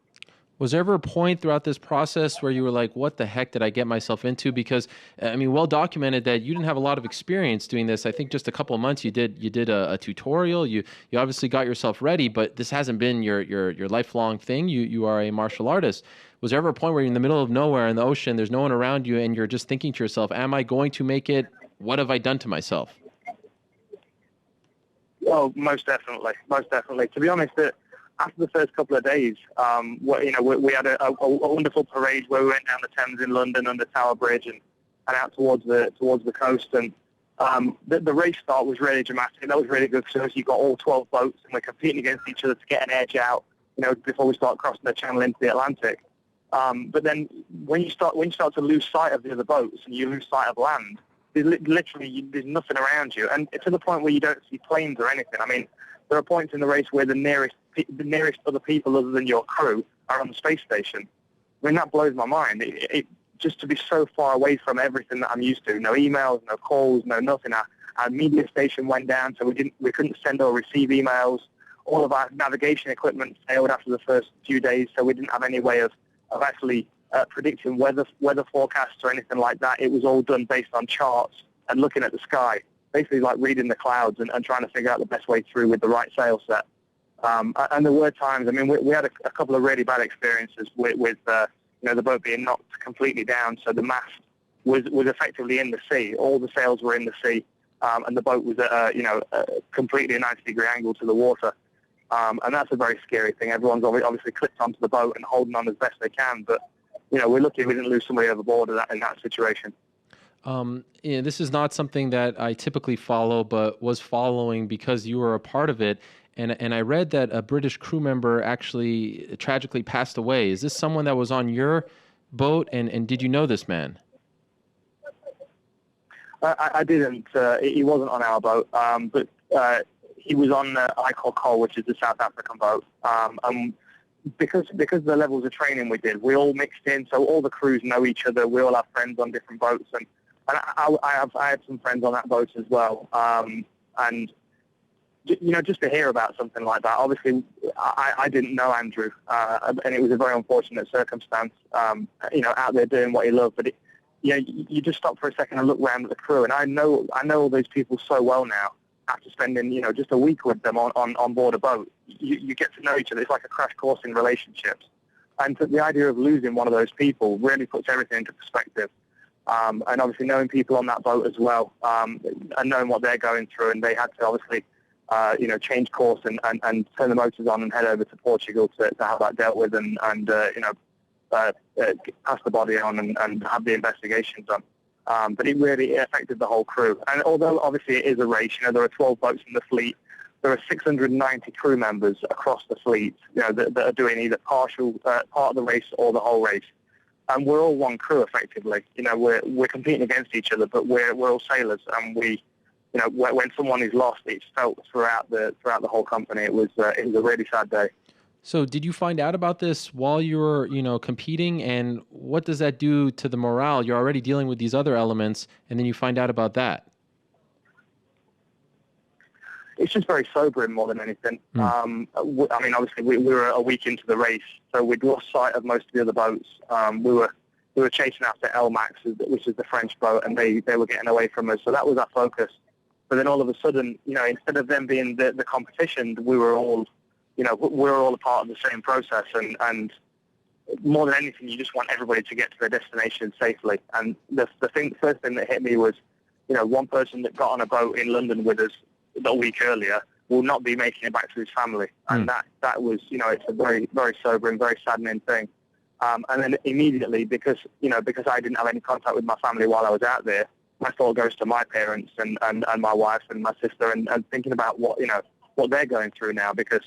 Was there ever a point throughout this process where you were like, what the heck did I get myself into? Because, I mean, well documented that you didn't have a lot of experience doing this. I think just a couple of months you did a tutorial. You obviously got yourself ready, but this hasn't been your lifelong thing. You are a martial artist. Was there ever a point where you're in the middle of nowhere in the ocean, there's no one around you, and you're just thinking to yourself, am I going to make it? What have I done to myself? Well, most definitely. To be honest, after the first couple of days, we had a wonderful parade where we went down the Thames in London under Tower Bridge and out towards the coast. And the race start was really dramatic. That was really good because you got all 12 boats and we're competing against each other to get an edge out, before we start crossing the channel into the Atlantic. But then when you start to lose sight of the other boats and you lose sight of land, there's nothing around you, and to the point where you don't see planes or anything. I mean, there are points in the race where the nearest other people other than your crew are on the space station. I mean, that blows my mind. It just to be so far away from everything that I'm used to. No emails, no calls, no nothing. Our media station went down, so we couldn't send or receive emails. All of our navigation equipment failed after the first few days, so we didn't have any way of actually predicting weather forecasts or anything like that. It was all done based on charts and looking at the sky, basically like reading the clouds and trying to figure out the best way through with the right sail set. And there were times, I mean, we had a couple of really bad experiences with the boat being knocked completely down, so the mast was effectively in the sea. All the sails were in the sea, and the boat was at completely a 90-degree angle to the water. And that's a very scary thing. Everyone's obviously clipped onto the boat and holding on as best they can, but we're lucky we didn't lose somebody overboard in that situation. This is not something that I typically follow, but was following because you were a part of it. And I read that a British crew member actually tragically passed away. Is this someone that was on your boat? And did you know this man? I didn't. He wasn't on our boat, but he was on Icol, which is the South African boat. Because the levels of training we did, we all mixed in, so all the crews know each other. We all have friends on different boats, and I had some friends on that boat as well. And just to hear about something like that, obviously I didn't know Andrew, and it was a very unfortunate circumstance. Out there doing what he loved, but you just stop for a second and look around at the crew, and I know all those people so well now. After spending, just a week with them on board a boat, you get to know each other. It's like a crash course in relationships. And so the idea of losing one of those people really puts everything into perspective. And obviously knowing people on that boat as well, and knowing what they're going through, and they had to obviously, change course and turn the motors on and head over to Portugal to have that dealt with and pass the body on and have the investigation done. But it really affected the whole crew. And although obviously it is a race, there are 12 boats in the fleet, there are 690 crew members across the fleet, that are doing either part of the race or the whole race. And we're all one crew effectively. We're competing against each other, but we're all sailors. And when someone is lost, it's felt throughout the whole company. It was a really sad day. So did you find out about this while you were, competing, and what does that do to the morale? You're already dealing with these other elements, and then you find out about that. It's just very sobering more than anything. Obviously we were a week into the race, so we'd lost sight of most of the other boats. We were chasing after Elmax, which is the French boat, and they were getting away from us. So that was our focus. But then all of a sudden, instead of them being the competition, we were all we're all a part of the same process, and more than anything, you just want everybody to get to their destination safely. And the first thing that hit me was, one person that got on a boat in London with us a week earlier will not be making it back to his family, and that was, it's a very, very sobering, very saddening thing. And then immediately, because I didn't have any contact with my family while I was out there, my thought goes to my parents and my wife and my sister, and thinking about what they're going through now, because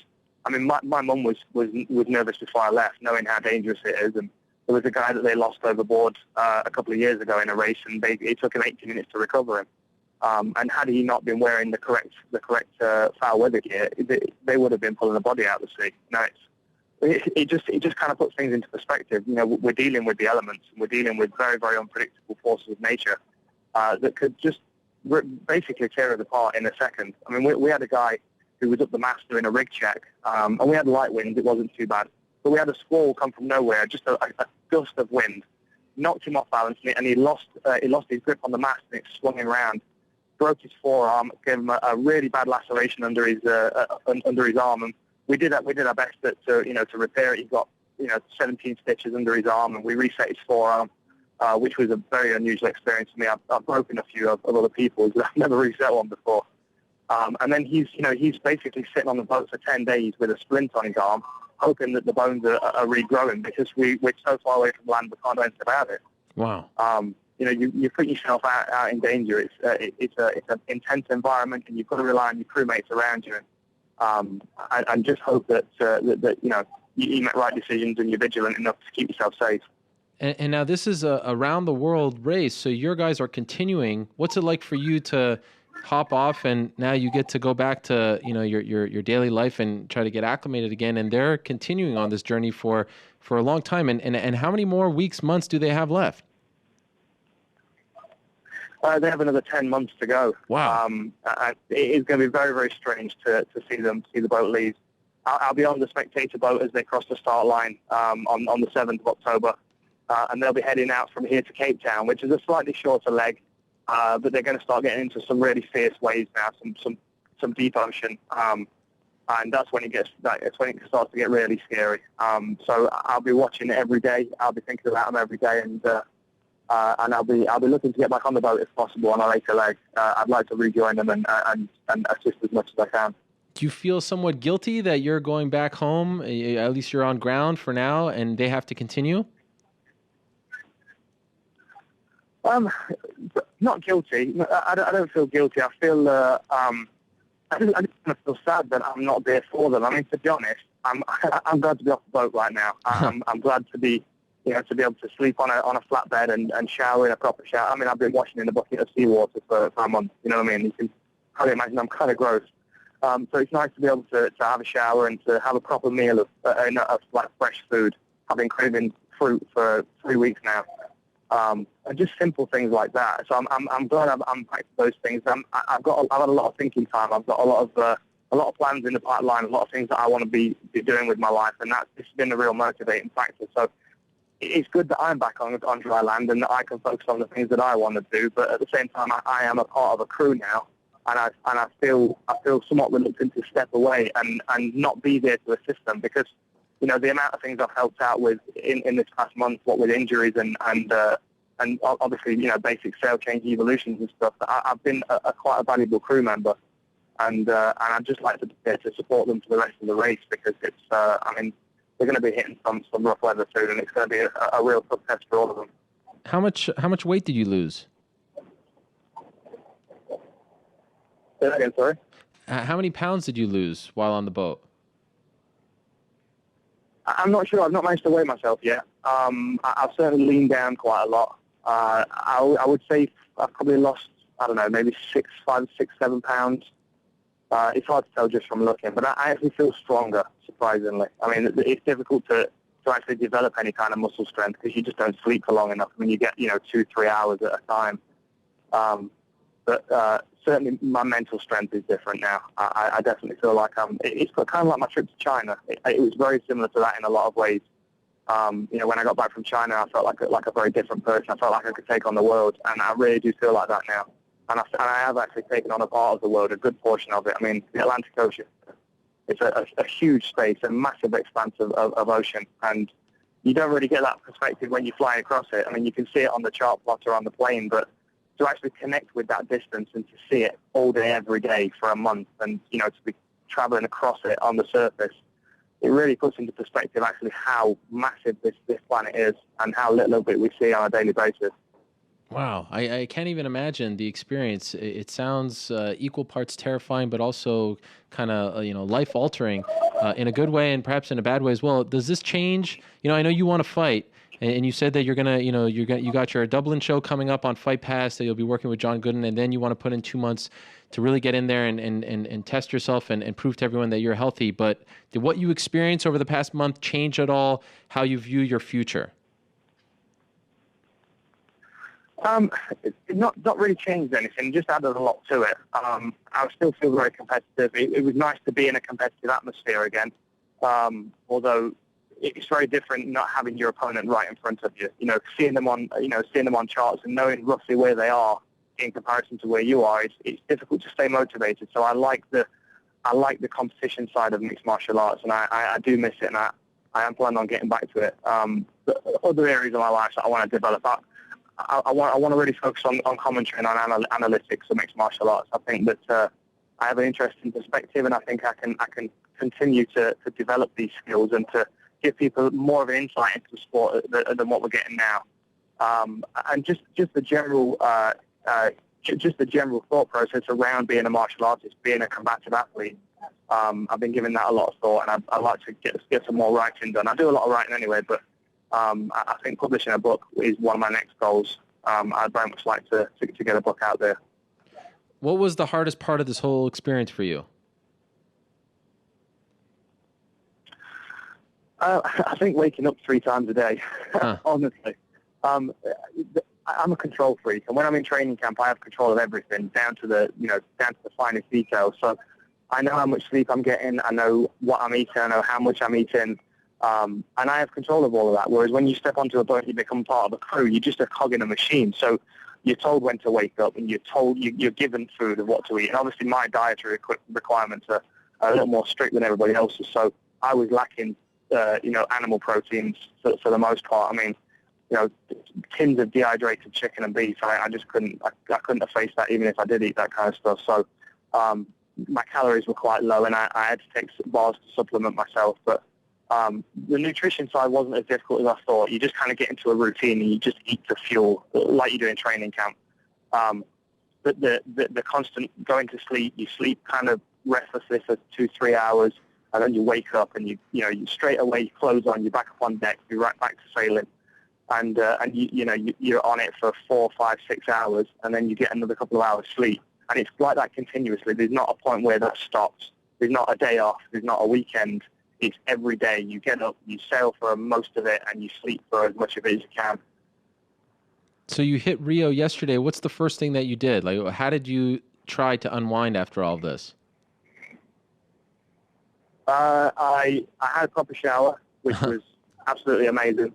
my mum was nervous before I left, knowing how dangerous it is. And there was a guy that they lost overboard a couple of years ago in a race, and it took him 18 minutes to recover him. And had he not been wearing the correct foul weather gear, they would have been pulling the body out of the sea. it just kind of puts things into perspective. You know, we're dealing with the elements. We're dealing with very, very unpredictable forces of nature that could just basically tear us apart in a second. I mean, we had a guy who was up the mast doing a rig check, and we had light wind. It wasn't too bad. But we had a squall come from nowhere, just a gust of wind, knocked him off balance, and he lost his grip on the mast, and it swung him around, broke his forearm, gave him a really bad laceration under his arm, and we did our best to repair it. He got 17 stitches under his arm, and we reset his forearm, which was a very unusual experience for me. I've broken a few of other people's. I've never reset one before. And then he's basically sitting on the boat for 10 days with a splint on his arm, hoping that the bones are regrowing, because we're so far away from land we can't do anything about it. Wow. You put yourself out in danger. It's an intense environment, and you've got to rely on your crewmates around you. And just hope that you make right decisions and you're vigilant enough to keep yourself safe. And now this is a around the world race, so your guys are continuing. What's it like for you to hop off, and now you get to go back to your daily life and try to get acclimated again? And they're continuing on this journey for a long time. And how many more weeks, months do they have left? They have another 10 months to go. Wow. It is going to be very, very strange to see the boat leave. I'll be on the spectator boat as they cross the start line on the 7th of October, and they'll be heading out from here to Cape Town, which is a slightly shorter leg, but they're going to start getting into some really fierce waves now, some deep ocean, and that's when it starts to get really scary. So I'll be watching it every day. I'll be thinking about them every day, and I'll be looking to get back on the boat if possible on a later leg. I'd like to rejoin them and assist as much as I can. Do you feel somewhat guilty that you're going back home? At least you're on ground for now, and they have to continue? Not guilty. I don't feel guilty. I feel I just kind of feel sad that I'm not there for them. I mean, to be honest, I'm glad to be off the boat right now. I'm glad to be to be able to sleep on a flatbed and shower in a proper shower. I mean, I've been washing in a bucket of seawater for a month. You know what I mean? You can probably imagine I'm kind of gross. So it's nice to be able to have a shower and to have a proper meal of like fresh food. I've been craving fruit for 3 weeks now. And just simple things like that. So I'm glad I'm back to those things. I've had a lot of thinking time. I've got a lot of plans in the pipeline, a lot of things that I want to be doing with my life, and it's been a real motivating factor. So it's good that I'm back on dry land and that I can focus on the things that I want to do. But at the same time, I am a part of a crew now, and I feel somewhat reluctant to step away and not be there to assist them, because the amount of things I've helped out with in this past month, what with injuries and obviously basic sail change evolutions and stuff. I've been quite a valuable crew member, and I'd just like to be there to support them for the rest of the race, because it's they're going to be hitting some rough weather soon, and it's going to be a real tough test for all of them. How much weight did you lose? Say that again, sorry. How many pounds did you lose while on the boat? I'm not sure. I've not managed to weigh myself yet. I've certainly leaned down quite a lot. I would say I've probably lost, I don't know, maybe 5, 6, 7 pounds. It's hard to tell just from looking, but I actually feel stronger, surprisingly. I mean, it's difficult to actually develop any kind of muscle strength because you just don't sleep for long enough. I mean, you get 2-3 hours at a time. But certainly my mental strength is different now. I definitely feel like it's kind of like my trip to China. It was very similar to that in a lot of ways. When I got back from China, I felt like a very different person. I felt like I could take on the world, and I really do feel like that now. And I have actually taken on a part of the world, a good portion of it. I mean, the Atlantic Ocean, it's a huge space, a massive expanse of ocean, and you don't really get that perspective when you fly across it. I mean, you can see it on the chart plotter on the plane, but to actually connect with that distance and to see it all day, every day for a month, and to be traveling across it on the surface, it really puts into perspective actually how massive this planet is and how little of it we see on a daily basis. Wow, I can't even imagine the experience. It sounds equal parts terrifying, but also kind of life altering in a good way and perhaps in a bad way as well. Does this change? I know you want to fight, And you said that you're gonna, you got your Dublin show coming up on Fight Pass that you'll be working with John Gooden, and then you want to put in 2 months to really get in there and test yourself and prove to everyone that you're healthy. But did what you experienced over the past month change at all how you view your future? It not really changed anything, just added a lot to it. I still feel very competitive. It was nice to be in a competitive atmosphere again, although it's very different not having your opponent right in front of you. Seeing them on charts and knowing roughly where they are in comparison to where you are. It's difficult to stay motivated. So I like the competition side of mixed martial arts, and I do miss it, and I am planning on getting back to it. But other areas of my life that I want to develop up. I want to really focus on commentary and on analytics of mixed martial arts. I think that I have an interesting perspective, and I think I can continue to develop these skills and to give people more of an insight into the sport than what we're getting now. And just the general thought process around being a martial artist, being a combative athlete. I've been giving that a lot of thought, and I'd like to get some more writing done. I do a lot of writing anyway, but I think publishing a book is one of my next goals. I'd very much like to get a book out there. What was the hardest part of this whole experience for you? I think waking up 3 times a day, honestly. I'm a control freak, and when I'm in training camp, I have control of everything, down to the finest details. So I know how much sleep I'm getting, I know what I'm eating, I know how much I'm eating, and I have control of all of that. Whereas when you step onto a boat, you become part of a crew. You're just a cog in a machine. So you're told when to wake up, and you're given food of what to eat. And obviously, my dietary requirements are a little more strict than everybody else's. So I was lacking, animal proteins for the most part. I mean, tins of dehydrated chicken and beef. I just couldn't. I couldn't have faced that even if I did eat that kind of stuff. So my calories were quite low, and I had to take bars to supplement myself. But the nutrition side wasn't as difficult as I thought. You just kind of get into a routine and you just eat to fuel like you do in training camp. But the constant going to sleep, you sleep kind of restlessly for 2-3 hours, and then you wake up and you straight away, your clothes on, you're back up on deck, you're right back to sailing. And you're on it for 4, 5, 6 hours, and then you get another couple of hours sleep. And it's like that continuously. There's not a point where that stops. There's not a day off. There's not a weekend. It's every day. You get up, you sail for most of it, and you sleep for as much of it as you can. So you hit Rio yesterday. What's the first thing that you did? Like, how did you try to unwind after all of this? I had a proper shower, which was absolutely amazing.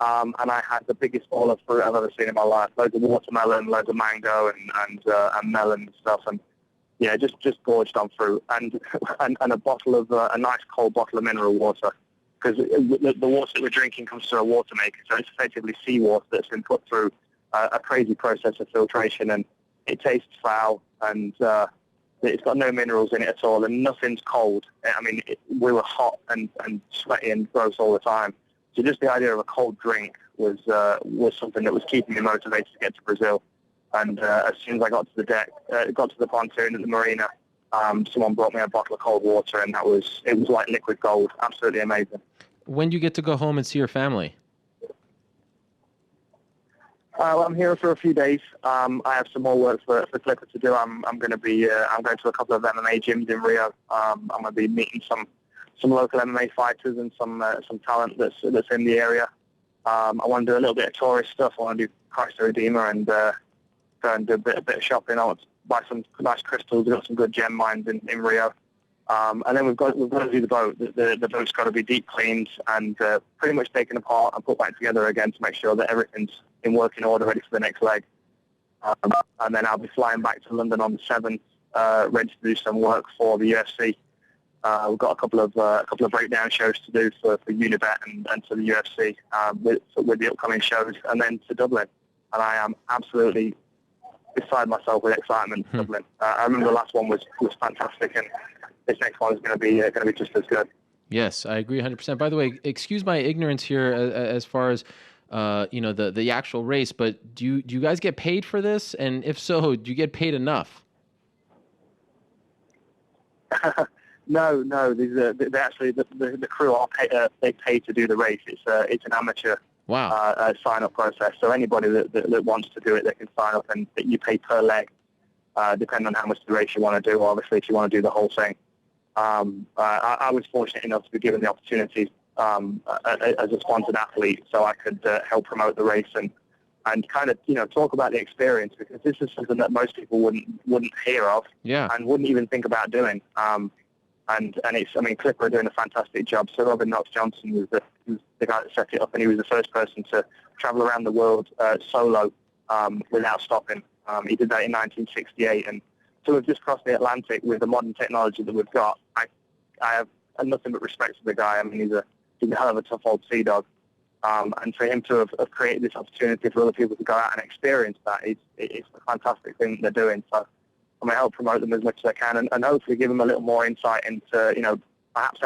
And I had the biggest bowl of fruit I've ever seen in my life. Loads of watermelon, loads of mango, and melon and stuff. And yeah, just gorged on fruit. And a bottle of a nice cold bottle of mineral water, because the water that we're drinking comes through a water maker, so it's effectively seawater that's been put through a crazy process of filtration, and it tastes foul, and it's got no minerals in it at all, and nothing's cold. I mean, we were hot and sweaty and gross all the time. So just the idea of a cold drink was something that was keeping me motivated to get to Brazil. And as soon as I got to the deck, got to the pontoon at the marina, someone brought me a bottle of cold water, and it was like liquid gold. Absolutely amazing. When do you get to go home and see your family? Well, I'm here for a few days. I have some more work for Clipper to do. I'm going to a couple of MMA gyms in Rio. I'm going to be meeting some local MMA fighters and some talent that's in the area. I want to do a little bit of tourist stuff. I want to do Christ the Redeemer and go and do a bit of shopping. I want to buy some nice crystals. We've got some good gem mines in Rio. And then we've got to do the boat. The boat's got to be deep cleaned and pretty much taken apart and put back together again to make sure that everything's in working order, ready for the next leg. And then I'll be flying back to London on the 7th, ready to do some work for the UFC. We've got a couple of breakdown shows to do for Unibet and to the UFC with the upcoming shows, and then to Dublin. And I am absolutely beside myself with excitement to Dublin. I remember the last one was fantastic, and this next one is going to be just as good. Yes, I agree 100%. By the way, excuse my ignorance here as far as the actual race, but do you guys get paid for this? And if so, do you get paid enough? No. They actually the crew are they pay to do the race. It's an amateur Wow. sign-up process. So anybody that wants to do it, they can sign up, and you pay per leg, depending on how much the race you want to do. Obviously, if you want to do the whole thing. I was fortunate enough to be given the opportunity as a sponsored athlete, so I could help promote the race and kind of talk about the experience, because this is something that most people wouldn't hear of, and wouldn't even think about doing. And it's, I mean, Clipper are doing a fantastic job. So Robin Knox Johnson was the guy that set it up, and he was the first person to travel around the world solo without stopping. He did that in 1968, and to have just crossed the Atlantic with the modern technology that we've got, I have nothing but respect for the guy. I mean, he's a hell of a tough old sea dog. And for him to have created this opportunity for other people to go out and experience that, it's a fantastic thing that they're doing. So I'm going to help promote them as much as I can, and hopefully give them a little more insight into, perhaps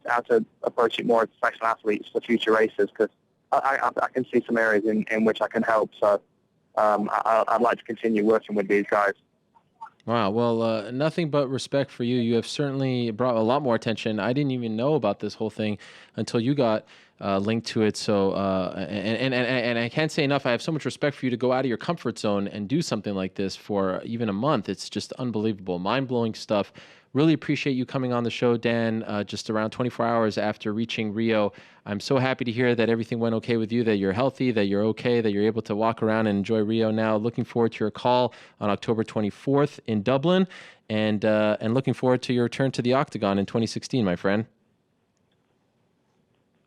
how to approach it more as professional athletes for future races, because I can see some areas in which I can help. So I'd like to continue working with these guys. Wow. Well, nothing but respect for you. You have certainly brought a lot more attention. I didn't even know about this whole thing until you got linked to it. So, and I can't say enough. I have so much respect for you to go out of your comfort zone and do something like this for even a month. It's just unbelievable, mind-blowing stuff. Really appreciate you coming on the show, Dan, just around 24 hours after reaching Rio. I'm so happy to hear that everything went okay with you, that you're healthy, that you're okay, that you're able to walk around and enjoy Rio now. Looking forward to your call on October 24th in Dublin, and looking forward to your return to the Octagon in 2016, my friend.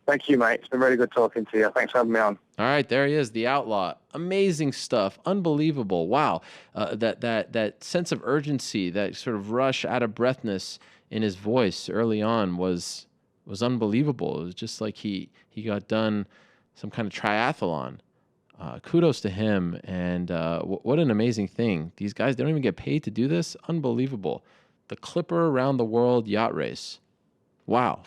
Thank you, mate. It's been really good talking to you. Thanks for having me on. All right, there he is, the Outlaw. Amazing stuff, unbelievable. Wow, that sense of urgency, that sort of rush, out of breathness in his voice early on was unbelievable. It was just like he got done some kind of triathlon. Kudos to him, and what an amazing thing. These guys, they don't even get paid to do this. Unbelievable. The Clipper Around the World Yacht Race. Wow.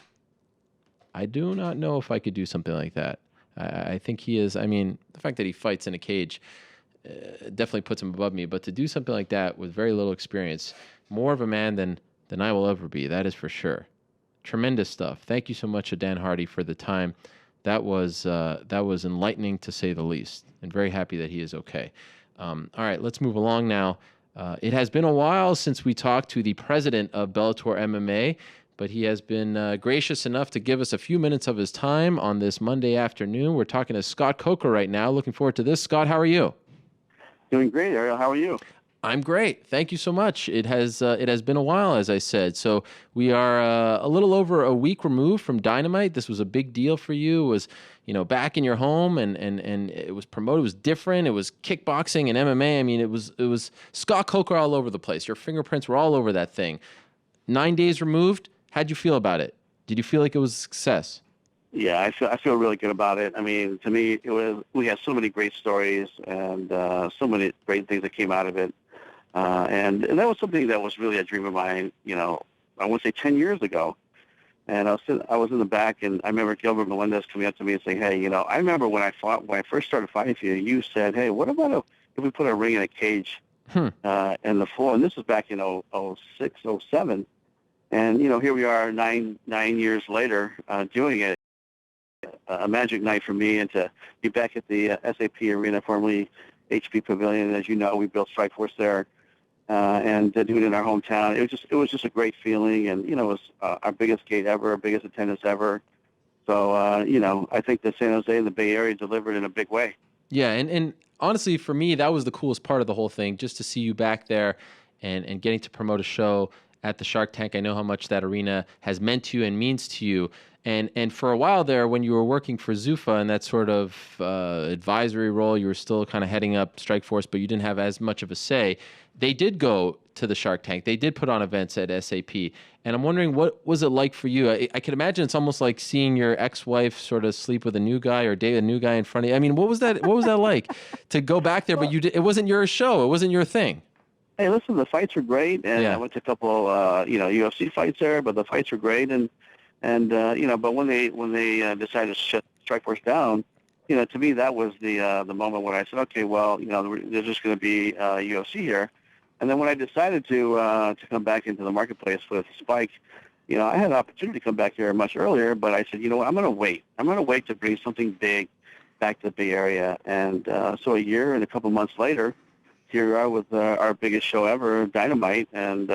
I do not know if I could do something like that. I think he is, I mean, the fact that he fights in a cage definitely puts him above me, but to do something like that with very little experience, more of a man than I will ever be, that is for sure. Tremendous stuff. Thank you so much to Dan Hardy for the time. That was enlightening, to say the least, and very happy that he is okay. All right, let's move along now. It has been a while since we talked to the president of Bellator MMA, but he has been gracious enough to give us a few minutes of his time on this Monday afternoon. We're talking to Scott Coker right now. Looking forward to this. Scott, how are you? Doing great, Ariel. How are you? I'm great. Thank you so much. It has been a while, as I said. So we are a little over a week removed from Dynamite. This was a big deal for you. It was, back in your home, and it was promoted. It was different. It was kickboxing and MMA. I mean, it was Scott Coker all over the place. Your fingerprints were all over that thing. 9 days removed. How'd you feel about it? Did you feel like it was a success? Yeah, I feel really good about it. I mean, to me, we had so many great stories and so many great things that came out of it. And that was something that was really a dream of mine, I want to say 10 years ago. And I was in the back, and I remember Gilbert Melendez coming up to me and saying, hey, I remember when I first started fighting for you, you said, hey, what about if we put a ring in a cage in the floor? And this was back in 06, 07. And, here we are 9 years later doing it. A magic night for me, and to be back at the SAP Arena, formerly HP Pavilion. As you know, we built Strikeforce there, and to do it in our hometown. It was just a great feeling, and, it was our biggest gate ever, our biggest attendance ever. So, I think that San Jose and the Bay Area delivered in a big way. Yeah, and honestly, for me, that was the coolest part of the whole thing, just to see you back there and getting to promote a show at the Shark Tank. I know how much that arena has meant to you and means to you. And for a while there, when you were working for Zuffa in that sort of advisory role, you were still kind of heading up Strikeforce, but you didn't have as much of a say. They did go to the Shark Tank. They did put on events at SAP. And I'm wondering, what was it like for you? I can imagine it's almost like seeing your ex-wife sort of sleep with a new guy or date a new guy in front of you. I mean, what was that like to go back there, but it wasn't your show. It wasn't your thing. Hey, listen, the fights were great, and I went to a couple, UFC fights there, but the fights were great, and but when they decided to shut Strikeforce down, to me that was the moment when I said, okay, well, there's just going to be UFC here, and then when I decided to come back into the marketplace with Spike, I had an opportunity to come back here much earlier, but I said, I'm going to wait. I'm going to wait to bring something big back to the Bay Area. And so a year and a couple months later, here we are with our biggest show ever, Dynamite. And,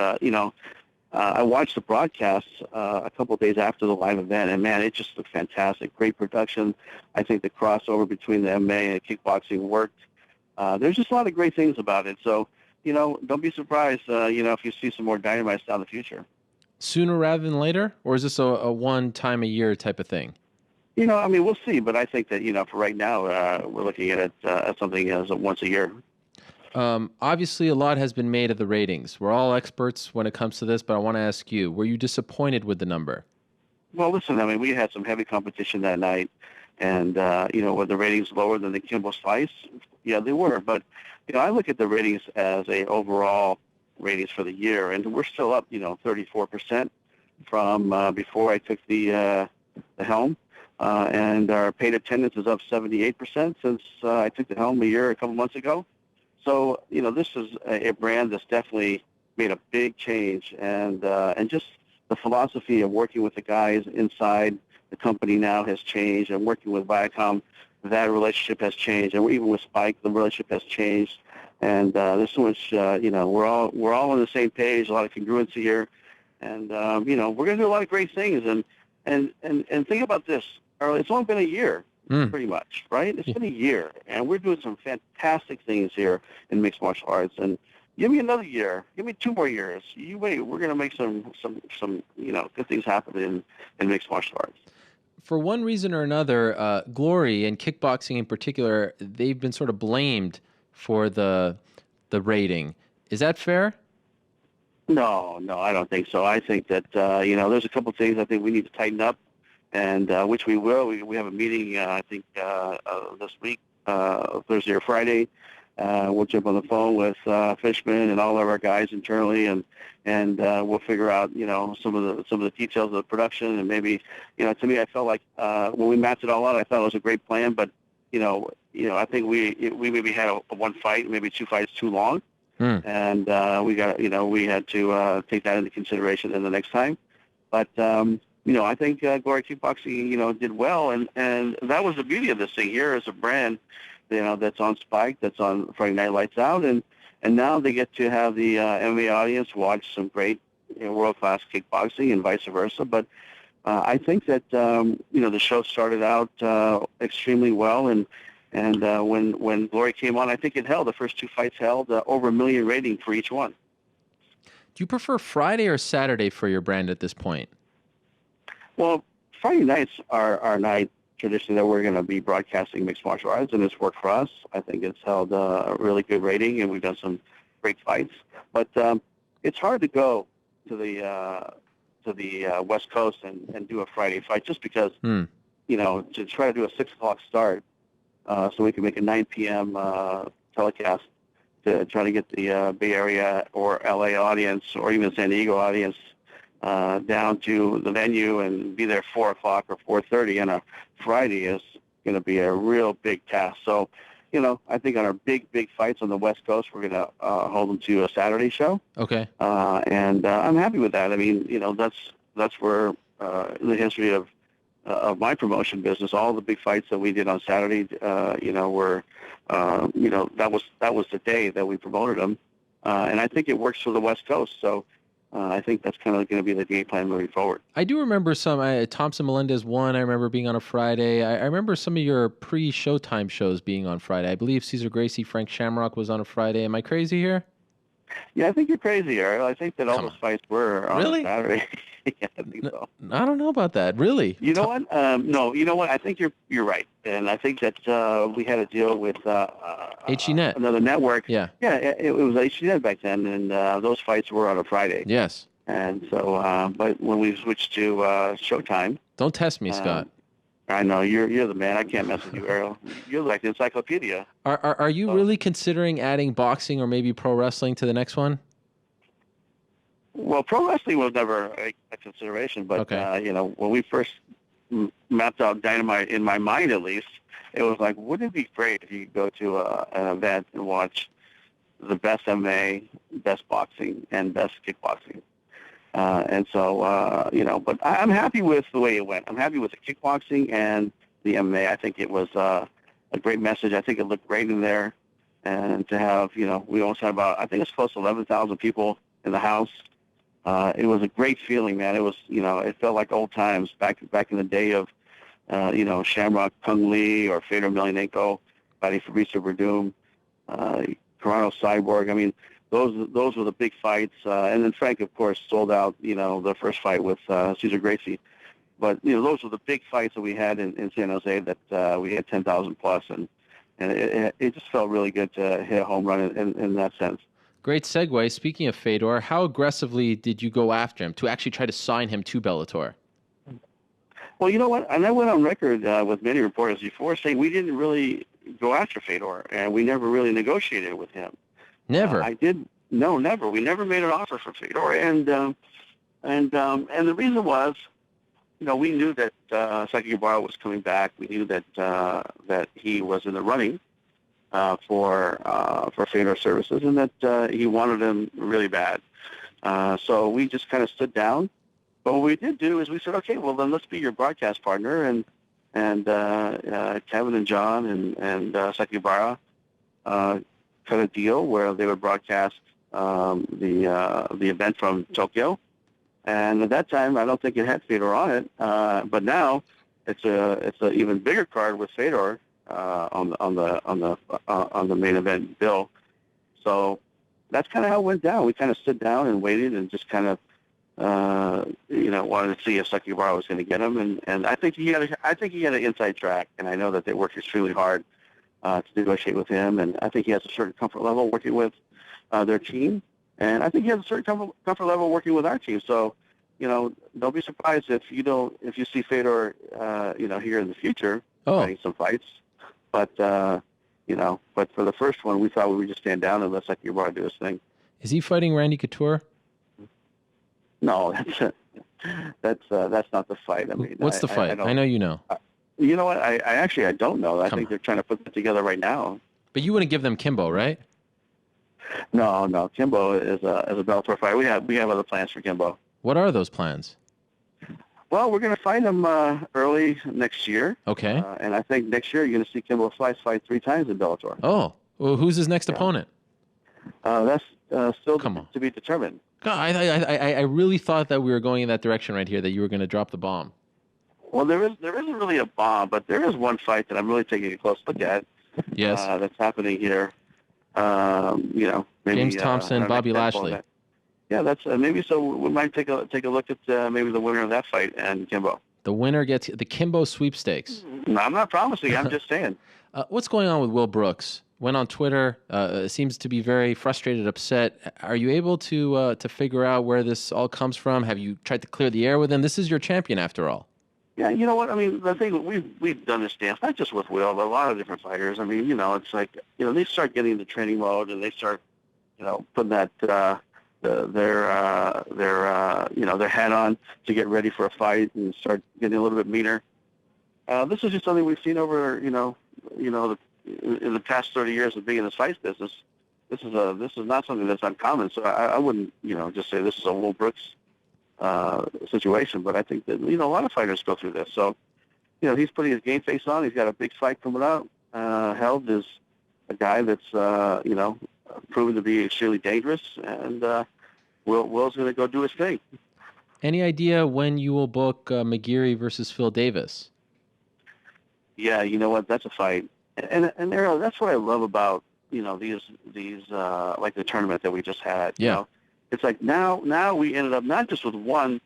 I watched the broadcast a couple of days after the live event, and, man, it just looked fantastic. Great production. I think the crossover between the MMA and kickboxing worked. There's just a lot of great things about it. So, don't be surprised, if you see some more Dynamites down the future. Sooner rather than later? Or is this a one-time-a-year type of thing? We'll see. But I think that, for right now, we're looking at it as something as once a year. Obviously, a lot has been made of the ratings. We're all experts when it comes to this, but I want to ask you, were you disappointed with the number? Well, listen, we had some heavy competition that night. And, were the ratings lower than the Kimbo slice? Yeah, they were. But, I look at the ratings as a overall ratings for the year, and we're still up, 34% from before I took the helm. And our paid attendance is up 78% since I took the helm a couple months ago. So, this is a brand that's definitely made a big change. And just the philosophy of working with the guys inside the company now has changed, and working with Viacom, that relationship has changed, and even with Spike, the relationship has changed. And there's so much, we're all on the same page, a lot of congruency here, and we're going to do a lot of great things. And think about this, Earl, it's only been a year, pretty much, right? It's been a year, and we're doing some fantastic things here in mixed martial arts. And give me another year, give me 2 more years. You wait, we're going to make some good things happen in mixed martial arts. For one reason or another, Glory and kickboxing in particular, they've been sort of blamed for the rating. Is that fair? No, I don't think so. I think that, there's a couple of things I think we need to tighten up, and which we will. We have a meeting, I think, this week, Thursday or Friday. We'll jump on the phone with Fishman and all of our guys internally, and we'll figure out, some of the details of the production. And maybe, to me, I felt like when we mapped it all out, I thought it was a great plan. But I think we maybe had a one fight, maybe 2 fights too long, and we had to take that into consideration in the next time. But I think Glory Kickboxing, did well, and that was the beauty of this thing here as a brand. That's on Spike, that's on Friday Night Lights Out, and now they get to have the MMA audience watch some great world-class kickboxing and vice versa. But I think that the show started out extremely well, and when Glory came on, I think the first 2 fights held over 1 million rating for each one. Do you prefer Friday or Saturday for your brand at this point? Well, Friday nights are our night tradition that we're going to be broadcasting mixed martial arts, and it's worked for us. I think it's held a really good rating, and we've done some great fights. But it's hard to go to the West Coast and do a Friday fight just because, to try to do a 6 o'clock start so we can make a 9 p.m. telecast to try to get the Bay Area or LA audience or even San Diego audience down to the venue and be there 4 o'clock or 4:30 on a Friday is going to be a real big task. So, I think on our big fights on the West Coast, we're going to hold them to a Saturday show. Okay. And I'm happy with that. I mean, that's where the history of my promotion business, all the big fights that we did on Saturday, were, that was the day that we promoted them. And I think it works for the West Coast. So, I think that's kind of going to be the game plan moving forward. I do remember some Thompson Melendez 1. I remember being on a Friday. I remember some of your pre-Showtime shows being on Friday. I believe Cesar Gracie, Frank Shamrock was on a Friday. Am I crazy here? Yeah, I think you're crazy, Ariel. I think that all those fights were on a Saturday. Yeah, I think so. I don't know about that. Really? You know what? No, you know what? I think you're right, and I think that we had a deal with HDNet, another network. Yeah. Yeah, it was HDNet back then, and those fights were on a Friday. Yes. And so, but when we switched to Showtime, don't test me, Scott. I know you're the man. I can't mess with you, Ariel. You're like the encyclopedia. Are you really considering adding boxing or maybe pro wrestling to the next one? Well, pro wrestling was never a consideration, but okay. When we first mapped out Dynamite, in my mind at least, it was like, wouldn't it be great if you could go to an event and watch the best MMA, best boxing, and best kickboxing? And so, but I'm happy with the way it went. I'm happy with the kickboxing and the MMA. I think it was a great message. I think it looked great in there. And to have, we almost had about, I think it's close to 11,000 people in the house. It was a great feeling, man. It was, it felt like old times back in the day of, Shamrock Kung Lee or Fedor Emelianenko fighting Fabricio Verdum, Toronto Cyborg. I mean, those were the big fights. And then Frank, of course, sold out, the first fight with Cesar Gracie. But, those were the big fights that we had in San Jose that we had 10,000 plus. And it just felt really good to hit a home run in that sense. Great segue. Speaking of Fedor, how aggressively did you go after him to actually try to sign him to Bellator? Well, you know what? And I went on record with many reporters before saying we didn't really go after Fedor, and we never really negotiated with him. Never? I did. No, never. We never made an offer for Fedor. And the reason was, we knew that Saki Ibarra was coming back. We knew that he was in the running for Fedor services, and that he wanted him really bad. So we just kind of stood down. But what we did do is we said, okay, well then let's be your broadcast partner, and Kevin and John and Saki Ibarra cut a deal where they would broadcast the event from Tokyo. And at that time, I don't think it had Fedor on it, but now it's an even bigger card with Fedor on the main event bill. So that's kind of how it went down. We kind of stood down and waited and just kind of wanted to see if Saki Ibarra was going to get him, and I think he had an inside track, and I know that they worked extremely hard to negotiate with him, and I think he has a certain comfort level working with their team. And I think he has a certain comfort level working with our team. So, don't be surprised if you see Fedor, here in the future fighting some fights. But for the first one, we thought we would just stand down and let Saki Ibarra do his thing. Is he fighting Randy Couture? No, that's not the fight. I mean, what's the fight? I know you know. You know what? I actually don't know. I think they're trying to put that together right now. But you wouldn't give them Kimbo, right? No. Kimbo is a Bellator fight. We have other plans for Kimbo. What are those plans? Well, we're going to fight him early next year. Okay. And I think next year you're going to see Kimbo fight 3 times in Bellator. Oh, well, who's his next opponent? That's still to be determined. God, I really thought that we were going in that direction right here, that you were going to drop the bomb. Well, there isn't really a bomb, but there is one fight that I'm really taking a close look at. Yes. That's happening here. Maybe James Thompson, Bobby Lashley. Yeah, that's maybe so. We might take a look at maybe the winner of that fight and Kimbo. The winner gets the Kimbo sweepstakes. No, I'm not promising. I'm just saying. What's going on with Will Brooks? Went on Twitter. Seems to be very frustrated, upset. Are you able to figure out where this all comes from? Have you tried to clear the air with him? This is your champion, after all. Yeah, you know what? I mean, the thing we've done this dance, not just with Will, but a lot of different fighters. I mean, it's like they start getting into training mode and they start putting that their hat on to get ready for a fight and start getting a little bit meaner. This is just something we've seen over in the past 30 years of being in the fights business. This is not something that's uncommon. So I wouldn't just say this is a Will Brooks situation, but I think that a lot of fighters go through this. So he's putting his game face on. He's got a big fight coming up. Held is a guy that's proven to be extremely dangerous, and Will's going to go do his thing. Any idea when you will book McGeary versus Phil Davis? Yeah, you know what? That's a fight, and Errol, that's what I love about these like the tournament that we just had. Yeah. It's like now we ended up not just with one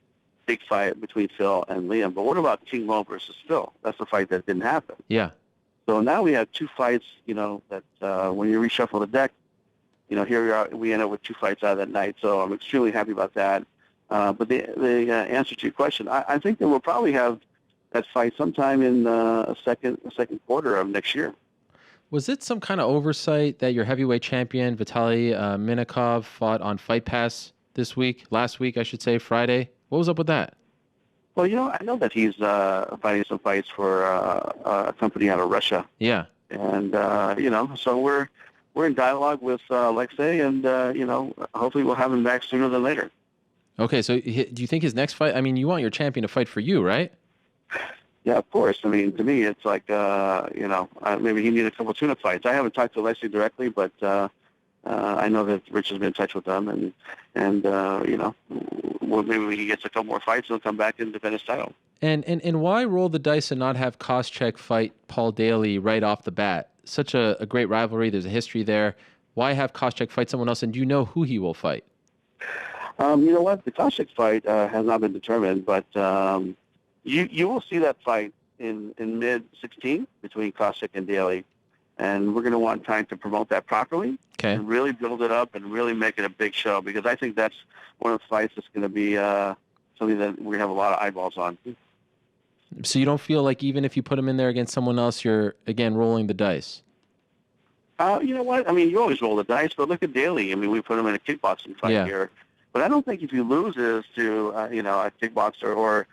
big fight between Phil and Liam, but what about King Mo versus Phil? That's the fight that didn't happen. Yeah. So now we have 2 fights. That when you reshuffle the deck, here we end up with 2 fights out of that night. So I'm extremely happy about that. But the answer to your question, I think that we'll probably have that fight sometime in the second quarter of next year. Was it some kind of oversight that your heavyweight champion, Vitaly Minakov, fought on Fight Pass last week, I should say, Friday? What was up with that? Well, I know that he's fighting some fights for a company out of Russia. Yeah. And, so we're in dialogue with Alexei, and, hopefully we'll have him back sooner than later. Okay, so do you think his next fight, I mean, you want your champion to fight for you, right? Yeah, of course. I mean, to me, it's like, maybe he needed a couple of tune-up fights. I haven't talked to Alexi directly, but I know that Rich has been in touch with them, and well, maybe when he gets a couple more fights, he'll come back and defend his title. And why roll the dice and not have Koscheck fight Paul Daly right off the bat? Such a great rivalry. There's a history there. Why have Koscheck fight someone else, and do you know who he will fight? You know what? The Koscheck fight has not been determined, but you will see that fight in mid-16 between Koscheck and Daly, and we're going to want time to promote that properly and really build it up and really make it a big show, because I think that's one of the fights that's going to be something that we have a lot of eyeballs on. So you don't feel like even if you put him in there against someone else, you're, again, rolling the dice? You know what? I mean, you always roll the dice, but look at Daly. I mean, we put him in a kickboxing fight here. But I don't think if he loses to, a kickboxer or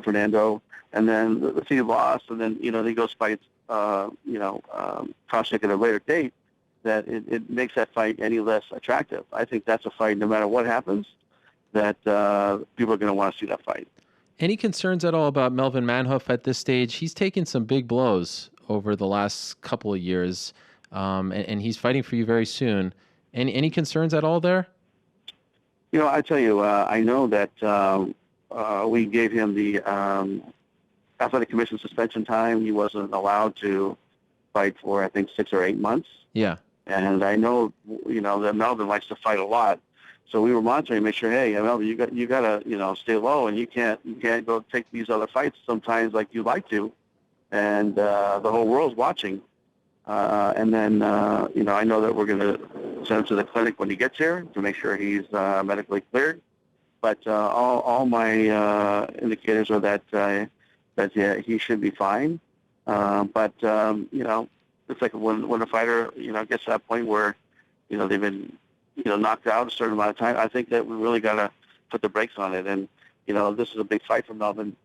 Fernando, and then let's say he lost, and then, he goes fights, Koscheck at a later date, that it makes that fight any less attractive. I think that's a fight, no matter what happens, that people are going to want to see that fight. Any concerns at all about Melvin Manhoef at this stage? He's taken some big blows over the last couple of years, and he's fighting for you very soon. Any concerns at all there? I tell you, I know that we gave him the athletic commission suspension time. He wasn't allowed to fight for, I think, 6 or 8 months. Yeah. And I know, that Melvin likes to fight a lot. So we were monitoring, make sure, hey, Melvin, you gotta, stay low, and you can't go take these other fights sometimes like you like to, and the whole world's watching. And then, I know that we're going to send him to the clinic when he gets here to make sure he's medically cleared. But all my indicators are that he should be fine. But it's like when a fighter, gets to that point where, they've been, knocked out a certain amount of time, I think that we really got to put the brakes on it. And, this is a big fight for Melvin.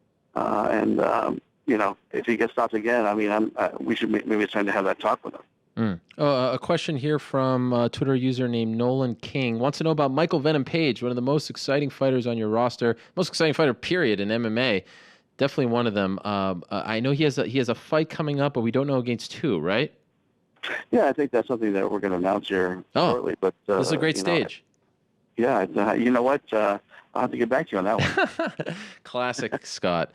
If he gets stopped again, I mean, we should maybe it's time to have that talk with him. A question here from Twitter user named Nolan King wants to know about Michael Venom Page, one of the most exciting fighters on your roster, most exciting fighter, period, in MMA. Definitely one of them. I know he has a fight coming up, but we don't know against who, right? Yeah, I think that's something that we're going to announce here shortly. But this is a great stage. You know what? I'll have to get back to you on that one. Classic, Scott.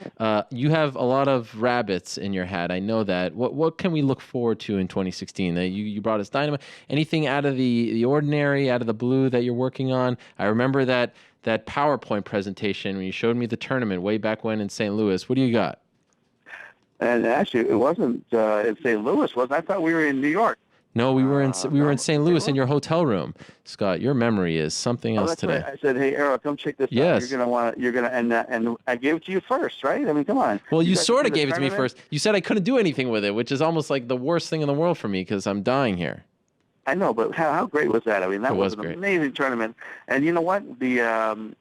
You have a lot of rabbits in your hat. I know that. What can we look forward to in 2016? You brought us Dynamite. Anything out of the ordinary, out of the blue that you're working on? I remember that PowerPoint presentation when you showed me the tournament way back when in St. Louis. What do you got? And actually, it wasn't in St. Louis, was it? I thought we were in New York. No, we were in St. Louis in your hotel room. Scott, your memory is something else today. Right. I said, "Hey, Errol, come check this out. You're gonna, and I gave it to you first, right? I mean, come on." Well, you sort of gave it to me first. You said I couldn't do anything with it, which is almost like the worst thing in the world for me because I'm dying here. I know, but how great was that? I mean, that was an great. Amazing tournament. And you know what? To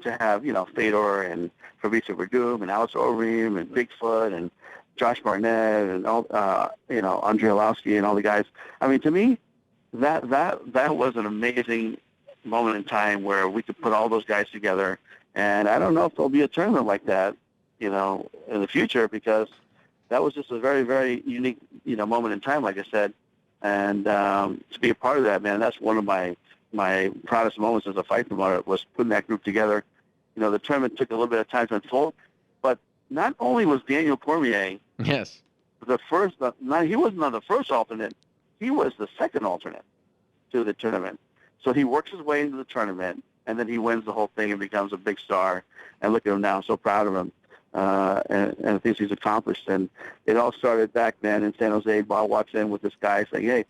have Fedor and Fabricio Verdum and Alex Overeem and Bigfoot and Josh Barnett and all, Andrei Arlovsky and all the guys. I mean, to me, that was an amazing moment in time where we could put all those guys together. And I don't know if there'll be a tournament like that, in the future, because that was just a very, very unique, moment in time, like I said. And to be a part of that, man, that's one of my proudest moments as a fight promoter, was putting that group together. The tournament took a little bit of time to unfold, but not only was Daniel Cormier the first, he wasn't on the first alternate, he was the second alternate to the tournament. So he works his way into the tournament, and then he wins the whole thing and becomes a big star. And look at him now, I'm so proud of him and the things he's accomplished. And it all started back then in San Jose. Bob walks in with this guy saying, hey,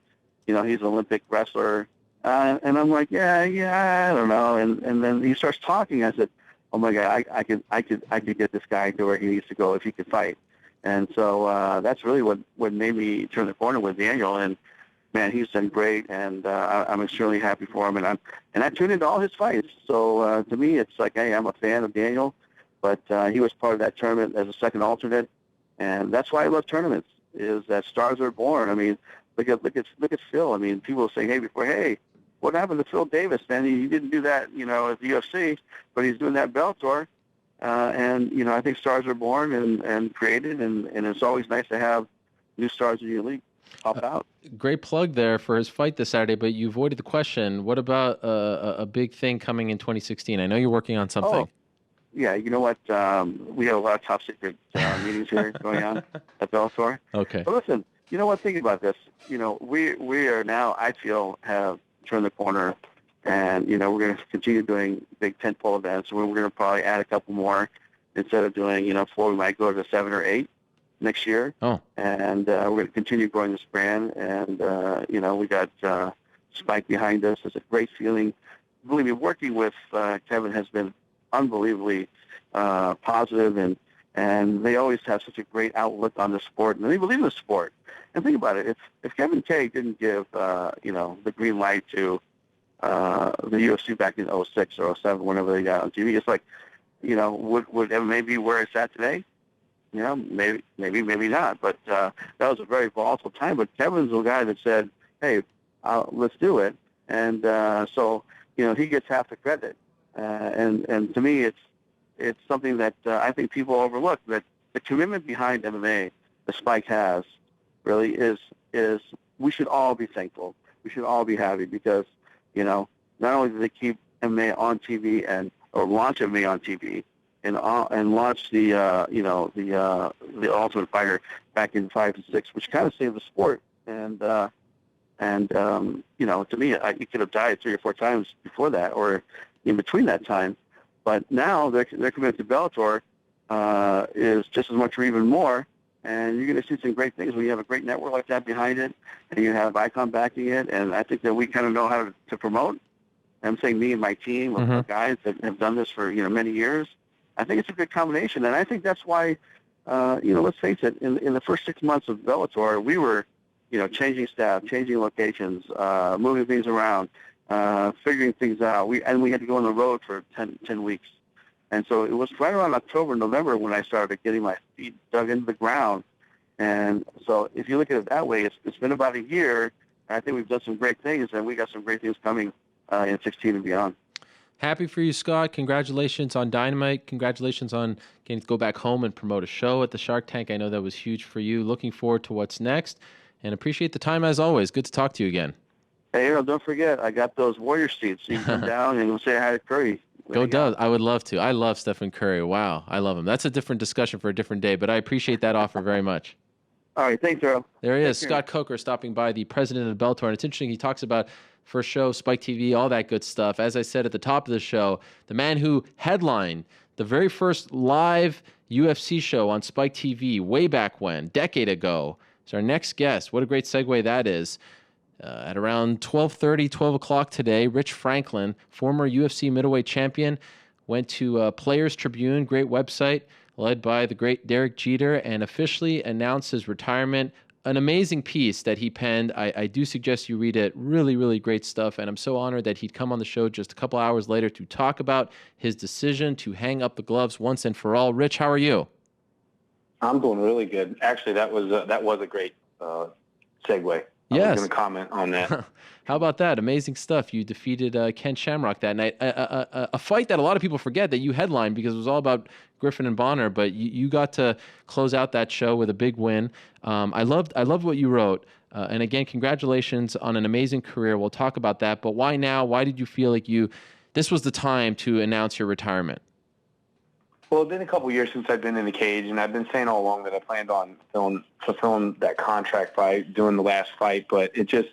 he's an Olympic wrestler. And I'm like, yeah, I don't know. And then he starts talking. I said, oh my God, I could get this guy to where he needs to go if he could fight. And so that's really what made me turn the corner with Daniel. And man, he's done great, and I'm extremely happy for him. And I tuned into all his fights. So to me, it's like, hey, I'm a fan of Daniel, but he was part of that tournament as a second alternate, and that's why I love tournaments. Is that stars are born. I mean, look at Phil. I mean, people say, hey, what happened to Phil Davis? Man, he didn't do that, at the UFC, but he's doing that Bellator. And I think stars are born and created, and it's always nice to have new stars in your league pop out. Great plug there for his fight this Saturday, but you avoided the question. What about a big thing coming in 2016? I know you're working on something. Oh, yeah. You know what? We have a lot of top secret meetings here going on at Bellator. Okay. But listen, you know what? Think about this. We are now, I feel, have turned the corner, and we're going to continue doing big tentpole events. We're going to probably add a couple more instead of doing 4. We might go to 7 or 8 next year. Oh. And we're going to continue growing this brand. And we got Spike behind us. It's a great feeling. Believe me, working with Kevin has been unbelievably positive, and they always have such a great outlook on the sport, and they believe in the sport. And think about it: if Kevin K didn't give the green light to the UFC back in 06 or 07, whenever they got on TV, it's like, would MMA be where it's at today? Maybe not. But that was a very volatile time. But Kevin's the guy that said, "Hey, let's do it," and so he gets half the credit. And to me, it's something that I think people overlook, that the commitment behind MMA that Spike has really is we should all be thankful. We should all be happy because, not only do they keep MMA on TV or launch MMA on TV and launch the Ultimate Fighter back in 5 and 6, which kind of saved the sport. And to me, you could have died 3 or 4 times before that or in between that time. But now their commitment to Bellator is just as much or even more. And you're going to see some great things when you have a great network like that behind it, and you have Icon backing it. And I think that we kind of know how to promote. I'm saying me and my team of guys that have done this for many years. I think it's a good combination, and I think that's why let's face it. In the first 6 months of Bellator, we were changing staff, changing locations, moving things around, figuring things out. We had to go on the road for 10 weeks. And so it was right around October, November when I started getting my feet dug into the ground. And so if you look at it that way, it's been about a year. And I think we've done some great things, and we got some great things coming in 16 and beyond. Happy for you, Scott. Congratulations on Dynamite. Congratulations on getting to go back home and promote a show at the Shark Tank. I know that was huge for you. Looking forward to what's next, and appreciate the time as always. Good to talk to you again. Hey, Harold, don't forget, I got those Warrior seats. So you can come down and we'll say hi to Curry. Go Dubs. I would love to. I love Stephen Curry. Wow. I love him. That's a different discussion for a different day, but I appreciate that offer very much. All right. Thanks, Harold. There he is, Scott Coker, stopping by, the president of Bellator. And it's interesting. He talks about first show, Spike TV, all that good stuff. As I said at the top of the show, the man who headlined the very first live UFC show on Spike TV way back when, decade ago, is our next guest. What a great segue that is. At around 12:30, 12 o'clock today, Rich Franklin, former UFC middleweight champion, went to Players Tribune, great website, led by the great Derek Jeter, and officially announced his retirement. An amazing piece that he penned. I do suggest you read it. Really, really great stuff. And I'm so honored that he'd come on the show just a couple hours later to talk about his decision to hang up the gloves once and for all. Rich, how are you? I'm doing really good. Actually, that was a great segue. Yes. I was going to comment on that. How about that? Amazing stuff. You defeated Ken Shamrock that night. A fight that a lot of people forget that you headlined because it was all about Griffin and Bonner, but you got to close out that show with a big win. I loved what you wrote. And again, congratulations on an amazing career. We'll talk about that. But why now? Why did you feel like this was the time to announce your retirement? Well, it's been a couple years since I've been in the cage, and I've been saying all along that I planned on fulfilling that contract by doing the last fight, but it just,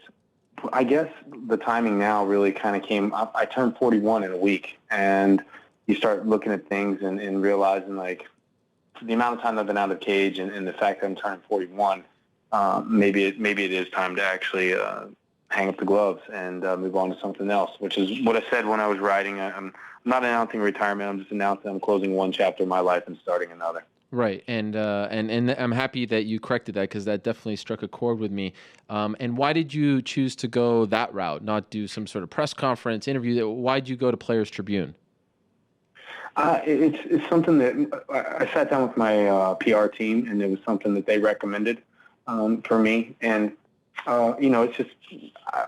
I guess the timing now really kind of came. I turned 41 in a week, and you start looking at things and realizing, like, the amount of time I've been out of the cage and the fact that I'm turning 41, maybe it is time to actually hang up the gloves and move on to something else, which is what I said when I was writing. I'm not announcing retirement. I'm just announcing I'm closing one chapter of my life and starting another. Right, and I'm happy that you corrected that because that definitely struck a chord with me. And why did you choose to go that route, not do some sort of press conference interview? Why did you go to Players Tribune? It's something that I sat down with my PR team, and it was something that they recommended for me. And It's just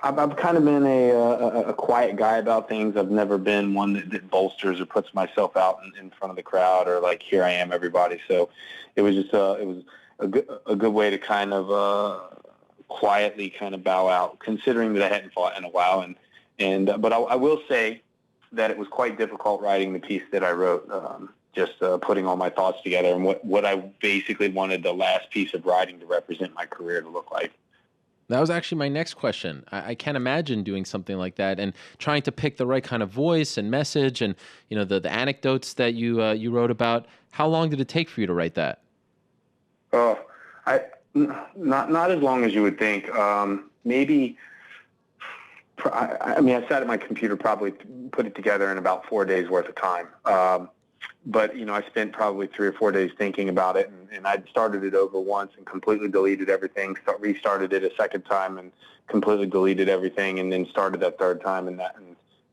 I've kind of been a quiet guy about things. I've never been one that bolsters or puts myself out in front of the crowd or like, here I am, everybody. So it was just it was a good way to kind of quietly kind of bow out, considering that I hadn't fought in a while. But I will say that it was quite difficult writing the piece that I wrote. Just putting all my thoughts together and what I basically wanted the last piece of writing to represent my career to look like. That was actually my next question. I can't imagine doing something like that and trying to pick the right kind of voice and message and, the anecdotes that you wrote about. How long did it take for you to write that? Not as long as you would think. Maybe, I sat at my computer, probably put it together in about 4 days worth of time. But, I spent probably 3 or 4 days thinking about it, and I'd started it over once and completely deleted everything, restarted it a second time and completely deleted everything, and then started that third time, and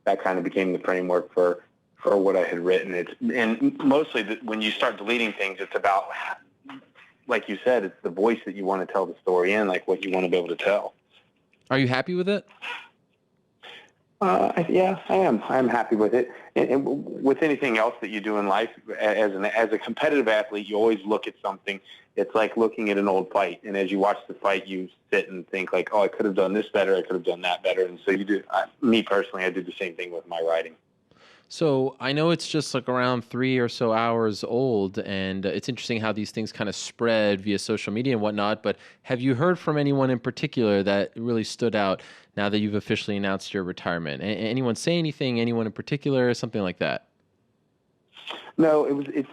that kind of became the framework for what I had written. And mostly when you start deleting things, it's about, like you said, it's the voice that you want to tell the story in, like what you want to be able to tell. Are you happy with it? Yeah, I am. I'm happy with it. And with anything else that you do in life, as a competitive athlete, you always look at something. It's like looking at an old fight, and as you watch the fight, you sit and think like, "Oh, I could have done this better. I could have done that better." And so you do. Me personally, I did the same thing with my writing. So I know it's just like around 3 or so hours old, and it's interesting how these things kind of spread via social media and whatnot. But have you heard from anyone in particular that really stood out now that you've officially announced your retirement? Anyone say anything? Anyone in particular? Something like that? No, there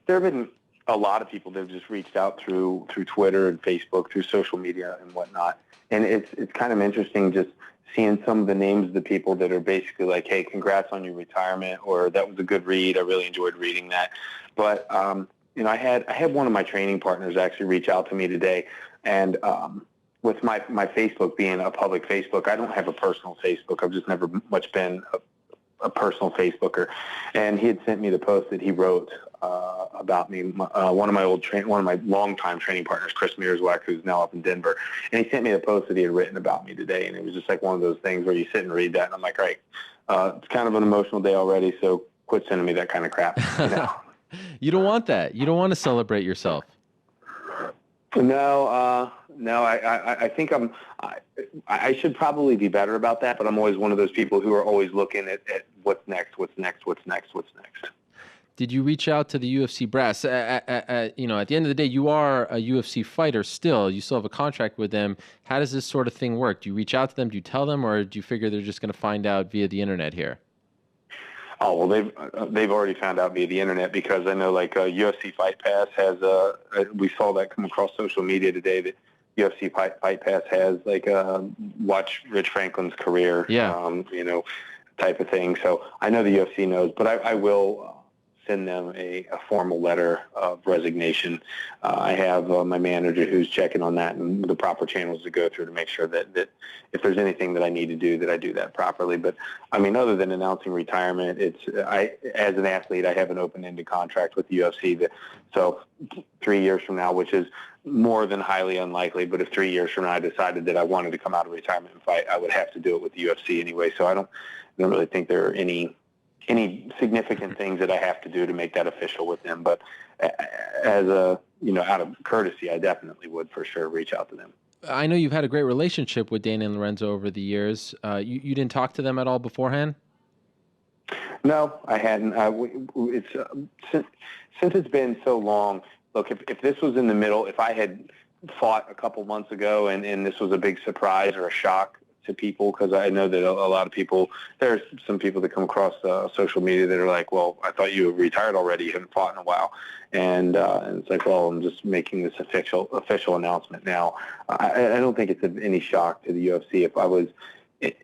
have been a lot of people that have just reached out through Twitter and Facebook, through social media and whatnot. And it's kind of interesting just seeing some of the names of the people that are basically like, hey, congrats on your retirement, or that was a good read. I really enjoyed reading that. But, I had one of my training partners actually reach out to me today. And with my Facebook being a public Facebook, I don't have a personal Facebook. I've just never much been a personal Facebooker. And he had sent me the post that he wrote about me. One of my longtime training partners, Chris Mearswack, who's now up in Denver, and he sent me the post that he had written about me today. And it was just like one of those things where you sit and read that, and I'm like, all right, it's kind of an emotional day already, so quit sending me that kind of crap. You don't want that. You don't want to celebrate yourself. No. I think I should probably be better about that, but I'm always one of those people who are always looking at what's next. Did you reach out to the UFC brass? At the end of the day, you are a UFC fighter still. You still have a contract with them. How does this sort of thing work? Do you reach out to them? Do you tell them? Or do you figure they're just going to find out via the internet here? Oh, well, they've already found out via the internet, because I know like UFC Fight Pass has we saw that come across social media today, that UFC Fight Pass has like watch Rich Franklin's career, type of thing. So I know the UFC knows, but I will send them a formal letter of resignation. I have my manager who's checking on that and the proper channels to go through to make sure that if there's anything that I need to do, that I do that properly. But other than announcing retirement, as an athlete, I have an open-ended contract with the UFC. So 3 years from now, which is more than highly unlikely, but if 3 years from now I decided that I wanted to come out of retirement and fight, I would have to do it with the UFC anyway. So I don't really think there are any significant things that I have to do to make that official with them. But as out of courtesy, I definitely would for sure reach out to them. I know you've had a great relationship with Dana and Lorenzo over the years. You didn't talk to them at all beforehand? No, I hadn't. Since it's been so long, look, if this was in the middle, if I had fought a couple months ago and this was a big surprise or a shock to people, because I know that a lot of people, there's some people that come across social media that are like, well, I thought you retired already, you haven't fought in a while. And it's like, well, I'm just making this official announcement now. I don't think it's any shock to the UFC. If I was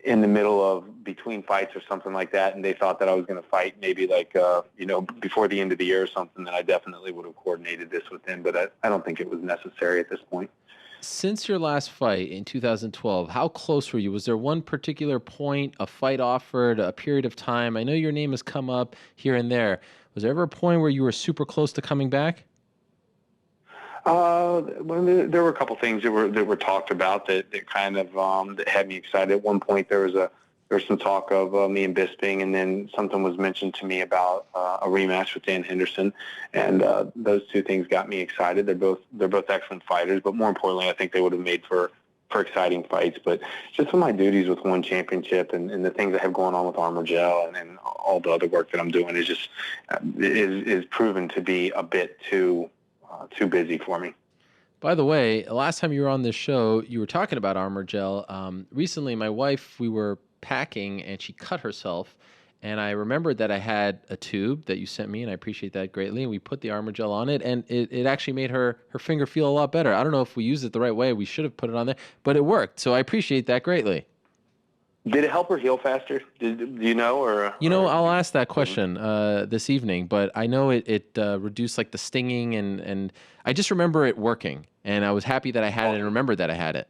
in the middle of between fights or something like that, and they thought that I was going to fight maybe like, before the end of the year or something, then I definitely would have coordinated this with them. But I don't think it was necessary at this point. Since your last fight in 2012, how close were you? Was there one particular point, a fight offered, a period of time? I know your name has come up here and there. Was there ever a point where you were super close to coming back? Well, there were a couple things that were talked about that kind of that had me excited. At one point, there was some talk of me and Bisping, and then something was mentioned to me about a rematch with Dan Henderson, and those two things got me excited. They're both excellent fighters, but more importantly, I think they would have made for exciting fights. But just for my duties with one championship and the things I have going on with Armor Gel and all the other work that I'm doing is just is proven to be a bit too busy for me. By the way, last time you were on this show, you were talking about Armor Gel. Recently, my wife, we were packing and she cut herself. And I remembered that I had a tube that you sent me, and I appreciate that greatly. And we put the Armor Gel on it, and it actually made her finger feel a lot better. I don't know if we used it the right way. We should have put it on there, but it worked. So I appreciate that greatly. Did it help her heal faster? Do you know? I'll ask that question this evening, but I know it reduced like the stinging, and I just remember it working. And I was happy that I had it and remembered that I had it.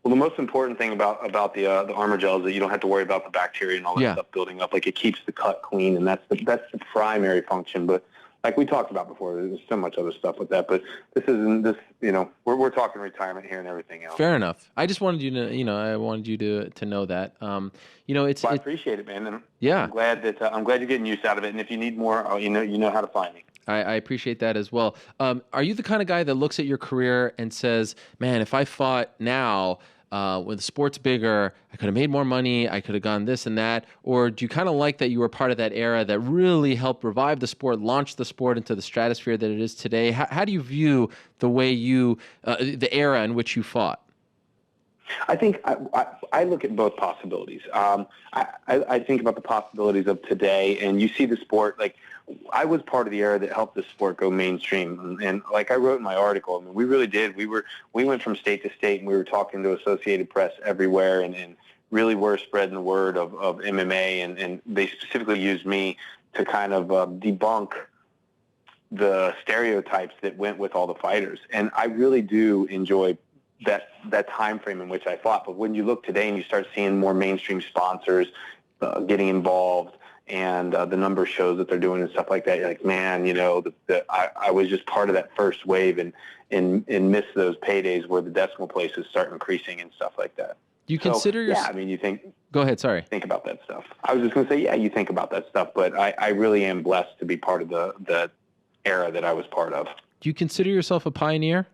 Well, the most important thing about the Armor Gel is that you don't have to worry about the bacteria and all that stuff building up. Like, it keeps the cut clean, and that's the primary function. But like we talked about before, there's so much other stuff with that. But this isn't this. We're talking retirement here and everything else. Fair enough. I just wanted you to, I wanted you to know that. It's. Well, I appreciate it, man. And yeah. I'm glad you're getting use out of it. And if you need more, you know how to find me. I appreciate that as well. Are you the kind of guy that looks at your career and says, man, if I fought now when the sport's bigger, I could have made more money, I could have gone this and that? Or do you kind of like that you were part of that era that really helped revive the sport, launch the sport into the stratosphere that it is today? How do you view the way the era in which you fought? I think I look at both possibilities. I think about the possibilities of today, and you see the sport like I was part of the era that helped the sport go mainstream. And like I wrote in my article, I mean, we really did. We went from state to state, and we were talking to Associated Press everywhere, and really were spreading the word of MMA, and they specifically used me to kind of debunk the stereotypes that went with all the fighters. And I really do enjoy that time frame in which I fought. But when you look today and you start seeing more mainstream sponsors getting involved, and the number of shows that they're doing and stuff like that, you're like, man, I was just part of that first wave and missed those paydays where the decimal places start increasing and stuff like that. Do you consider yourself? Yeah, I mean, you think. Go ahead. Sorry. Think about that stuff. I was just going to say, yeah, you think about that stuff, but I really am blessed to be part of the era that I was part of. Do you consider yourself a pioneer?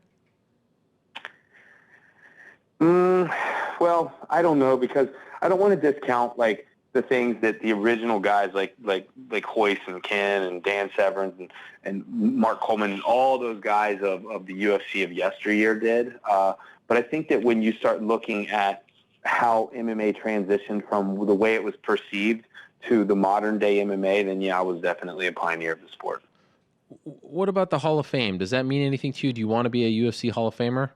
Well, I don't know, because I don't want to discount like the things that the original guys like Hoist and Ken and Dan Severance and Mark Coleman and all those guys of the UFC of yesteryear did. But I think that when you start looking at how MMA transitioned from the way it was perceived to the modern day MMA, then yeah, I was definitely a pioneer of the sport. What about the Hall of Fame? Does that mean anything to you? Do you want to be a UFC Hall of Famer?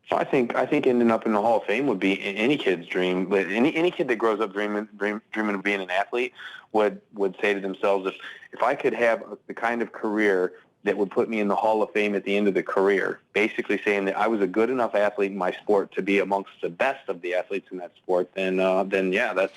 So I think ending up in the Hall of Fame would be any kid's dream. But any kid that grows up dreaming of being an athlete would say to themselves, if I could have the kind of career that would put me in the Hall of Fame at the end of the career, basically saying that I was a good enough athlete in my sport to be amongst the best of the athletes in that sport, then yeah,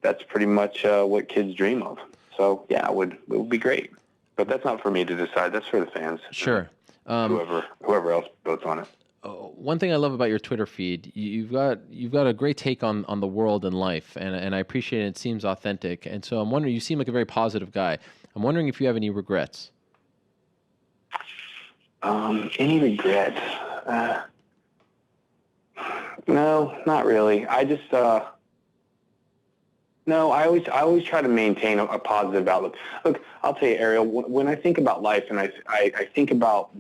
that's pretty much what kids dream of. So yeah, it would be great. But that's not for me to decide. That's for the fans. Sure. Whoever else votes on it. One thing I love about your Twitter feed, you've got a great take on the world and life, and I appreciate it. It seems authentic, and so I'm wondering. You seem like a very positive guy. I'm wondering if you have any regrets. Any regrets? No, not really. I just no. I always try to maintain a positive outlook. Look, I'll tell you, Ariel. When I think about life, and I think about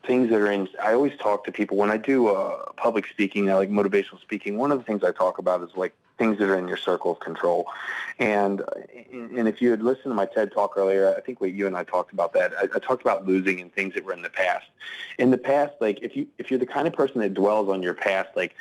things that are in, I always talk to people when I do public speaking, like motivational speaking. One of the things I talk about is like things that are in your circle of control. And if you had listened to my TED Talk earlier, I think you and I talked about that. I talked about losing and things that were in the past. In the past, like if you're the kind of person that dwells on your past, like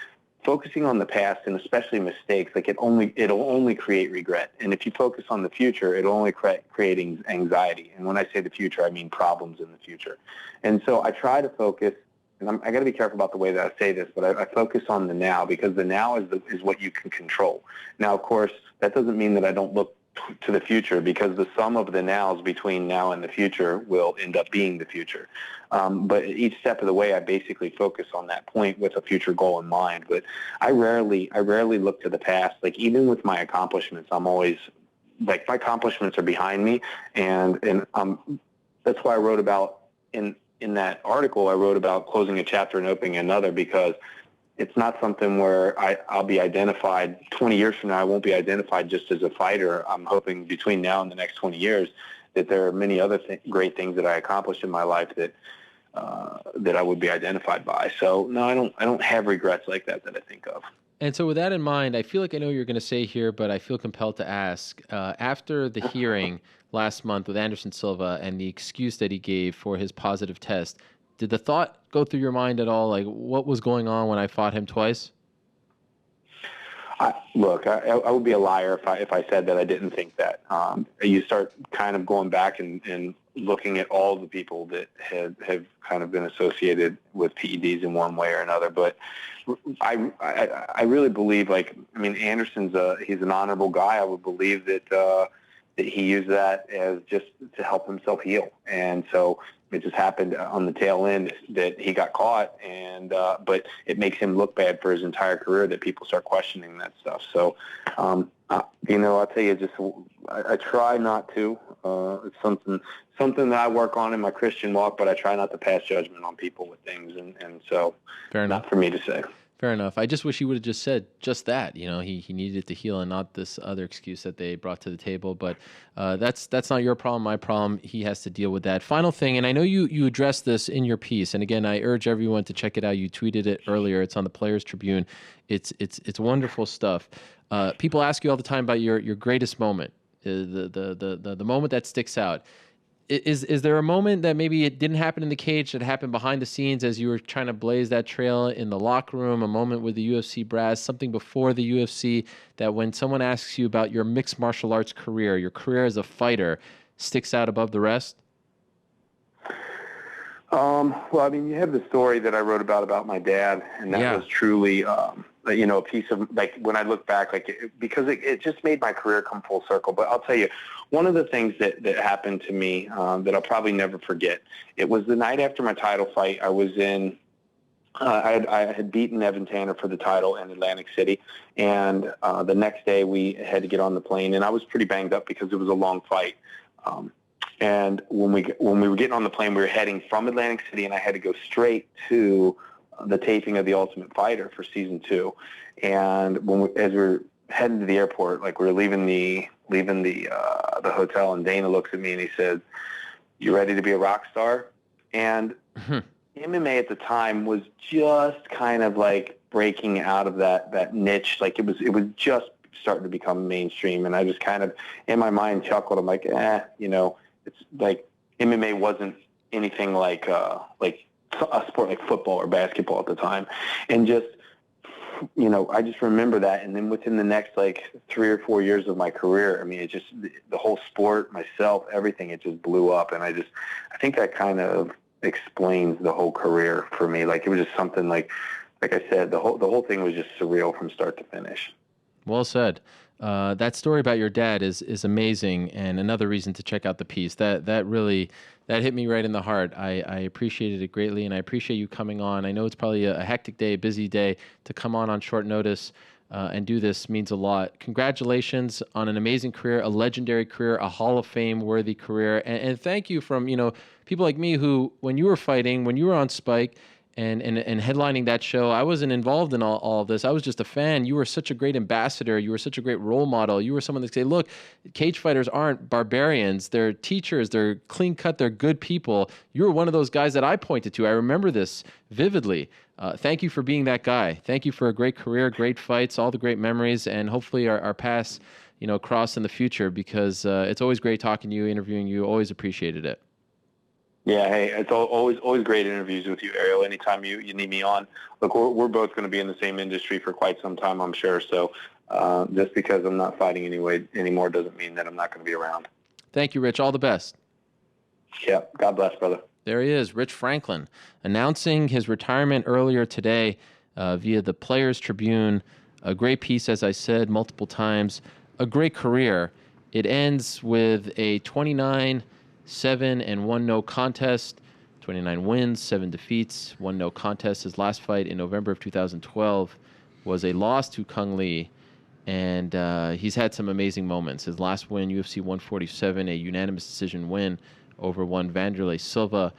focusing on the past and especially mistakes, like it'll only create regret. And if you focus on the future, it'll only create anxiety. And when I say the future, I mean problems in the future. And so I try to focus, and I got to be careful about the way that I say this, but I focus on the now, because the now is what you can control. Now, of course, that doesn't mean that I don't look to the future, because the sum of the nows between now and the future will end up being the future. But each step of the way, I basically focus on that point with a future goal in mind. But I rarely look to the past. Like, even with my accomplishments, I'm always like, my accomplishments are behind me, and that's why I wrote about in that article. I wrote about closing a chapter and opening another, because it's not something where I'll be identified 20 years from now. I won't be identified just as a fighter. I'm hoping between now and the next 20 years that there are many other great things that I accomplished in my life that I would be identified by. So no, I don't have regrets like that I think of. And so with that in mind, I feel like I know what you're going to say here, but I feel compelled to ask. After the hearing last month with Anderson Silva and the excuse that he gave for his positive test, did the thought go through your mind at all, like, what was going on when I fought him twice? I would be a liar if I said that I didn't think that. You start kind of going back and looking at all the people that have kind of been associated with PEDs in one way or another. But I really believe, like, I mean, Anderson's he's an honorable guy. I would believe that he used that as just to help himself heal. And so it just happened on the tail end that he got caught, and but it makes him look bad for his entire career that people start questioning that stuff. So, I'll tell you, I try not to. It's something that I work on in my Christian walk, but I try not to pass judgment on people with things, and so Fair enough. Not for me to say. Fair enough. I just wish he would have just said just that. He needed to heal and not this other excuse that they brought to the table. But that's not your problem, my problem. He has to deal with that. Final thing, and I know you addressed this in your piece. And again, I urge everyone to check it out. You tweeted it earlier. It's on the Players Tribune. It's wonderful stuff. People ask you all the time about your greatest moment, the moment that sticks out. Is there a moment that maybe it didn't happen in the cage, that happened behind the scenes as you were trying to blaze that trail in the locker room, a moment with the UFC brass, something before the UFC, that when someone asks you about your mixed martial arts career, your career as a fighter, sticks out above the rest? Well, I mean, you have the story that I wrote about my dad, and that was truly, a piece of, like, when I look back, like, because it just made my career come full circle. But I'll tell you, one of the things that happened to me that I'll probably never forget, it was the night after my title fight. I was in, I had beaten Evan Tanner for the title in Atlantic City, and the next day we had to get on the plane, and I was pretty banged up because it was a long fight. And when we were getting on the plane, we were heading from Atlantic City, and I had to go straight to the taping of The Ultimate Fighter for season 2. And as we were heading to the airport, like, we were leaving the hotel, and Dana looks at me and he says, "You ready to be a rock star?" And MMA at the time was just kind of like breaking out of that niche. Like, it was just starting to become mainstream, and I just kind of, in my mind, chuckled. I'm like, it's like MMA wasn't anything like a sport like football or basketball at the time. And just, I just remember that. And then within the next, like, 3 or 4 years of my career, I mean, it just, the whole sport, myself, everything, it just blew up. And I think that kind of explains the whole career for me. Like, it was just something like I said, the whole thing was just surreal from start to finish. Well said. That story about your dad is amazing, and another reason to check out the piece. That really hit me right in the heart. I appreciated it greatly, and I appreciate you coming on. I know it's probably a hectic day, busy day. To come on short notice and do this means a lot. Congratulations on an amazing career, a legendary career, a Hall of Fame worthy career, and thank you from people like me who, when you were fighting, when you were on Spike, and headlining that show, I wasn't involved in all of this. I was just a fan. You were such a great ambassador. You were such a great role model. You were someone that say, look, cage fighters aren't barbarians. They're teachers. They're clean cut. They're good people. You were one of those guys that I pointed to. I remember this vividly. Thank you for being that guy. Thank you for a great career, great fights, all the great memories, and hopefully our paths, cross in the future, because it's always great talking to you, interviewing you. Always appreciated it. Yeah, hey, it's always great interviews with you, Ariel. Anytime you need me on. Look, we're both going to be in the same industry for quite some time, I'm sure. So just because I'm not fighting anymore doesn't mean that I'm not going to be around. Thank you, Rich. All the best. Yeah, God bless, brother. There he is, Rich Franklin, announcing his retirement earlier today via the Players Tribune. A great piece, as I said multiple times, a great career. It ends with a 29-7 and 1 no contest. 29 wins, 7 defeats, 1 no contest. His last fight in November of 2012 was a loss to Kung Lee, and he's had some amazing moments. His last win, UFC 147, a unanimous decision win over one Vanderlei Silva.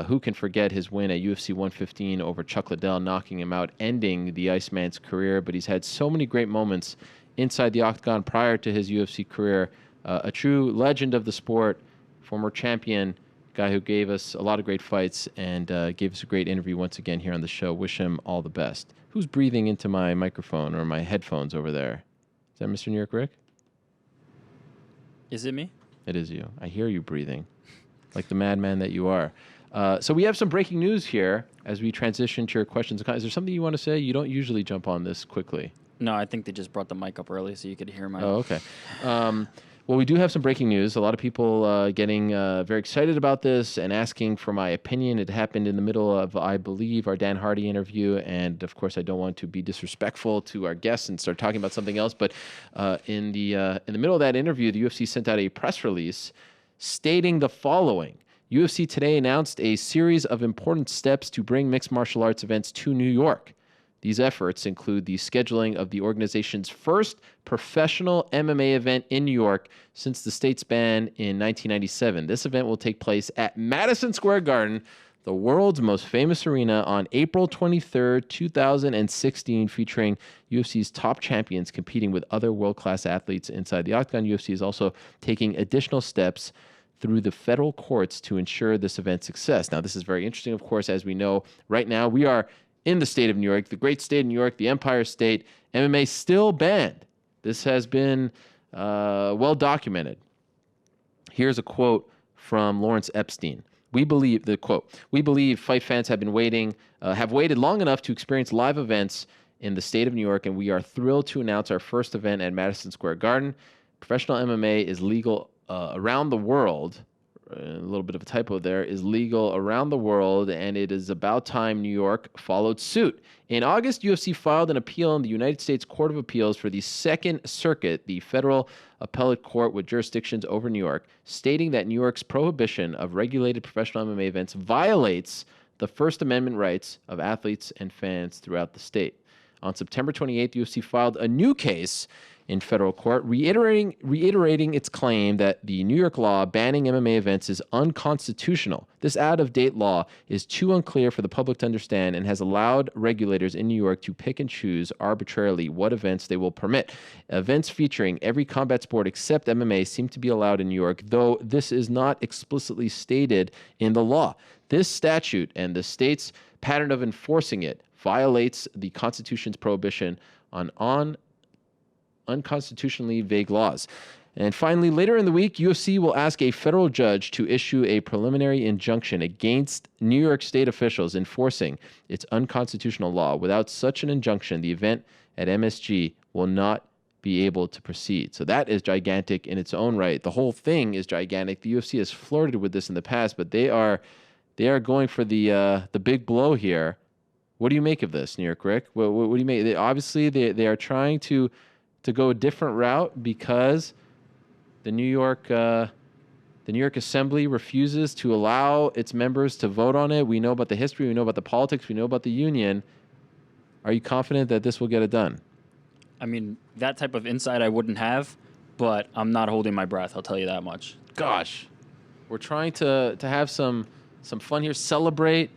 Who can forget his win at UFC 115 over Chuck Liddell, knocking him out, ending the Iceman's career. But he's had so many great moments inside the octagon prior to his UFC career. A true legend of the sport, former champion, guy who gave us a lot of great fights and gave us a great interview once again here on the show. Wish him all the best. Who's breathing into my microphone or my headphones over there? Is that Mr. New York Rick? Is it me? It is you. I hear you breathing, like the madman that you are. So we have some breaking news here as we transition to your questions. Is there something you want to say? You don't usually jump on this quickly. No, I think they just brought the mic up early so you could hear my... Oh, okay. Well, we do have some breaking news. A lot of people getting very excited about this and asking for my opinion. It happened in the middle of, I believe, our Dan Hardy interview. And, of course, I don't want to be disrespectful to our guests and start talking about something else. But in the middle of that interview, the UFC sent out a press release stating the following. UFC today announced a series of important steps to bring mixed martial arts events to New York. These efforts include the scheduling of the organization's first professional MMA event in New York since the state's ban in 1997. This event will take place at Madison Square Garden, the world's most famous arena, on April 23rd, 2016, featuring UFC's top champions competing with other world-class athletes inside the octagon. UFC is also taking additional steps through the federal courts to ensure this event's success. Now, this is very interesting, of course, as we know. Right now, we are in the state of New York, the great state of New York, the Empire State. MMA still banned. This has been well documented. Here's a quote from Lawrence Epstein. We believe fight fans have waited long enough to experience live events in the state of New York, and we are thrilled to announce our first event at Madison Square Garden. Professional MMA is legal around the world. A little bit of a typo there, is legal around the world, and it is about time New York followed suit. In August, UFC filed an appeal in the United States Court of Appeals for the Second Circuit, the federal appellate court with jurisdictions over New York, stating that New York's prohibition of regulated professional MMA events violates the First Amendment rights of athletes and fans throughout the state. On September 28th, UFC filed a new case in federal court, reiterating its claim that the New York law banning MMA events is unconstitutional. This out-of-date law is too unclear for the public to understand and has allowed regulators in New York to pick and choose arbitrarily what events they will permit. Events featuring every combat sport except MMA seem to be allowed in New York, though this is not explicitly stated in the law. This statute and the state's pattern of enforcing it violates the Constitution's prohibition on unconstitutionally vague laws. And finally, later in the week, UFC will ask a federal judge to issue a preliminary injunction against New York state officials enforcing its unconstitutional law. Without such an injunction, the event at MSG will not be able to proceed. So that is gigantic in its own right. The whole thing is gigantic. The UFC has flirted with this in the past, but they are going for the big blow here. What do you make of this, New York Rick? What do you make? Obviously, they are trying to go a different route because the New York Assembly refuses to allow its members to vote on it. We know about the history. We know about the politics. We know about the union. Are you confident that this will get it done? I mean, that type of insight I wouldn't have, but I'm not holding my breath. I'll tell you that much. Gosh, we're trying to have some fun here. Celebrate.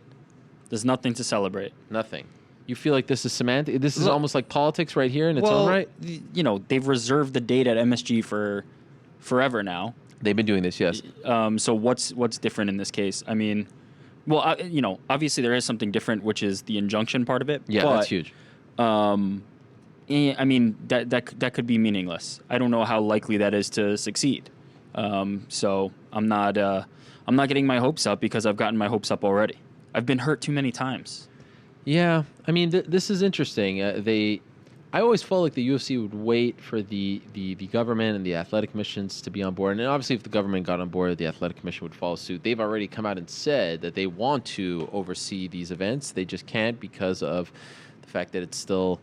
There's nothing to celebrate. Nothing. You feel like this is semantic? This is almost like politics right here in its own right? You know, they've reserved the date at MSG for forever now. They've been doing this, yes. So what's different in this case? I mean, well, obviously there is something different, which is the injunction part of it. Yeah, that's huge. I mean, that could be meaningless. I don't know how likely that is to succeed. So I'm not getting my hopes up because I've gotten my hopes up already. I've been hurt too many times. Yeah, I mean, this is interesting. I always felt like the UFC would wait for the government and the athletic commissions to be on board. And obviously, if the government got on board, the athletic commission would follow suit. They've already come out and said that they want to oversee these events. They just can't because of the fact that it's still,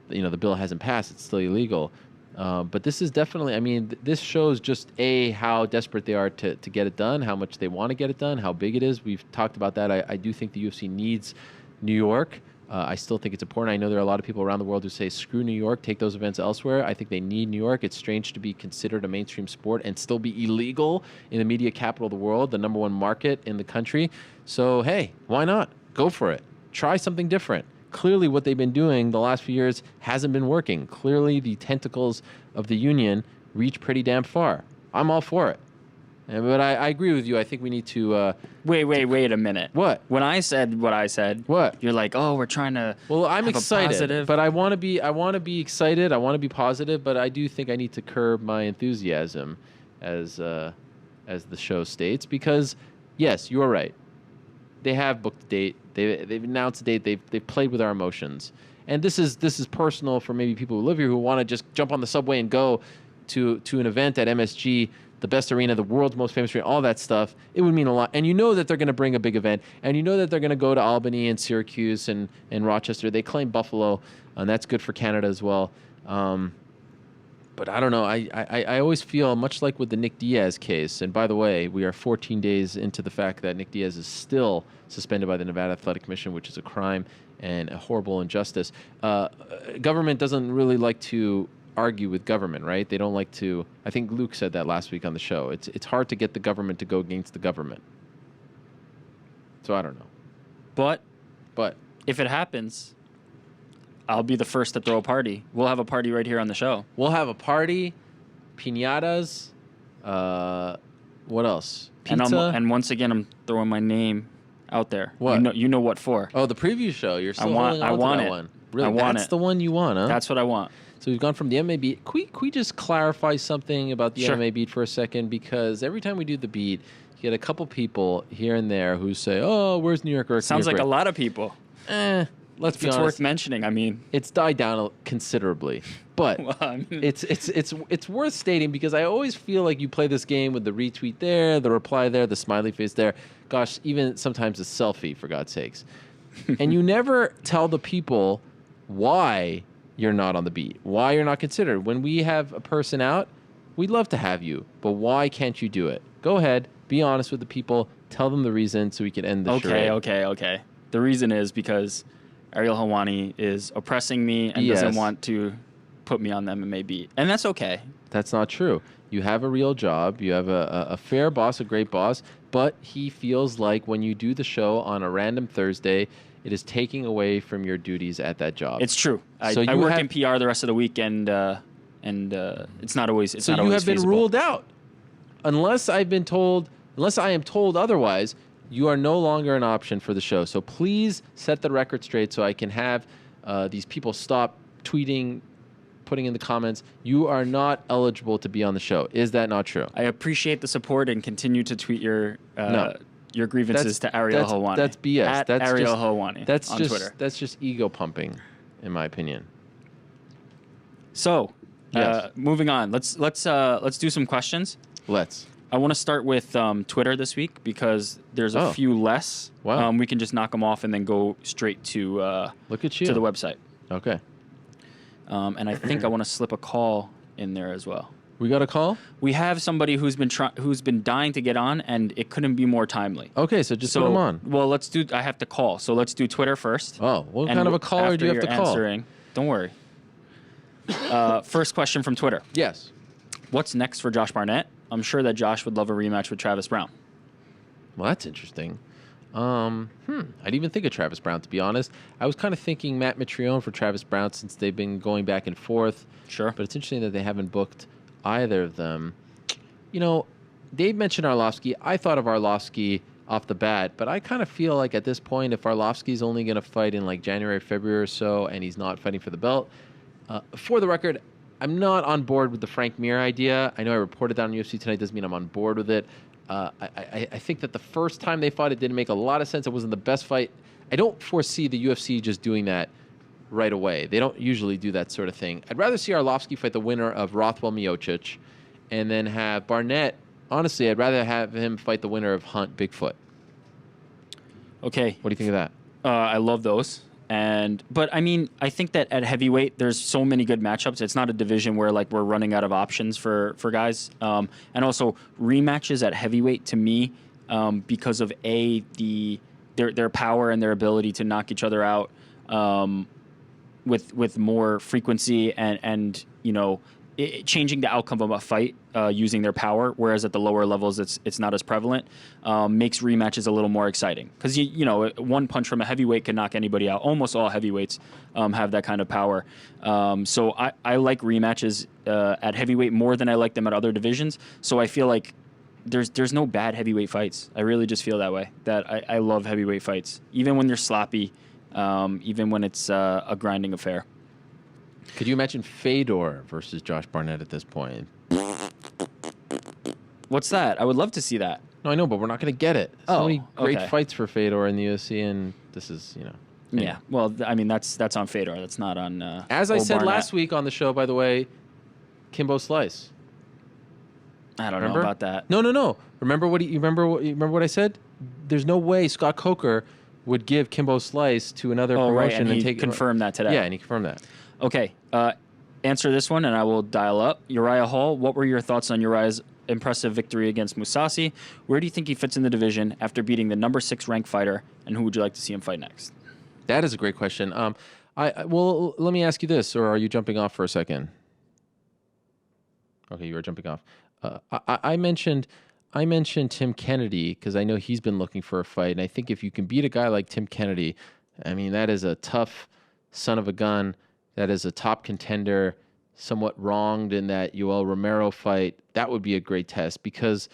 the bill hasn't passed. It's still illegal. But this is definitely, I mean, this shows just how desperate they are to get it done, how much they want to get it done, how big it is. We've talked about that. I do think the UFC needs New York. I still think it's important. I know there are a lot of people around the world who say, screw New York, take those events elsewhere. I think they need New York. It's strange to be considered a mainstream sport and still be illegal in the media capital of the world, the number one market in the country. So, hey, why not? Go for it. Try something different. Clearly, what they've been doing the last few years hasn't been working. Clearly, the tentacles of the union reach pretty damn far. I'm all for it. But I agree with you. I think we need to... Wait a minute. What? When I said what I said, what? You're like, oh, we're trying to. Well, I'm have excited, a positive. but I want to be excited. I want to be positive, but I do think I need to curb my enthusiasm, as the show states, because yes, you are right. They have booked a date. They've announced a date. They've played with our emotions, and this is personal for maybe people who live here who want to just jump on the subway and go to an event at MSG. The best arena, the world's most famous arena, all that stuff. It would mean a lot. And you know that they're going to bring a big event. And you know that they're going to go to Albany and Syracuse and Rochester. They claim Buffalo, and that's good for Canada as well. But I don't know. I always feel, much like with the Nick Diaz case, and by the way, we are 14 days into the fact that Nick Diaz is still suspended by the Nevada Athletic Commission, which is a crime and a horrible injustice. Government doesn't really like to argue with government, right? They don't like to. I think Luke said that last week on the show. It's hard to get the government to go against the government. So I don't know. But if it happens, I'll be the first to throw a party. We'll have a party right here on the show. We'll have a party, piñatas. What else? Pizza. And once again, I'm throwing my name out there. What? You know what for? Oh, the preview show. You're still holding on to that one. Really? That's the one you want, huh? That's what I want. So we've gone from the MMA beat. Can we just clarify something about the MMA beat for a second? Because every time we do the beat, you get a couple people here and there who say, oh, where's New York? Sounds like a lot of people. Let's be honest. It's worth mentioning. I mean, it's died down considerably. But well, I mean, it's worth stating because I always feel like you play this game with the retweet there, the reply there, the smiley face there. Gosh, even sometimes a selfie, for God's sakes. And you never tell the people why you're not on the beat, why you're not considered. When we have a person out, we'd love to have you, but why can't you do it? Go ahead, be honest with the people, tell them the reason so we can end the charade. Okay. The reason is because Ariel Helwani is oppressing me and doesn't want to put me on the MMA beat. And that's okay. That's not true. You have a real job. You have a fair boss, a great boss, but he feels like when you do the show on a random Thursday, it is taking away from your duties at that job. It's true. I work in PR the rest of the week, and it's not always. It's not always you have feasible. been ruled out, unless I am told otherwise. You are no longer an option for the show. So please set the record straight, so I can have these people stop tweeting, putting in the comments. You are not eligible to be on the show. Is that not true? I appreciate the support and continue to tweet your grievances to Ariel Helwani. That's BS. At Ariel Helwani on Twitter. That's just ego pumping, in my opinion. So, moving on. Let's do some questions. I want to start with Twitter this week because there's a few less. Wow. We can just knock them off and then go straight to look at you to the website. Okay. And I think I want to slip a call in there as well. We got a call? We have somebody who's been dying to get on, and it couldn't be more timely. Okay, so just put them on. Well, I have to call. So let's do Twitter first. Oh, what kind of a caller do you have to call? Don't worry. First question from Twitter. Yes. What's next for Josh Barnett? I'm sure that Josh would love a rematch with Travis Brown. Well, that's interesting. I didn't even think of Travis Brown, to be honest. I was kind of thinking Matt Mitrione for Travis Brown since they've been going back and forth. Sure. But it's interesting that they haven't booked either of them. You know, Dave mentioned Arlovsky. I thought of Arlovsky off the bat, but I kind of feel like at this point, if Arlovsky's only going to fight in like January, February or so, and he's not fighting for the belt, for the record, I'm not on board with the Frank Mir idea. I know I reported that on UFC Tonight. Doesn't mean I'm on board with it. I think that the first time they fought, it didn't make a lot of sense. It wasn't the best fight. I don't foresee the UFC just doing that right away. They don't usually do that sort of thing. I'd rather see Arlovsky fight the winner of Rothwell Miocic and then have Barnett. Honestly, I'd rather have him fight the winner of Hunt Bigfoot. Okay. What do you think of that? I love those. But I mean, I think that at heavyweight, there's so many good matchups. It's not a division where like we're running out of options for guys. And also rematches at heavyweight to me, because of their power and their ability to knock each other out with more frequency and changing the outcome of a fight using their power, whereas at the lower levels it's not as prevalent, makes rematches a little more exciting. Because one punch from a heavyweight can knock anybody out. Almost all heavyweights have that kind of power. So I like rematches at heavyweight more than I like them at other divisions. So I feel like there's no bad heavyweight fights. I really just feel that way. That I love heavyweight fights, even when they're sloppy, even when it's a grinding affair. Could you imagine Fedor versus Josh Barnett at this point? What's that? I would love to see that. No, I know, but we're not going to get it. So many great okay. fights for Fedor in the UFC, and this is, anyway. Yeah, well, I mean, that's on Fedor. That's not on As I said Barnett. last week on the show, by the way, Kimbo Slice. I don't know about that. No. Remember what I said? There's no way Scott Coker would give Kimbo Slice to another promotion and take confirmed that today. Yeah, and he confirmed that. Okay, answer this one, and I will dial up. Uriah Hall, what were your thoughts on Uriah's impressive victory against Mousasi? Where do you think he fits in the division after beating the number 6 ranked fighter, and who would you like to see him fight next? That is a great question. Well, let me ask you this, or are you jumping off for a second? Okay, you are jumping off. I mentioned Tim Kennedy because I know he's been looking for a fight, and I think if you can beat a guy like Tim Kennedy, I mean, that is a tough son of a gun. That is a top contender, somewhat wronged in that Yoel Romero fight. That would be a great test because,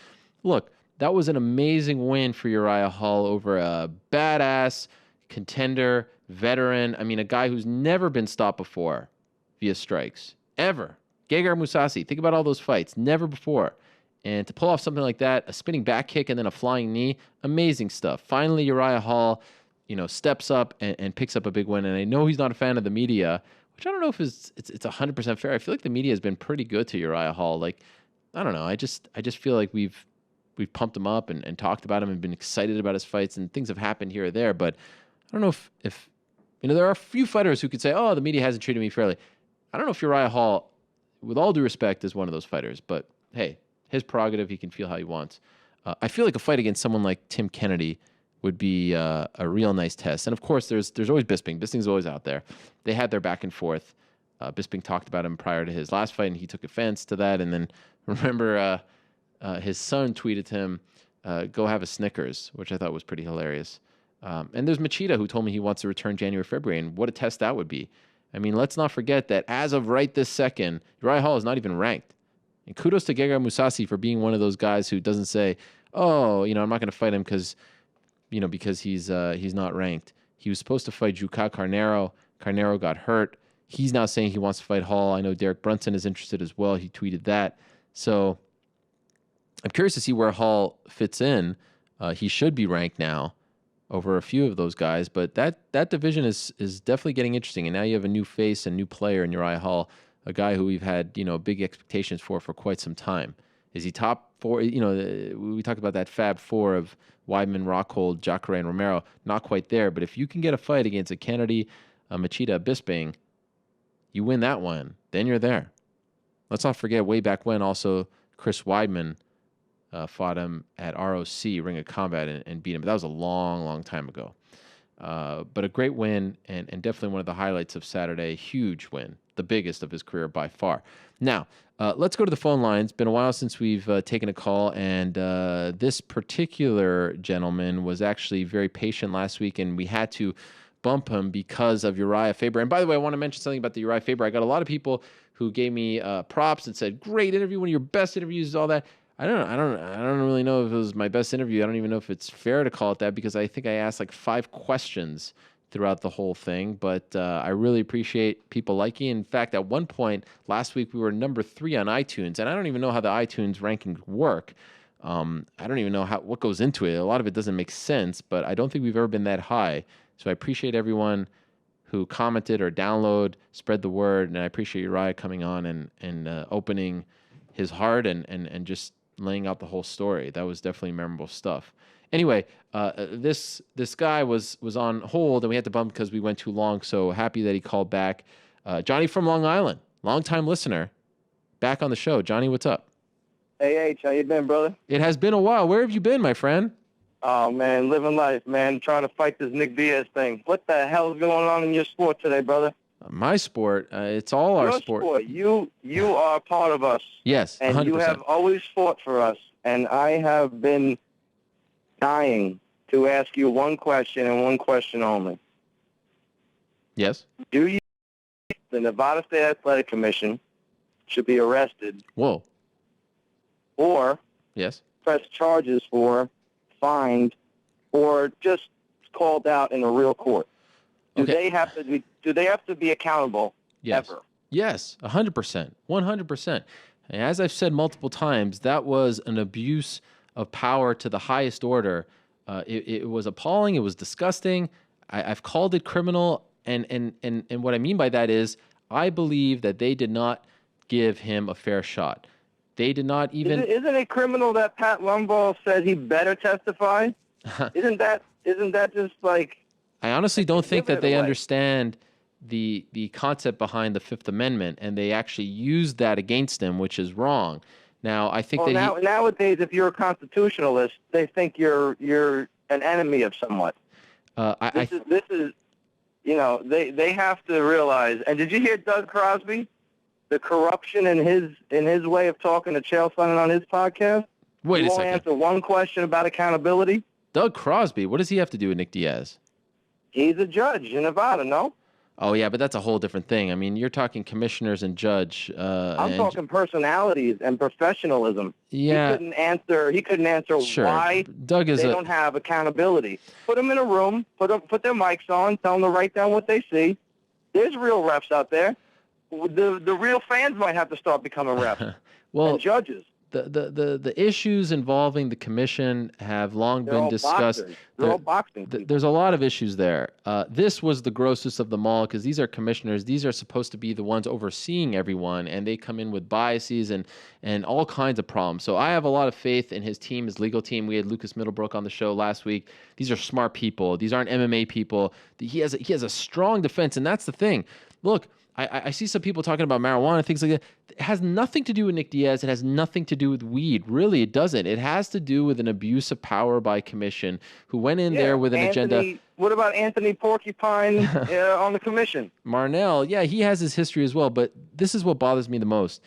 look, that was an amazing win for Uriah Hall over a badass contender, veteran. I mean, a guy who's never been stopped before via strikes, ever. Gegard Mousasi, think about all those fights, never before. And to pull off something like that, a spinning back kick and then a flying knee, amazing stuff. Finally, Uriah Hall, steps up and picks up a big win. And I know he's not a fan of the media, which I don't know if it's 100% fair. I feel like the media has been pretty good to Uriah Hall. Like, I don't know. I just feel like we've pumped him up and talked about him and been excited about his fights, and things have happened here or there. But I don't know if there are a few fighters who could say, oh, the media hasn't treated me fairly. I don't know if Uriah Hall, with all due respect, is one of those fighters. But hey, his prerogative. He can feel how he wants. I feel like a fight against someone like Tim Kennedy would be a real nice test. And of course, there's always Bisping. Bisping's always out there. They had their back and forth. Bisping talked about him prior to his last fight, and he took offense to that. And then remember, his son tweeted to him, "Go have a Snickers," which I thought was pretty hilarious. And there's Machida, who told me he wants to return January, February, and what a test that would be. I mean, let's not forget that as of right this second, Uriah Hall is not even ranked. And kudos to Gegard Mousasi for being one of those guys who doesn't say, "Oh, I'm not going to fight him because he's not ranked." He was supposed to fight Juca Carnero. Carnero got hurt. He's now saying he wants to fight Hall. I know Derek Brunson is interested as well. He tweeted that. So I'm curious to see where Hall fits in. He should be ranked now over a few of those guys, but that division is definitely getting interesting. And now you have a new face, a new player in Uriah Hall, a guy who we've had big expectations for quite some time. Is he top 4? We talked about that Fab 4 of Weidman, Rockhold, Jacare, and Romero. Not quite there, but if you can get a fight against a Kennedy, a Machida, a Bisping, you win that one, then you're there. Let's not forget, way back when, also Chris Weidman fought him at ROC, Ring of Combat, and beat him. But that was a long, long time ago. But a great win, and definitely one of the highlights of Saturday. Huge win, the biggest of his career by far. Now, let's go to the phone lines. Been a while since we've taken a call, and this particular gentleman was actually very patient last week, and we had to bump him because of Uriah Faber. And by the way, I want to mention something about the Uriah Faber. I got a lot of people who gave me props and said, "Great interview, one of your best interviews," all that. I don't really know if it was my best interview. I don't even know if it's fair to call it that because I think I asked like 5 questions throughout the whole thing. But I really appreciate people liking. In fact, at one point last week, we were number 3 on iTunes, and I don't even know how the iTunes rankings work. I don't even know what goes into it. A lot of it doesn't make sense, but I don't think we've ever been that high. So I appreciate everyone who commented or download, spread the word, and I appreciate Uriah coming on and opening his heart and just laying out the whole story. That was definitely memorable stuff. Anyway, this guy was on hold, and we had to bump because we went too long. So happy that he called back. Johnny from Long Island, longtime listener, back on the show. Johnny, what's up? Hey, H, how you been, brother? It has been a while. Where have you been, my friend? Oh, man, living life, man, trying to fight this Nick Diaz thing. What the hell is going on in your sport today, brother? My sport. It's all our Your sport. You are part of us. Yes, 100%. And you have always fought for us. And I have been dying to ask you one question and one question only. Yes. Do you think the Nevada State Athletic Commission should be arrested? Whoa. Or yes, press charges for, fined, or just called out in a real court? Do they have to be accountable? Yes. Ever? Yes, 100%, 100%. And as I've said multiple times, that was an abuse of power to the highest order. It was appalling. It was disgusting. I've called it criminal. And what I mean by that is I believe that they did not give him a fair shot. They did not even... Isn't it criminal that Pat Lumbaugh said he better testify? Isn't that just like... I honestly don't think that they away. understand the concept behind the Fifth Amendment, and they actually used that against him, which is wrong. Now, I think nowadays, if you're a constitutionalist, they think you're an enemy of somewhat. This is, you know, they have to realize. And did you hear Doug Crosby? The corruption in his way of talking to Chael Sonnen on his podcast. Wait a second. Answer one question about accountability. Doug Crosby, what does he have to do with Nick Diaz? He's a judge in Nevada, no? Oh yeah, but that's a whole different thing. I mean, you're talking commissioners and judge. I'm talking personalities and professionalism. Yeah. He couldn't answer sure. why Doug is they don't have accountability. Put them in a room, put their mics on, tell them to write down what they see. There's real refs out there. The real fans might have to start becoming refs and judges. The issues involving the commission have long been discussed. They're all boxing. There's a lot of issues there. This was the grossest of them all because these are commissioners. These are supposed to be the ones overseeing everyone, and they come in with biases and all kinds of problems. So I have a lot of faith in his team, his legal team. We had Lucas Middlebrook on the show last week. These are smart people. These aren't MMA people. He has a strong defense, and that's the thing. Look, I see some people talking about marijuana, things like that. It has nothing to do with Nick Diaz. It has nothing to do with weed. Really, it doesn't. It has to do with an abuse of power by commission who went in there with an agenda. What about Anthony Porcupine on the commission? Marnell, yeah, he has his history as well. But this is what bothers me the most.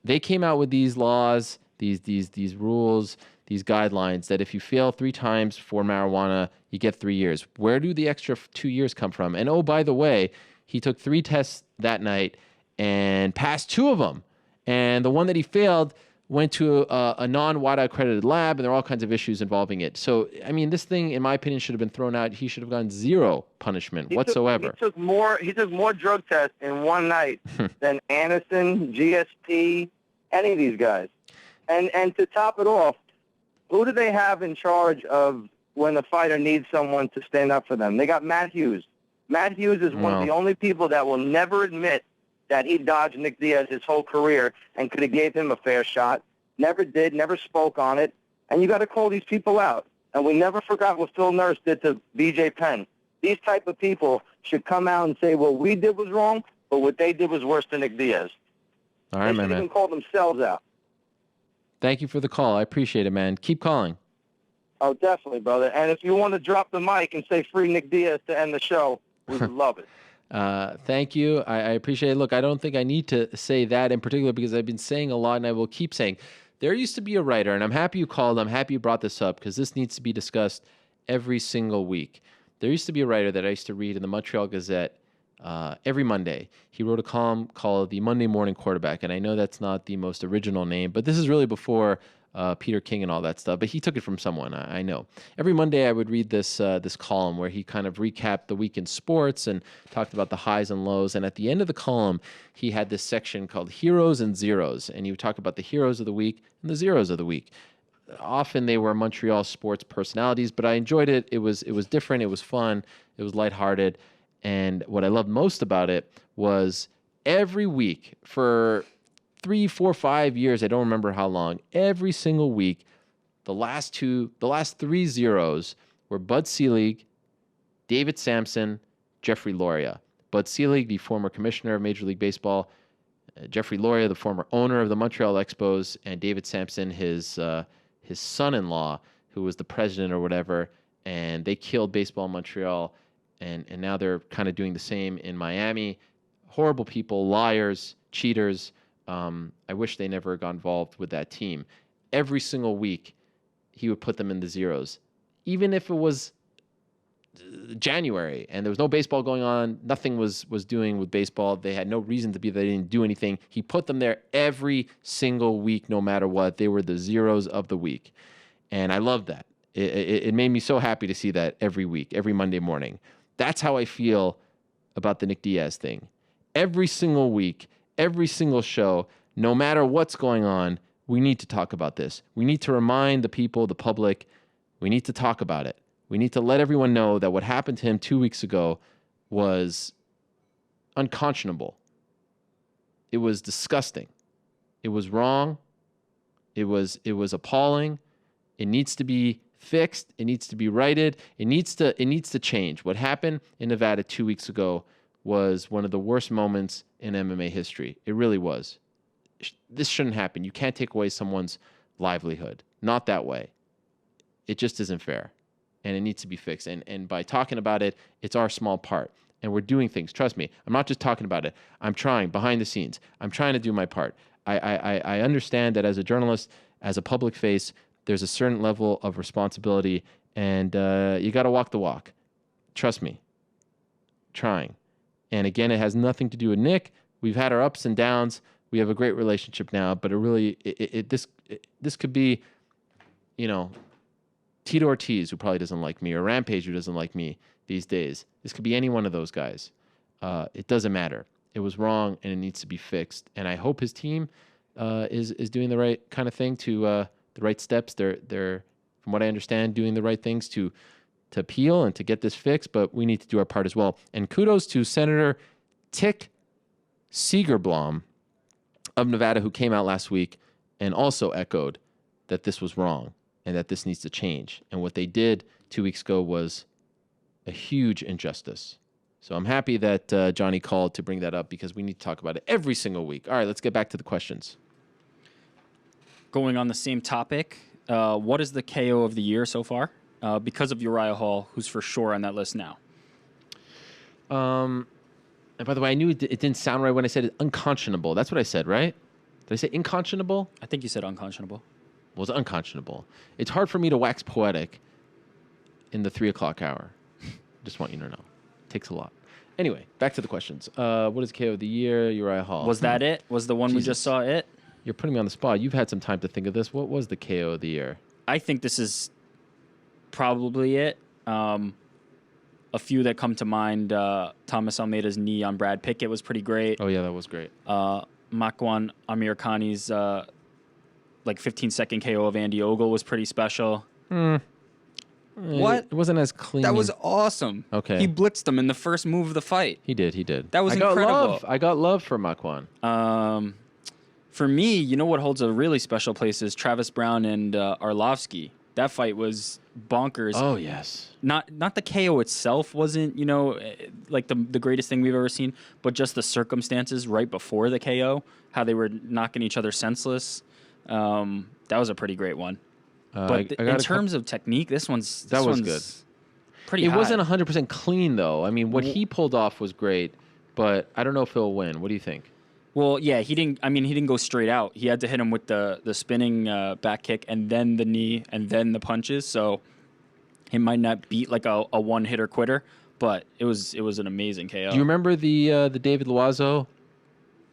They came out with these laws, these rules, these guidelines that if you fail 3 times for marijuana, you get 3 years. Where do the extra 2 years come from? And oh, by the way, he took 3 tests that night and passed 2 of them. And the one that he failed went to a non-WADA accredited lab, and there are all kinds of issues involving it. So, I mean, this thing, in my opinion, should have been thrown out. He should have gotten 0 punishment whatsoever. He took more drug tests in one night than Anderson, GSP, any of these guys. And to top it off, who do they have in charge of when the fighter needs someone to stand up for them? They got Matt Hughes. Matt Hughes is one of the only people that will never admit that he dodged Nick Diaz his whole career and could have gave him a fair shot. Never did, never spoke on it. And you got to call these people out. And we never forgot what Phil Nurse did to B.J. Penn. These type of people should come out and say what we did was wrong, but what they did was worse than Nick Diaz. All right, they man. They should even call themselves out. Thank you for the call. I appreciate it, man. Keep calling. Oh, definitely, brother. And if you want to drop the mic and say free Nick Diaz to end the show, we would love it. Thank you. I appreciate it. Look, I don't think I need to say that in particular because I've been saying a lot and I will keep saying. There used to be a writer, and I'm happy you called. I'm happy you brought this up because this needs to be discussed every single week. There used to be a writer that I used to read in the Montreal Gazette every Monday. He wrote a column called The Monday Morning Quarterback, and I know that's not the most original name, but this is really before Peter King and all that stuff, but he took it from someone, I know. Every Monday I would read this column where he kind of recapped the week in sports and talked about the highs and lows, and at the end of the column, he had this section called Heroes and Zeros, and he would talk about the heroes of the week and the zeros of the week. Often they were Montreal sports personalities, but I enjoyed it. It was different, it was fun, it was lighthearted, and what I loved most about it was every week for 3, 4, 5 years, I don't remember how long, every single week, The last 3 zeros were Bud Selig, David Sampson, Jeffrey Loria. Bud Selig, the former commissioner of Major League Baseball, Jeffrey Loria, the former owner of the Montreal Expos, and David Sampson, his son-in-law, who was the president or whatever, and they killed baseball in Montreal, and now they're kind of doing the same in Miami. Horrible people, liars, cheaters. I wish they never got involved with that team. Every single week, he would put them in the zeros. Even if it was January and there was no baseball going on, nothing was doing with baseball, they had no reason to be there, they didn't do anything. He put them there every single week, no matter what. They were the zeros of the week. And I loved that. It made me so happy to see that every week, every Monday morning. That's how I feel about the Nick Diaz thing. Every single week, every single show, no matter what's going on, we need to talk about this. We need to remind the people, the public, we need to talk about it. We need to let everyone know that what happened to him 2 weeks ago was unconscionable. It was disgusting. It was wrong. It was appalling. It needs to be fixed. It needs to be righted. It needs to change. What happened in Nevada 2 weeks ago was one of the worst moments in MMA history. It really was. This shouldn't happen. You can't take away someone's livelihood. Not that way. It just isn't fair. And it needs to be fixed. And by talking about it, it's our small part. And we're doing things. Trust me, I'm not just talking about it. I'm trying behind the scenes. I'm trying to do my part. I understand that as a journalist, as a public face, there's a certain level of responsibility, and you got to walk the walk. Trust me. Trying. And again, it has nothing to do with Nick. We've had our ups and downs. We have a great relationship now, but this could be, Tito Ortiz, who probably doesn't like me, or Rampage, who doesn't like me these days. This could be any one of those guys. It doesn't matter. It was wrong, and it needs to be fixed. And I hope his team is doing the right kind of thing, to the right steps. They're, from what I understand, doing the right things to appeal and to get this fixed, but we need to do our part as well. And kudos to Senator Tick Segerblom of Nevada, who came out last week and also echoed that this was wrong and that this needs to change. And what they did 2 weeks ago was a huge injustice. So I'm happy that Johnny called to bring that up, because we need to talk about it every single week. All right, let's get back to the questions. Going on the same topic, what is the KO of the year so far? Because of Uriah Hall, who's for sure on that list now. And by the way, I knew it didn't sound right when I said it. Unconscionable. That's what I said, right? Did I say inconscionable? I think you said unconscionable. Well, it's unconscionable. It's hard for me to wax poetic in the 3 o'clock hour. Just want you to know. It takes a lot. Anyway, back to the questions. What is KO of the year? Uriah Hall. Was that it? Was the one Jesus. We just saw it? You're putting me on the spot. You've had some time to think of this. What was the KO of the year? I think this is probably it. A few that come to mind, Thomas Almeida's knee on Brad Pickett was pretty great. Oh, yeah, that was great. Makwan Amir Khani's 15-second KO of Andy Ogle was pretty special. What? It wasn't as clean. That was awesome. Okay. He blitzed him in the first move of the fight. He did. That was incredible. I got love for Makwan. For me, you know what holds a really special place is Travis Brown and Arlovsky. That fight was bonkers. Oh, yes. Not the KO itself wasn't, like the greatest thing we've ever seen, but just the circumstances right before the KO, how they were knocking each other senseless. That was a pretty great one. But in terms of technique, this one's good. Pretty It high. wasn't 100% clean, though. I mean, what he pulled off was great, but I don't know if he'll win. What do you think? Well, yeah, he didn't go straight out. He had to hit him with the spinning back kick and then the knee and then the punches. So it might not beat like a one-hitter quitter, but it was an amazing KO. Do you remember the David Loiseau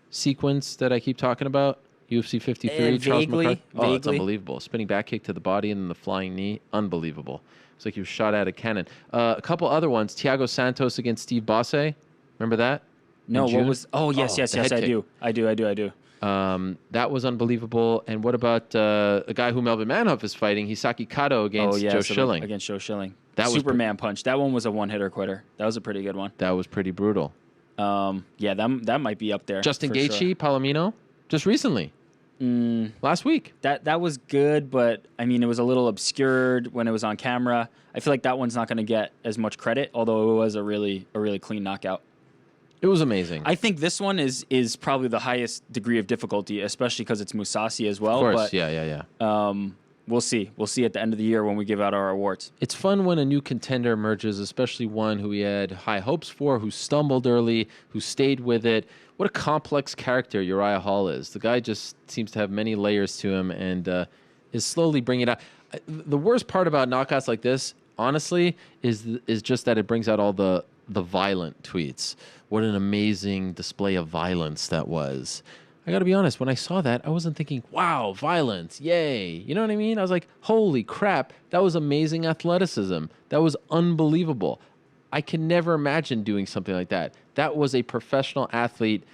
sequence that I keep talking about? UFC 53, Charles McCarthy. Oh, it's unbelievable. Spinning back kick to the body and then the flying knee. Unbelievable. It's like he was shot out of cannon. A couple other ones. Thiago Santos against Steve Bosse. Remember that? No, what was... Oh, yes, I do. I do. That was unbelievable. And what about a guy who Melvin Manhoef is fighting, Hisaki Kato against Joe Schilling? Against Joe Schilling. That was Superman punch. That one was a one-hitter quitter. That was a pretty good one. That was pretty brutal. Yeah, that might be up there. Justin Gaethje, sure. Palomino, just recently. last week. That was good, but I mean, it was a little obscured when it was on camera. I feel like that one's not going to get as much credit, although it was a really clean knockout. It was amazing. I think this one is probably the highest degree of difficulty, especially because it's Mousasi as well. Of course, but, yeah. We'll see. We'll see at the end of the year when we give out our awards. It's fun when a new contender emerges, especially one who we had high hopes for, who stumbled early, who stayed with it. What a complex character Uriah Hall is. The guy just seems to have many layers to him and is slowly bringing it out. The worst part about knockouts like this, honestly, is just that it brings out all the violent tweets. What an amazing display of violence that was. I got to be honest, when I saw that, I wasn't thinking, wow, violence, yay. You know what I mean? I was like, holy crap, that was amazing athleticism. That was unbelievable. I can never imagine doing something like that. That was a professional athlete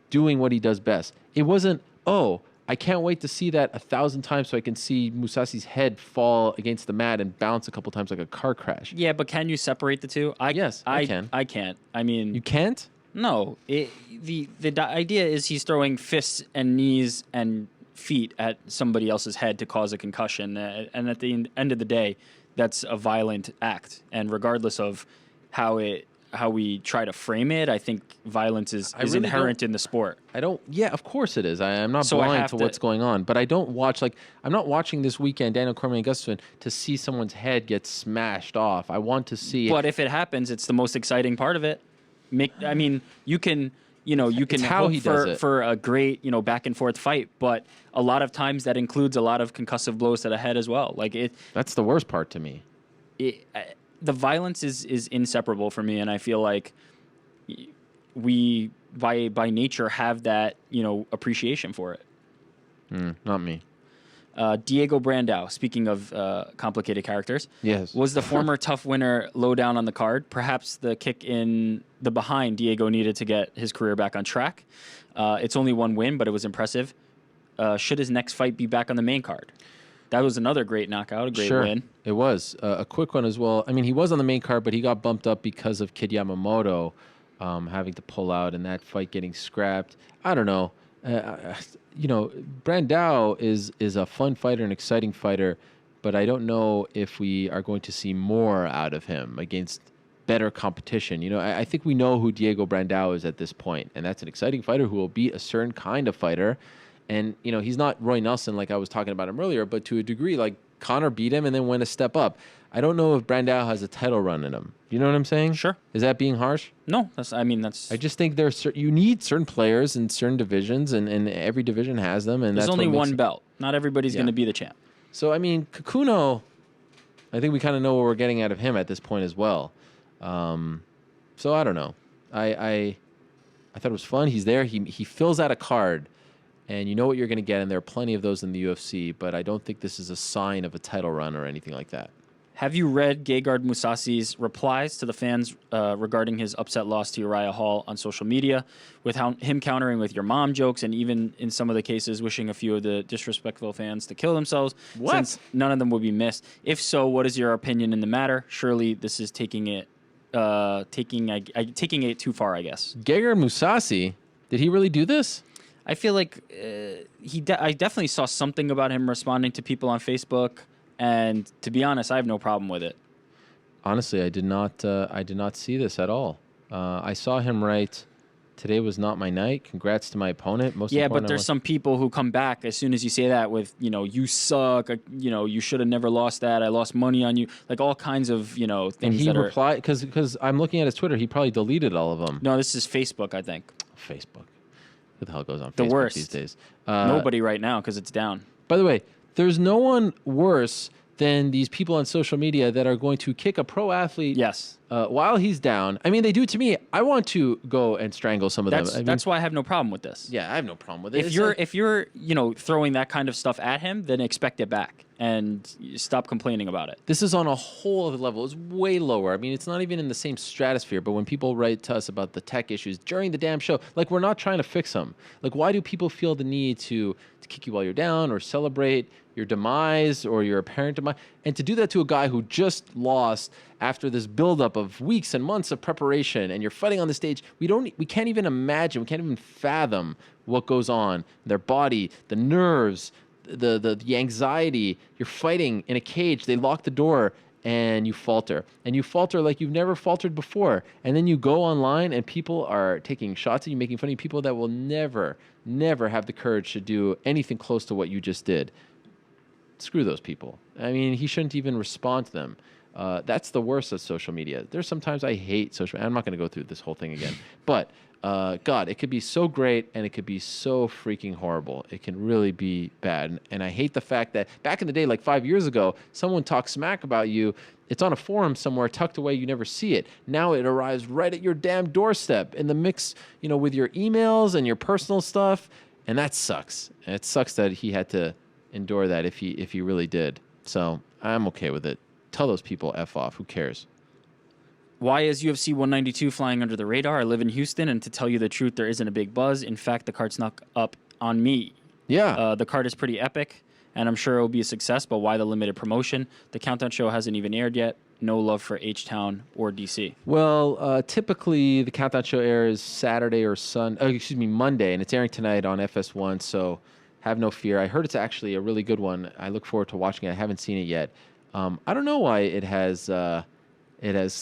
doing what he does best. It wasn't, oh, I can't wait to see that 1,000 times so I can see Mousasi's head fall against the mat and bounce a couple times like a car crash. Yeah, but can you separate the two? Yes, I can. I can't. I mean... You can't? No. The idea is he's throwing fists and knees and feet at somebody else's head to cause a concussion. And at the end of the day, that's a violent act. And regardless of how we try to frame it, I think violence is really inherent in the sport. Yeah, of course it is. I'm not blind to what's going on, but I don't watch, I'm not watching this weekend Daniel Cormier and Gustafsson to see someone's head get smashed off. I want to see But if it happens, it's the most exciting part of it. You can hope for a great, back and forth fight, but a lot of times that includes a lot of concussive blows to the head as well. That's the worst part to me. The violence is inseparable for me, and I feel like we by nature have that appreciation for it. Not me. Diego Brandao, speaking of complicated characters, yes, was the former tough winner low down on the card. Perhaps the kick in the behind Diego needed to get his career back on track. It's only one win, but it was impressive. Should his next fight be back on the main card? That was another great knockout, a great win. It was. A quick one as well. I mean, he was on the main card, but he got bumped up because of Kid Yamamoto having to pull out and that fight getting scrapped. I don't know. Brandao is a fun fighter, an exciting fighter, but I don't know if we are going to see more out of him against better competition. I think we know who Diego Brandao is at this point, and that's an exciting fighter who will beat a certain kind of fighter. And, he's not Roy Nelson like I was talking about him earlier, but to a degree, like Conor beat him and then went a step up. I don't know if Brandao has a title run in him. You know what I'm saying? Sure. Is that being harsh? No, that's. I just think you need certain players in certain divisions, and every division has them. And there's only one belt. Not everybody's going to be the champ. So, I mean, Kakuno, I think we kind of know what we're getting out of him at this point as well. So I don't know. I thought it was fun. He's there. He fills out a card. And you know what you're going to get, and there are plenty of those in the UFC, but I don't think this is a sign of a title run or anything like that. Have you read Gegard Mousasi's replies to the fans regarding his upset loss to Uriah Hall on social media, with him countering with your mom jokes, and even in some of the cases wishing a few of the disrespectful fans to kill themselves? What? Since none of them would be missed. If so, what is your opinion in the matter? Surely this is taking it too far, I guess. Gegard Mousasi, did he really do this? I feel like I definitely saw something about him responding to people on Facebook, and to be honest, I have no problem with it. Honestly, I did not see this at all. I saw him write, "Today was not my night. Congrats to my opponent." But there's some people who come back as soon as you say that with, you suck. You should have never lost that. I lost money on you. Like all kinds of things. And he replied because I'm looking at his Twitter. He probably deleted all of them. No, this is Facebook, I think. Facebook. Who the hell goes on the Facebook worst these days? Nobody right now because it's down. By the way, there's no one worse than these people on social media that are going to kick a pro athlete while he's down. I mean, they do it to me. I want to go and strangle some of them. That's why I have no problem with this. Yeah, I have no problem with it. If you're throwing that kind of stuff at him, then expect it back. and stop complaining about it. This is on a whole other level. It's way lower. I mean, it's not even in the same stratosphere, but when people write to us about the tech issues during the damn show, like, we're not trying to fix them. Like, why do people feel the need to kick you while you're down or celebrate your demise or your apparent demise? And to do that to a guy who just lost after this buildup of weeks and months of preparation, and you're fighting on the stage, we can't even imagine, we can't even fathom what goes on. Their body, the nerves, the anxiety. You're fighting in a cage. They lock the door and you falter. And you falter like you've never faltered before. And then you go online and people are taking shots at you, making fun of you, people that will never have the courage to do anything close to what you just did. Screw those people. I mean, he shouldn't even respond to them. That's the worst of social media. There's sometimes I hate social media. I'm not going to go through this whole thing again. But God, it could be so great and it could be so freaking horrible. It can really be bad. And I hate the fact that back in the day, like 5 years ago, someone talked smack about you. It's on a forum somewhere tucked away. You never see it. Now it arrives right at your damn doorstep in the mix, with your emails and your personal stuff. And that sucks. And it sucks that he had to endure that if he really did. So I'm okay with it. Tell those people F off. Who cares? Why is UFC 192 flying under the radar? I live in Houston, and to tell you the truth, there isn't a big buzz. In fact, the card snuck up on me. Yeah. The card is pretty epic, and I'm sure it will be a success, but why the limited promotion? The Countdown show hasn't even aired yet. No love for H-Town or DC. Well, typically the Countdown show airs Saturday or Monday, and it's airing tonight on FS1, so have no fear. I heard it's actually a really good one. I look forward to watching it. I haven't seen it yet. I don't know why it has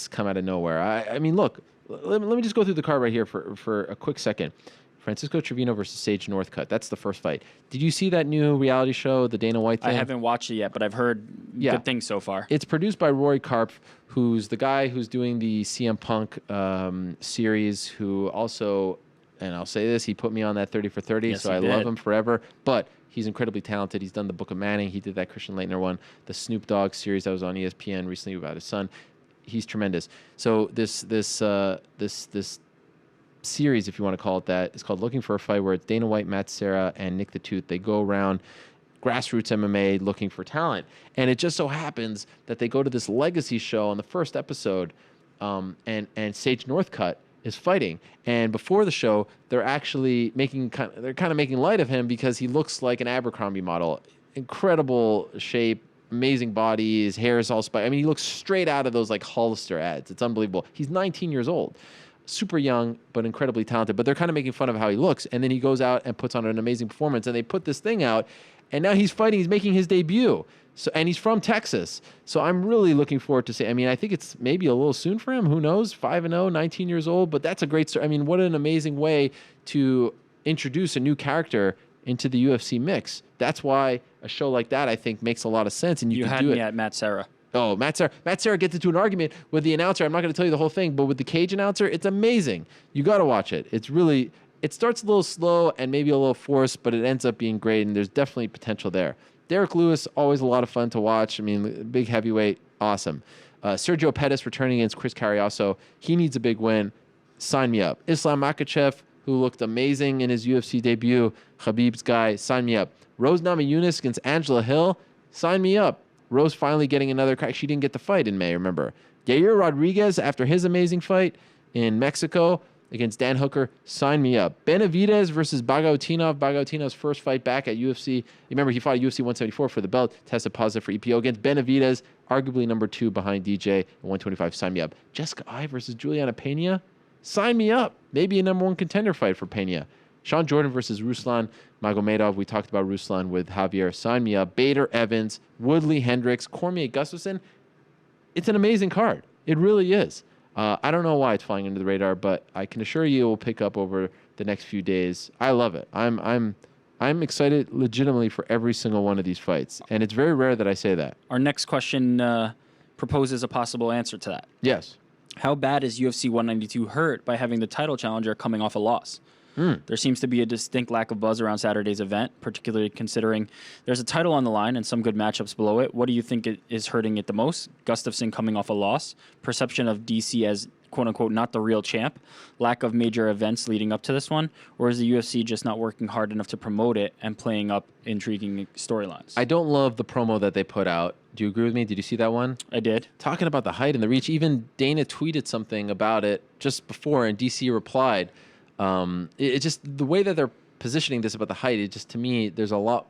come out of nowhere. I mean, look, let me just go through the card right here for a quick second. Francisco Trevino versus Sage Northcutt. That's the first fight. Did you see that new reality show, the Dana White thing? I haven't watched it yet, but I've heard good things so far. It's produced by Rory Karp, who's the guy who's doing the CM Punk series, who also, and I'll say this, he put me on that 30 for 30, yes, so I love him forever. But he's incredibly talented. He's done the Book of Manning. He did that Christian Leitner one, the Snoop Dogg series that was on ESPN recently about his son. He's tremendous. So this series, if you want to call it that, is called Looking for a Fight, where it's Dana White, Matt Serra, and Nick the Tooth. They go around grassroots MMA looking for talent. And it just so happens that they go to this legacy show on the first episode, and Sage Northcutt is fighting. And before the show, they're actually making light of him because he looks like an Abercrombie model. Incredible shape, amazing body, his hair is all spiked. I mean, he looks straight out of those like Hollister ads. It's unbelievable. He's 19 years old. Super young, but incredibly talented. But they're kind of making fun of how he looks. And then he goes out and puts on an amazing performance. And they put this thing out. And now he's fighting. He's making his debut. And he's from Texas. So I'm really looking forward to I mean, I think it's maybe a little soon for him. Who knows? 5-0, 19 years old. But that's a great story. I mean, what an amazing way to introduce a new character into the UFC mix. That's why a show like that, I think, makes a lot of sense. And you can had do me it. at Matt Serra. Oh, Matt Serra gets into an argument with the announcer. I'm not going to tell you the whole thing, but with the cage announcer, it's amazing. You got to watch it. It starts a little slow and maybe a little forced, but it ends up being great, and there's definitely potential there. Derek Lewis, always a lot of fun to watch. I mean, big heavyweight, awesome. Sergio Pettis returning against Chris Carriaso. He needs a big win. Sign me up. Islam Makhachev, who looked amazing in his UFC debut. Khabib's guy, sign me up. Rose Namajunas against Angela Hill, sign me up. Rose finally getting another crack. She didn't get the fight in May, remember. Yair Rodriguez, after his amazing fight in Mexico against Dan Hooker, sign me up. Benavidez versus Bagautinov. Bagautinov first fight back at UFC. Remember, he fought at UFC 174 for the belt, tested positive for EPO against Benavidez, arguably number 2 behind DJ at 125. Sign me up. Jessica Ai versus Juliana Pena. Sign me up. Maybe a number 1 contender fight for Pena. Sean Jordan versus Ruslan Magomedov. We talked about Ruslan with Javier. Sign me up. Bader Evans, Woodley Hendricks, Cormier Gustafsson. It's an amazing card. It really is. I don't know why it's flying under the radar, but I can assure you it will pick up over the next few days. I love it. I'm excited legitimately for every single one of these fights, and it's very rare that I say that. Our next question proposes a possible answer to that. Yes. How bad is UFC 192 hurt by having the title challenger coming off a loss? There seems to be a distinct lack of buzz around Saturday's event, particularly considering there's a title on the line and some good matchups below it. What do you think is hurting it the most? Gustafsson coming off a loss, perception of DC as quote unquote not the real champ, lack of major events leading up to this one, or is the UFC just not working hard enough to promote it and playing up intriguing storylines? I don't love the promo that they put out. Do you agree with me? Did you see that one? I did. Talking about the height and the reach. Even Dana tweeted something about it just before, and DC replied. It just the way that they're positioning this about the height. It just, to me, there's a lot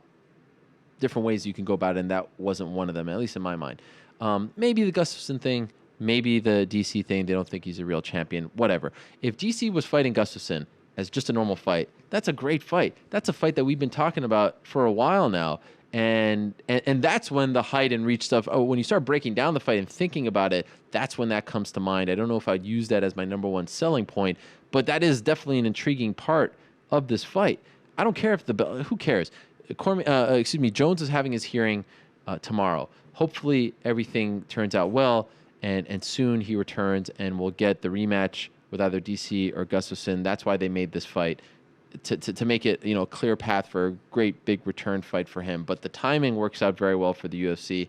different ways you can go about it, and that wasn't one of them, at least in my mind. Maybe the Gustafsson thing, maybe the DC thing. They don't think he's a real champion. Whatever. If DC was fighting Gustafsson as just a normal fight, that's a great fight. That's a fight that we've been talking about for a while now. And that's when the height and reach stuff, when you start breaking down the fight and thinking about it, that's when that comes to mind. I don't know if I'd use that as my number one selling point, but that is definitely an intriguing part of this fight. I don't care if who cares? Jones is having his hearing tomorrow. Hopefully everything turns out well, and soon he returns and we'll get the rematch with either DC or Gustafsson. That's why they made this fight. To make it, a clear path for a great big return fight for him. But the timing works out very well for the UFC.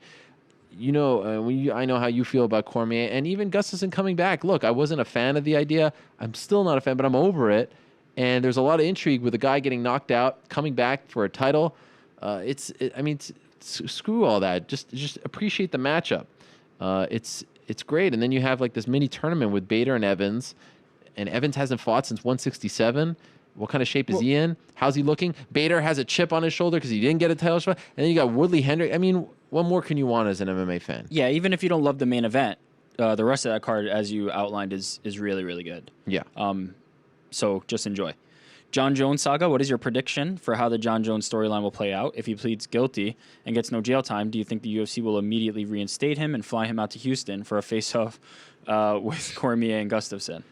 I know how you feel about Cormier and even Gustafsson coming back. Look, I wasn't a fan of the idea. I'm still not a fan, but I'm over it. And there's a lot of intrigue with a guy getting knocked out, coming back for a title. Screw all that. Just appreciate the matchup. It's great. And then you have like this mini tournament with Bader and Evans hasn't fought since 167. What kind of shape is he in? How's he looking? Bader has a chip on his shoulder because he didn't get a title shot. And then you got Woodley Hendrick. I mean, what more can you want as an MMA fan? Yeah, even if you don't love the main event, the rest of that card, as you outlined, is really, really good. Yeah. So just enjoy. John Jones saga, what is your prediction for how the John Jones storyline will play out? If he pleads guilty and gets no jail time, do you think the UFC will immediately reinstate him and fly him out to Houston for a face-off with Cormier and Gustafsson?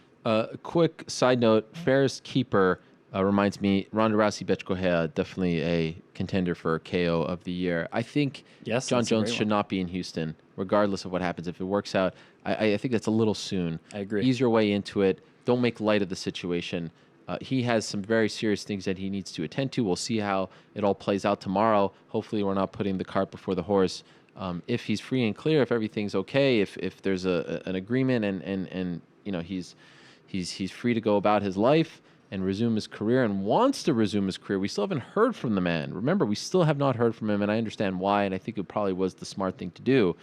Quick side note, Ferris Keeper reminds me, Ronda Rousey, Bethe Correia, definitely a contender for KO of the year. I think John Jones should not be in Houston, regardless of what happens. If it works out, I think that's a little soon. I agree. Ease your way into it. Don't make light of the situation. He has some very serious things that he needs to attend to. We'll see how it all plays out tomorrow. Hopefully we're not putting the cart before the horse. If he's free and clear, if everything's okay, if there's an agreement and he's free to go about his life and resume his career and wants to resume his career. We still haven't heard from the man. Remember, we still have not heard from him, and I understand why, and I think it probably was the smart thing to do.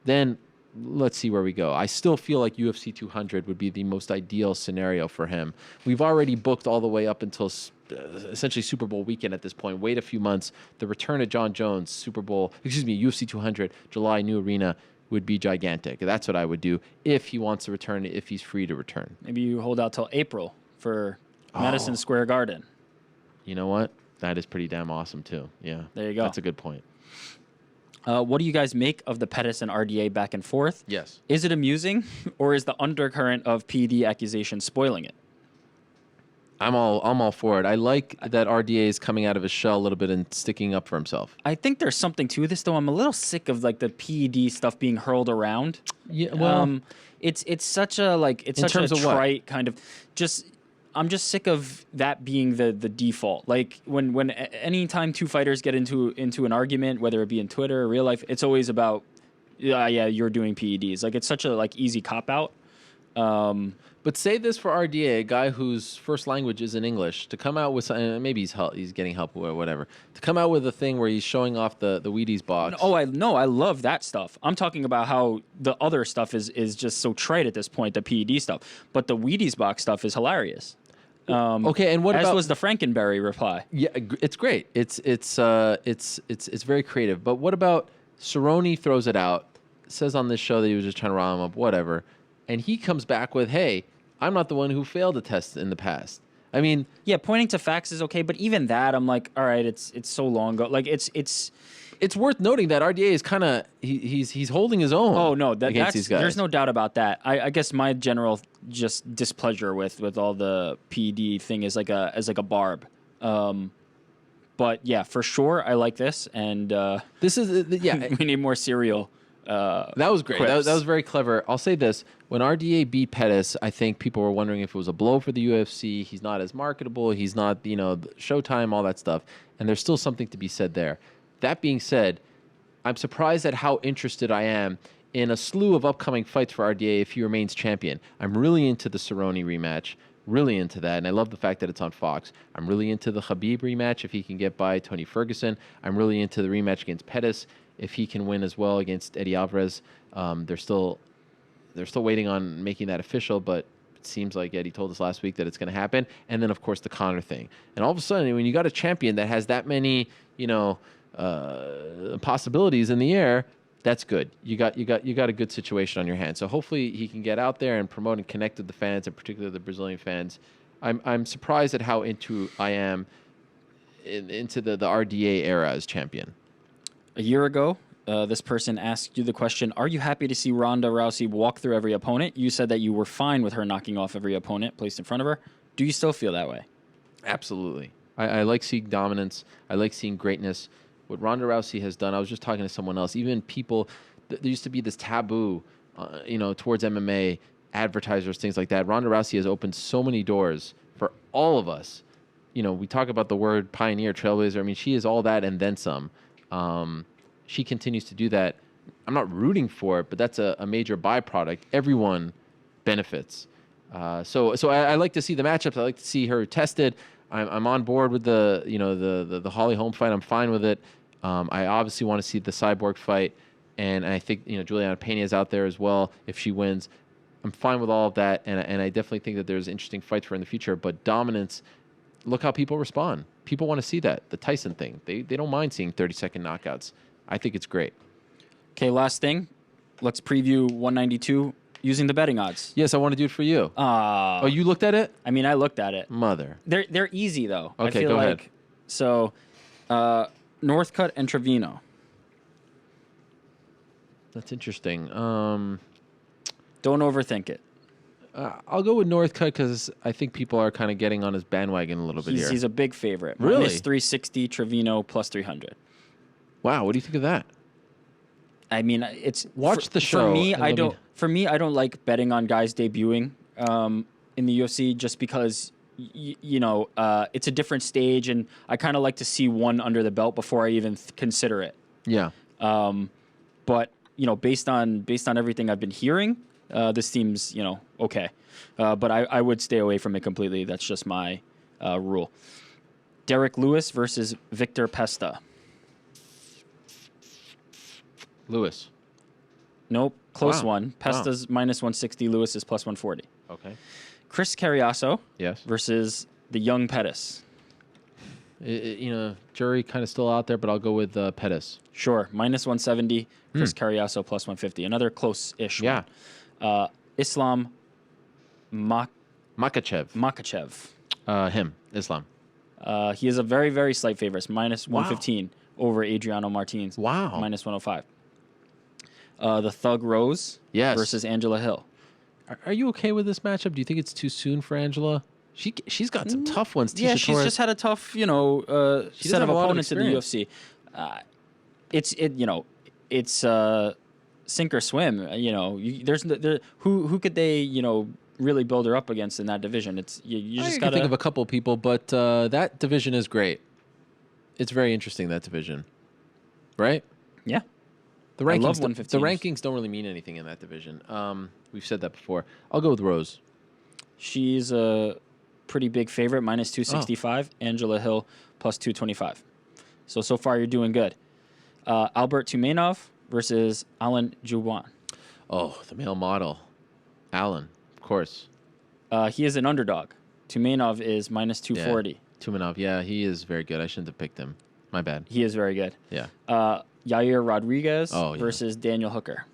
Then let's see where we go. I still feel like UFC 200 would be the most ideal scenario for him. We've already booked all the way up until essentially Super Bowl weekend at this point. Wait a few months. The return of John Jones, UFC 200, July, new arena, would be gigantic. That's what I would do if he wants to return, if he's free to return. Maybe you hold out till April for Madison Square Garden. You know what? That is pretty damn awesome, too. Yeah. There you go. That's a good point. What do you guys make of the Pettis and RDA back and forth? Yes. Is it amusing, or is the undercurrent of PED accusations spoiling it? I'm all for it. I like that RDA is coming out of his shell a little bit and sticking up for himself. I think there's something to this, though. I'm a little sick of like the PED stuff being hurled around. Yeah, well, it's such a trite kind of just. I'm just sick of that being the default. Like when anytime two fighters get into an argument, whether it be in Twitter or real life, it's always about you're doing PEDs. Like it's such a easy cop out. But say this for RDA, a guy whose first language isn't English, to come out with maybe he's getting help or whatever, to come out with a thing where he's showing off the Wheaties box. Oh, I love that stuff. I'm talking about how the other stuff is just so trite at this point, the PED stuff. But the Wheaties box stuff is hilarious. Okay, and what as about, was the Frankenberry reply? Yeah, it's great. It's very creative. But what about Cerrone throws it out, says on this show that he was just trying to rile him up, whatever, and he comes back with, "Hey, I'm not the one who failed a test in the past." I mean, yeah, pointing to facts is okay, but even that, I'm like, all right, it's so long ago. Like it's worth noting that RDA is kind of he's holding his own. Oh no, against these guys. There's no doubt about that. I guess my general just displeasure with all the PED thing is like a barb. But yeah, for sure, I like this, and this is we need more cereal. That was great. That was very clever. I'll say this: when RDA beat Pettis, I think people were wondering if it was a blow for the UFC. He's not as marketable. He's not Showtime, all that stuff, and there's still something to be said there. That being said, I'm surprised at how interested I am in a slew of upcoming fights for RDA if he remains champion. I'm really into the Cerrone rematch, really into that, and I love the fact that it's on Fox. I'm really into the Khabib rematch if he can get by Tony Ferguson. I'm really into the rematch against Pettis if he can win as well against Eddie Alvarez. They're still waiting on making that official, but it seems like Eddie told us last week that it's going to happen. And then, of course, the Conor thing. And all of a sudden, when you got a champion that has that many, possibilities in the air, that's good. You got a good situation on your hands. So hopefully he can get out there and promote and connect with the fans, and particularly the Brazilian fans. I'm surprised at how into I am into the RDA era as champion. A year ago, this person asked you the question, are you happy to see Ronda Rousey walk through every opponent? You said that you were fine with her knocking off every opponent placed in front of her. Do you still feel that way? Absolutely. I like seeing dominance. I like seeing greatness. What Ronda Rousey has done, I was just talking to someone else, even people, there used to be this taboo, towards MMA, advertisers, things like that. Ronda Rousey has opened so many doors for all of us. We talk about the word pioneer, trailblazer. I mean, she is all that and then some. She continues to do that. I'm not rooting for it, but that's a major byproduct. Everyone benefits. So I like to see the matchups. I like to see her tested. I'm on board with the Holly Holm fight. I'm fine with it. I obviously want to see the Cyborg fight, and I think Juliana Pena is out there as well. If she wins, I'm fine with all of that, and I definitely think that there's interesting fights for her in the future. But dominance, look how people respond. People want to see that. The Tyson thing, they don't mind seeing 30-second knockouts. I think it's great. Okay, last thing. Let's preview 192 using the betting odds. Yes, I want to do it for you. Oh, you looked at it? I mean, I looked at it. Mother. They're easy, though. Okay, I feel go like, ahead. So, Northcutt and Trevino. That's interesting. Don't overthink it. I'll go with Northcutt because I think people are kind of getting on his bandwagon a little bit here. He's a big favorite. Really? Minus 360, Trevino plus 300. Wow, what do you think of that? I mean, it's watch the show. For me, I don't like betting on guys debuting in the UFC just because it's a different stage, and I kind of like to see one under the belt before I even consider it. Yeah. But based on everything I've been hearing, this seems okay. But I would stay away from it completely. That's just my rule. Derek Lewis versus Victor Pesta. Lewis. Nope. Close Wow. one. Pesta's minus 160. Lewis is plus 140. Okay. Chris Carriasso. Yes. Versus the young Pettis. Jury kind of still out there, but I'll go with Pettis. Sure. Minus 170. Chris Carriasso plus 150. Another close-ish one. Islam Makhachev. Islam. He is a very, very slight favorite. Minus 115 over Adriano Martins. Wow. Minus 105. The Thug Rose versus Angela Hill. Are you okay with this matchup? Do you think it's too soon for Angela? She's got some tough ones. Yeah, she's just had a tough, set of opponents in the UFC. It's sink or swim. Who could they really build her up against in that division? It's you just got to think of a couple of people, but that division is great. It's very interesting, that division, right? Yeah. The rankings, I love 115. The rankings don't really mean anything in that division. We've said that before. I'll go with Rose. She's a pretty big favorite, minus 265. Angela Hill plus 225. So far you're doing good. Albert Tumenov versus Alan Jouban. Oh, the male model. Alan, of course. He is an underdog. Tumenov is minus 240. Tumenov, yeah, he is very good. I shouldn't have picked him. My bad. He is very good. Yeah. Yair Rodriguez versus Daniel Hooker.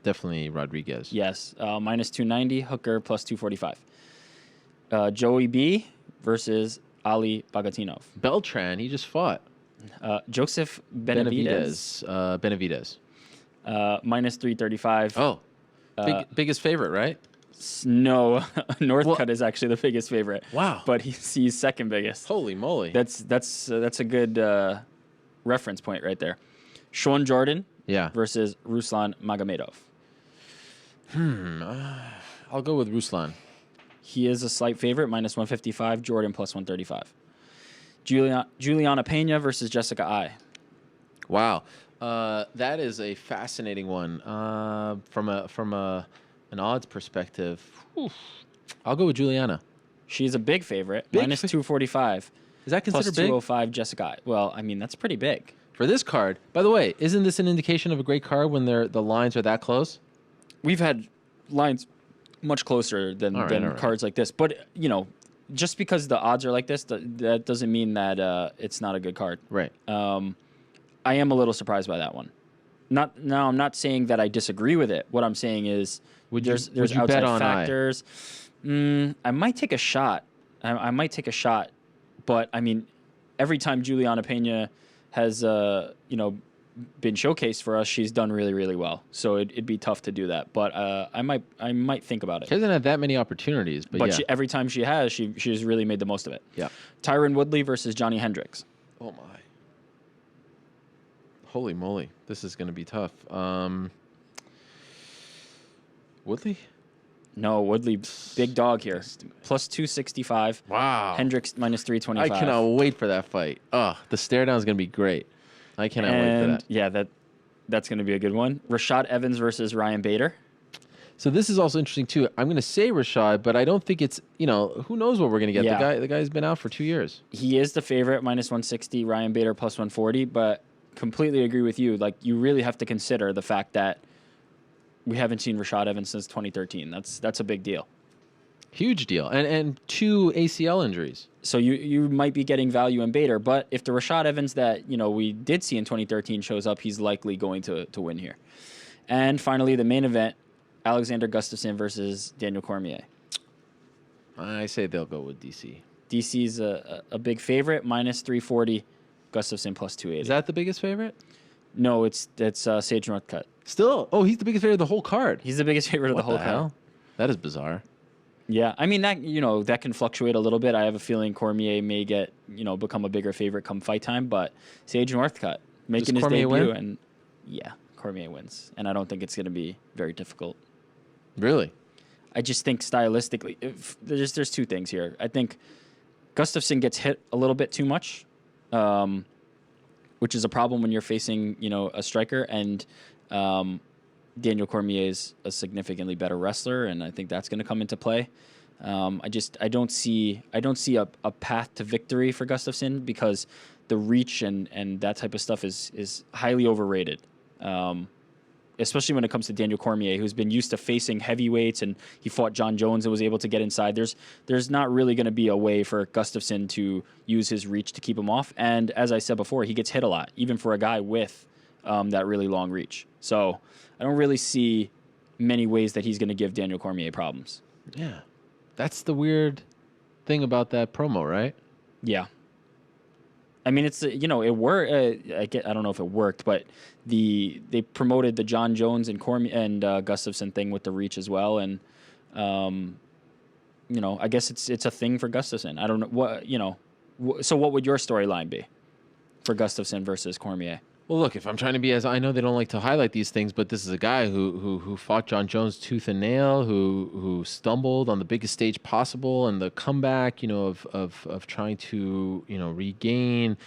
Definitely Rodriguez. Yes. Minus 290. Hooker plus 245. Joey B versus Ali Bagatinov. Beltran, he just fought. Joseph Benavidez. Benavidez. Minus 335. Oh. Biggest favorite, right? No. Northcutt is actually the biggest favorite. Wow. But he's second biggest. Holy moly. That's a good reference point right there. Sean Jordan versus Ruslan Magomedov. I'll go with Ruslan. He is a slight favorite, minus 155. Jordan plus 135. Juliana Pena versus Jessica Ai. Wow. That is a fascinating one. From an odds perspective, I'll go with Juliana. She's a big favorite. Big minus 245. Is that considered plus big? 205 Jessica. Well, I mean, that's pretty big. For this card, by the way, isn't this an indication of a great card when the lines are that close? We've had lines much closer than cards like this. But, you know, just because the odds are like this, that doesn't mean that it's not a good card. Right. I am a little surprised by that one. I'm not saying that I disagree with it. What I'm saying is there's outside bet on factors. I might take a shot. I might take a shot. But, I mean, every time Juliana Pena has, been showcased for us, she's done really, really well. So it'd be tough to do that. But I might think about it. She hasn't had that many opportunities. But yeah. Every time she has, she's really made the most of it. Yeah. Tyron Woodley versus Johnny Hendricks. Oh, my. Holy moly. This is going to be tough. Woodley? No, Woodley, big dog here. Plus 265. Wow. Hendricks minus 325. I cannot wait for that fight. Oh, the stare down is going to be great. I cannot wait for that. Yeah, that's going to be a good one. Rashad Evans versus Ryan Bader. So this is also interesting, too. I'm going to say Rashad, but I don't think it's, who knows what we're going to get. Yeah. The guy's been out for 2 years. He is the favorite, minus 160. Ryan Bader plus 140, but completely agree with you. Like, you really have to consider the fact that we haven't seen Rashad Evans since 2013. That's a big deal. Huge deal. And 2 ACL injuries. So you might be getting value in Bader, but if the Rashad Evans that, we did see in 2013 shows up, he's likely going to win here. And finally, the main event, Alexander Gustafsson versus Daniel Cormier. I say they'll go with DC. DC's a big favorite, minus 340. Gustafsson plus 280. Is that the biggest favorite? No, it's Sage Northcutt. Still? Oh, he's the biggest favorite of the whole card. He's the biggest favorite of the whole card. That is bizarre. Yeah, I mean that can fluctuate a little bit. I have a feeling Cormier may become a bigger favorite come fight time, but Sage Northcutt making his debut win? And yeah, Cormier wins, and I don't think it's going to be very difficult. Really? I just think stylistically, there's 2 things here. I think Gustafsson gets hit a little bit too much, which is a problem when you're facing a striker, and Daniel Cormier is a significantly better wrestler, and I think that's going to come into play. I don't see a path to victory for Gustafsson because the reach and that type of stuff is highly overrated. Especially when it comes to Daniel Cormier, who's been used to facing heavyweights, and he fought John Jones and was able to get inside. There's not really going to be a way for Gustafsson to use his reach to keep him off. And as I said before, he gets hit a lot, even for a guy with that really long reach. So I don't really see many ways that he's going to give Daniel Cormier problems. Yeah. That's the weird thing about that promo, right? Yeah. I mean, it's it worked. I don't know if it worked, but they promoted the John Jones and Cormier and Gustafsson thing with the reach as well, and I guess it's a thing for Gustafsson. I don't know what So what would your storyline be for Gustafsson versus Cormier? Well, look, if I'm trying to be I know they don't like to highlight these things, but this is a guy who fought John Jones tooth and nail, who stumbled on the biggest stage possible, and the comeback, of trying to, regain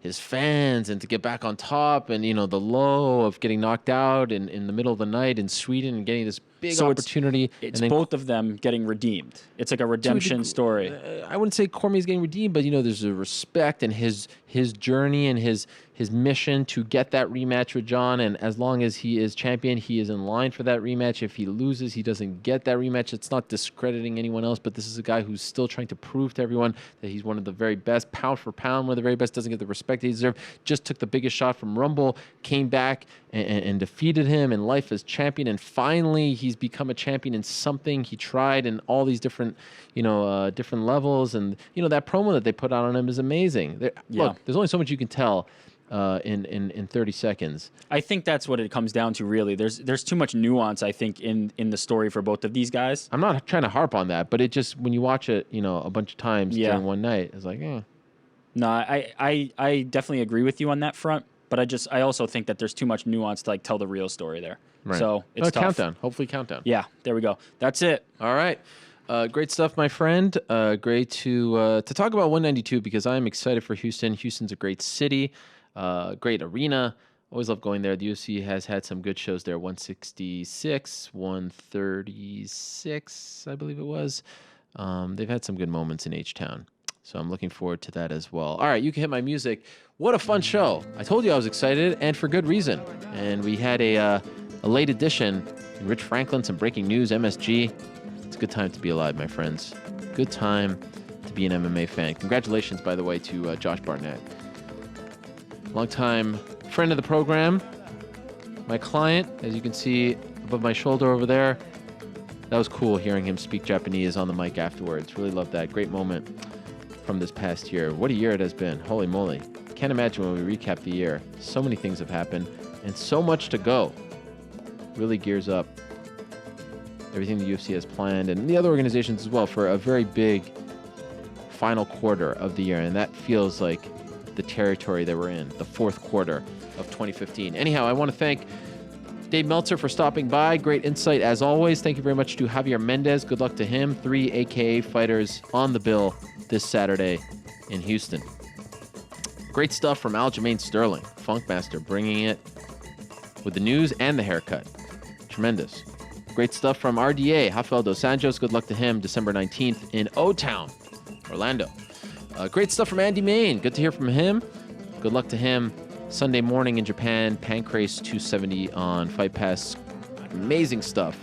his fans and to get back on top, and the low of getting knocked out in the middle of the night in Sweden and getting this big opportunity. It's both of them getting redeemed. It's like a redemption story. I wouldn't say Cormier's getting redeemed, but there's a respect and his journey and his mission to get that rematch with John, and as long as he is champion, he is in line for that rematch. If he loses, he doesn't get that rematch. It's not discrediting anyone else, but this is a guy who's still trying to prove to everyone that he's one of the very best, pound for pound, one of the very best, doesn't get the respect he deserves. Just took the biggest shot from Rumble, came back and defeated him in life as champion, and finally he's become a champion in something he tried in all these different different levels, and that promo that they put out on him is amazing. Look, there's only so much you can tell in 30 seconds. I think that's what it comes down to, really. There's too much nuance, I think, in the story for both of these guys. I'm not trying to harp on that, but it just, when you watch it, a bunch of times during one night, it's like, No, I definitely agree with you on that front, but I also think that there's too much nuance to tell the real story there. Right. So it's tough. Countdown. Hopefully countdown. Yeah, there we go. That's it. All right. Great stuff, my friend. Great to talk about 192 because I'm excited for Houston. Houston's a great city, great arena, Always love going there. The UFC has had some good shows there. 166, 136, I believe it was. They've had some good moments in H-Town. So I'm looking forward to that as well. All right, you can hit my music. What a fun show. I told you I was excited, and for good reason. And we had a late edition. Rich Franklin, some breaking news, MSG. It's a good time to be alive, my friends. Good time to be an MMA fan. Congratulations, by the way, to Josh Barnett. Longtime friend of the program. My client, as you can see above my shoulder over there. That was cool hearing him speak Japanese on the mic afterwards. Really loved that. Great moment from this past year. What a year it has been. Holy moly. Can't imagine when we recap the year. So many things have happened and so much to go. Really gears up everything the UFC has planned and the other organizations as well for a very big final quarter of the year. And that feels like the territory that we're in, the fourth quarter of 2015. Anyhow, I want to thank Dave Meltzer for stopping by. Great insight as always. Thank you very much to Javier Mendez. Good luck to him. 3 AKA fighters on the bill this Saturday in Houston. Great stuff from Aljamain Sterling, Funkmaster, bringing it with the news and the haircut. Tremendous. Great stuff from RDA, Rafael dos Anjos. Good luck to him December 19th in O-Town, Orlando. Great stuff from Andy Main. Good to hear from him. Good luck to him Sunday morning in Japan. Pancrase 270 on Fight Pass. Amazing stuff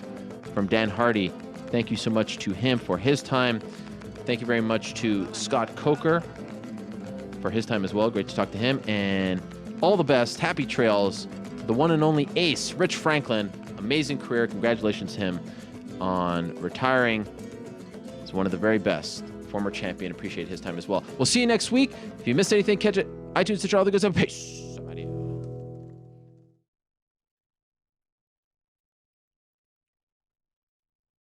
from Dan Hardy. Thank you so much to him for his time. Thank you very much to Scott Coker for his time as well. Great to talk to him. And all the best. Happy trails to the one and only ace, Rich Franklin. Amazing career. Congratulations to him on retiring. He's one of the very best. Former champion. Appreciate his time as well. We'll see you next week. If you missed anything, catch it. iTunes, Stitcher, all the good stuff. Peace.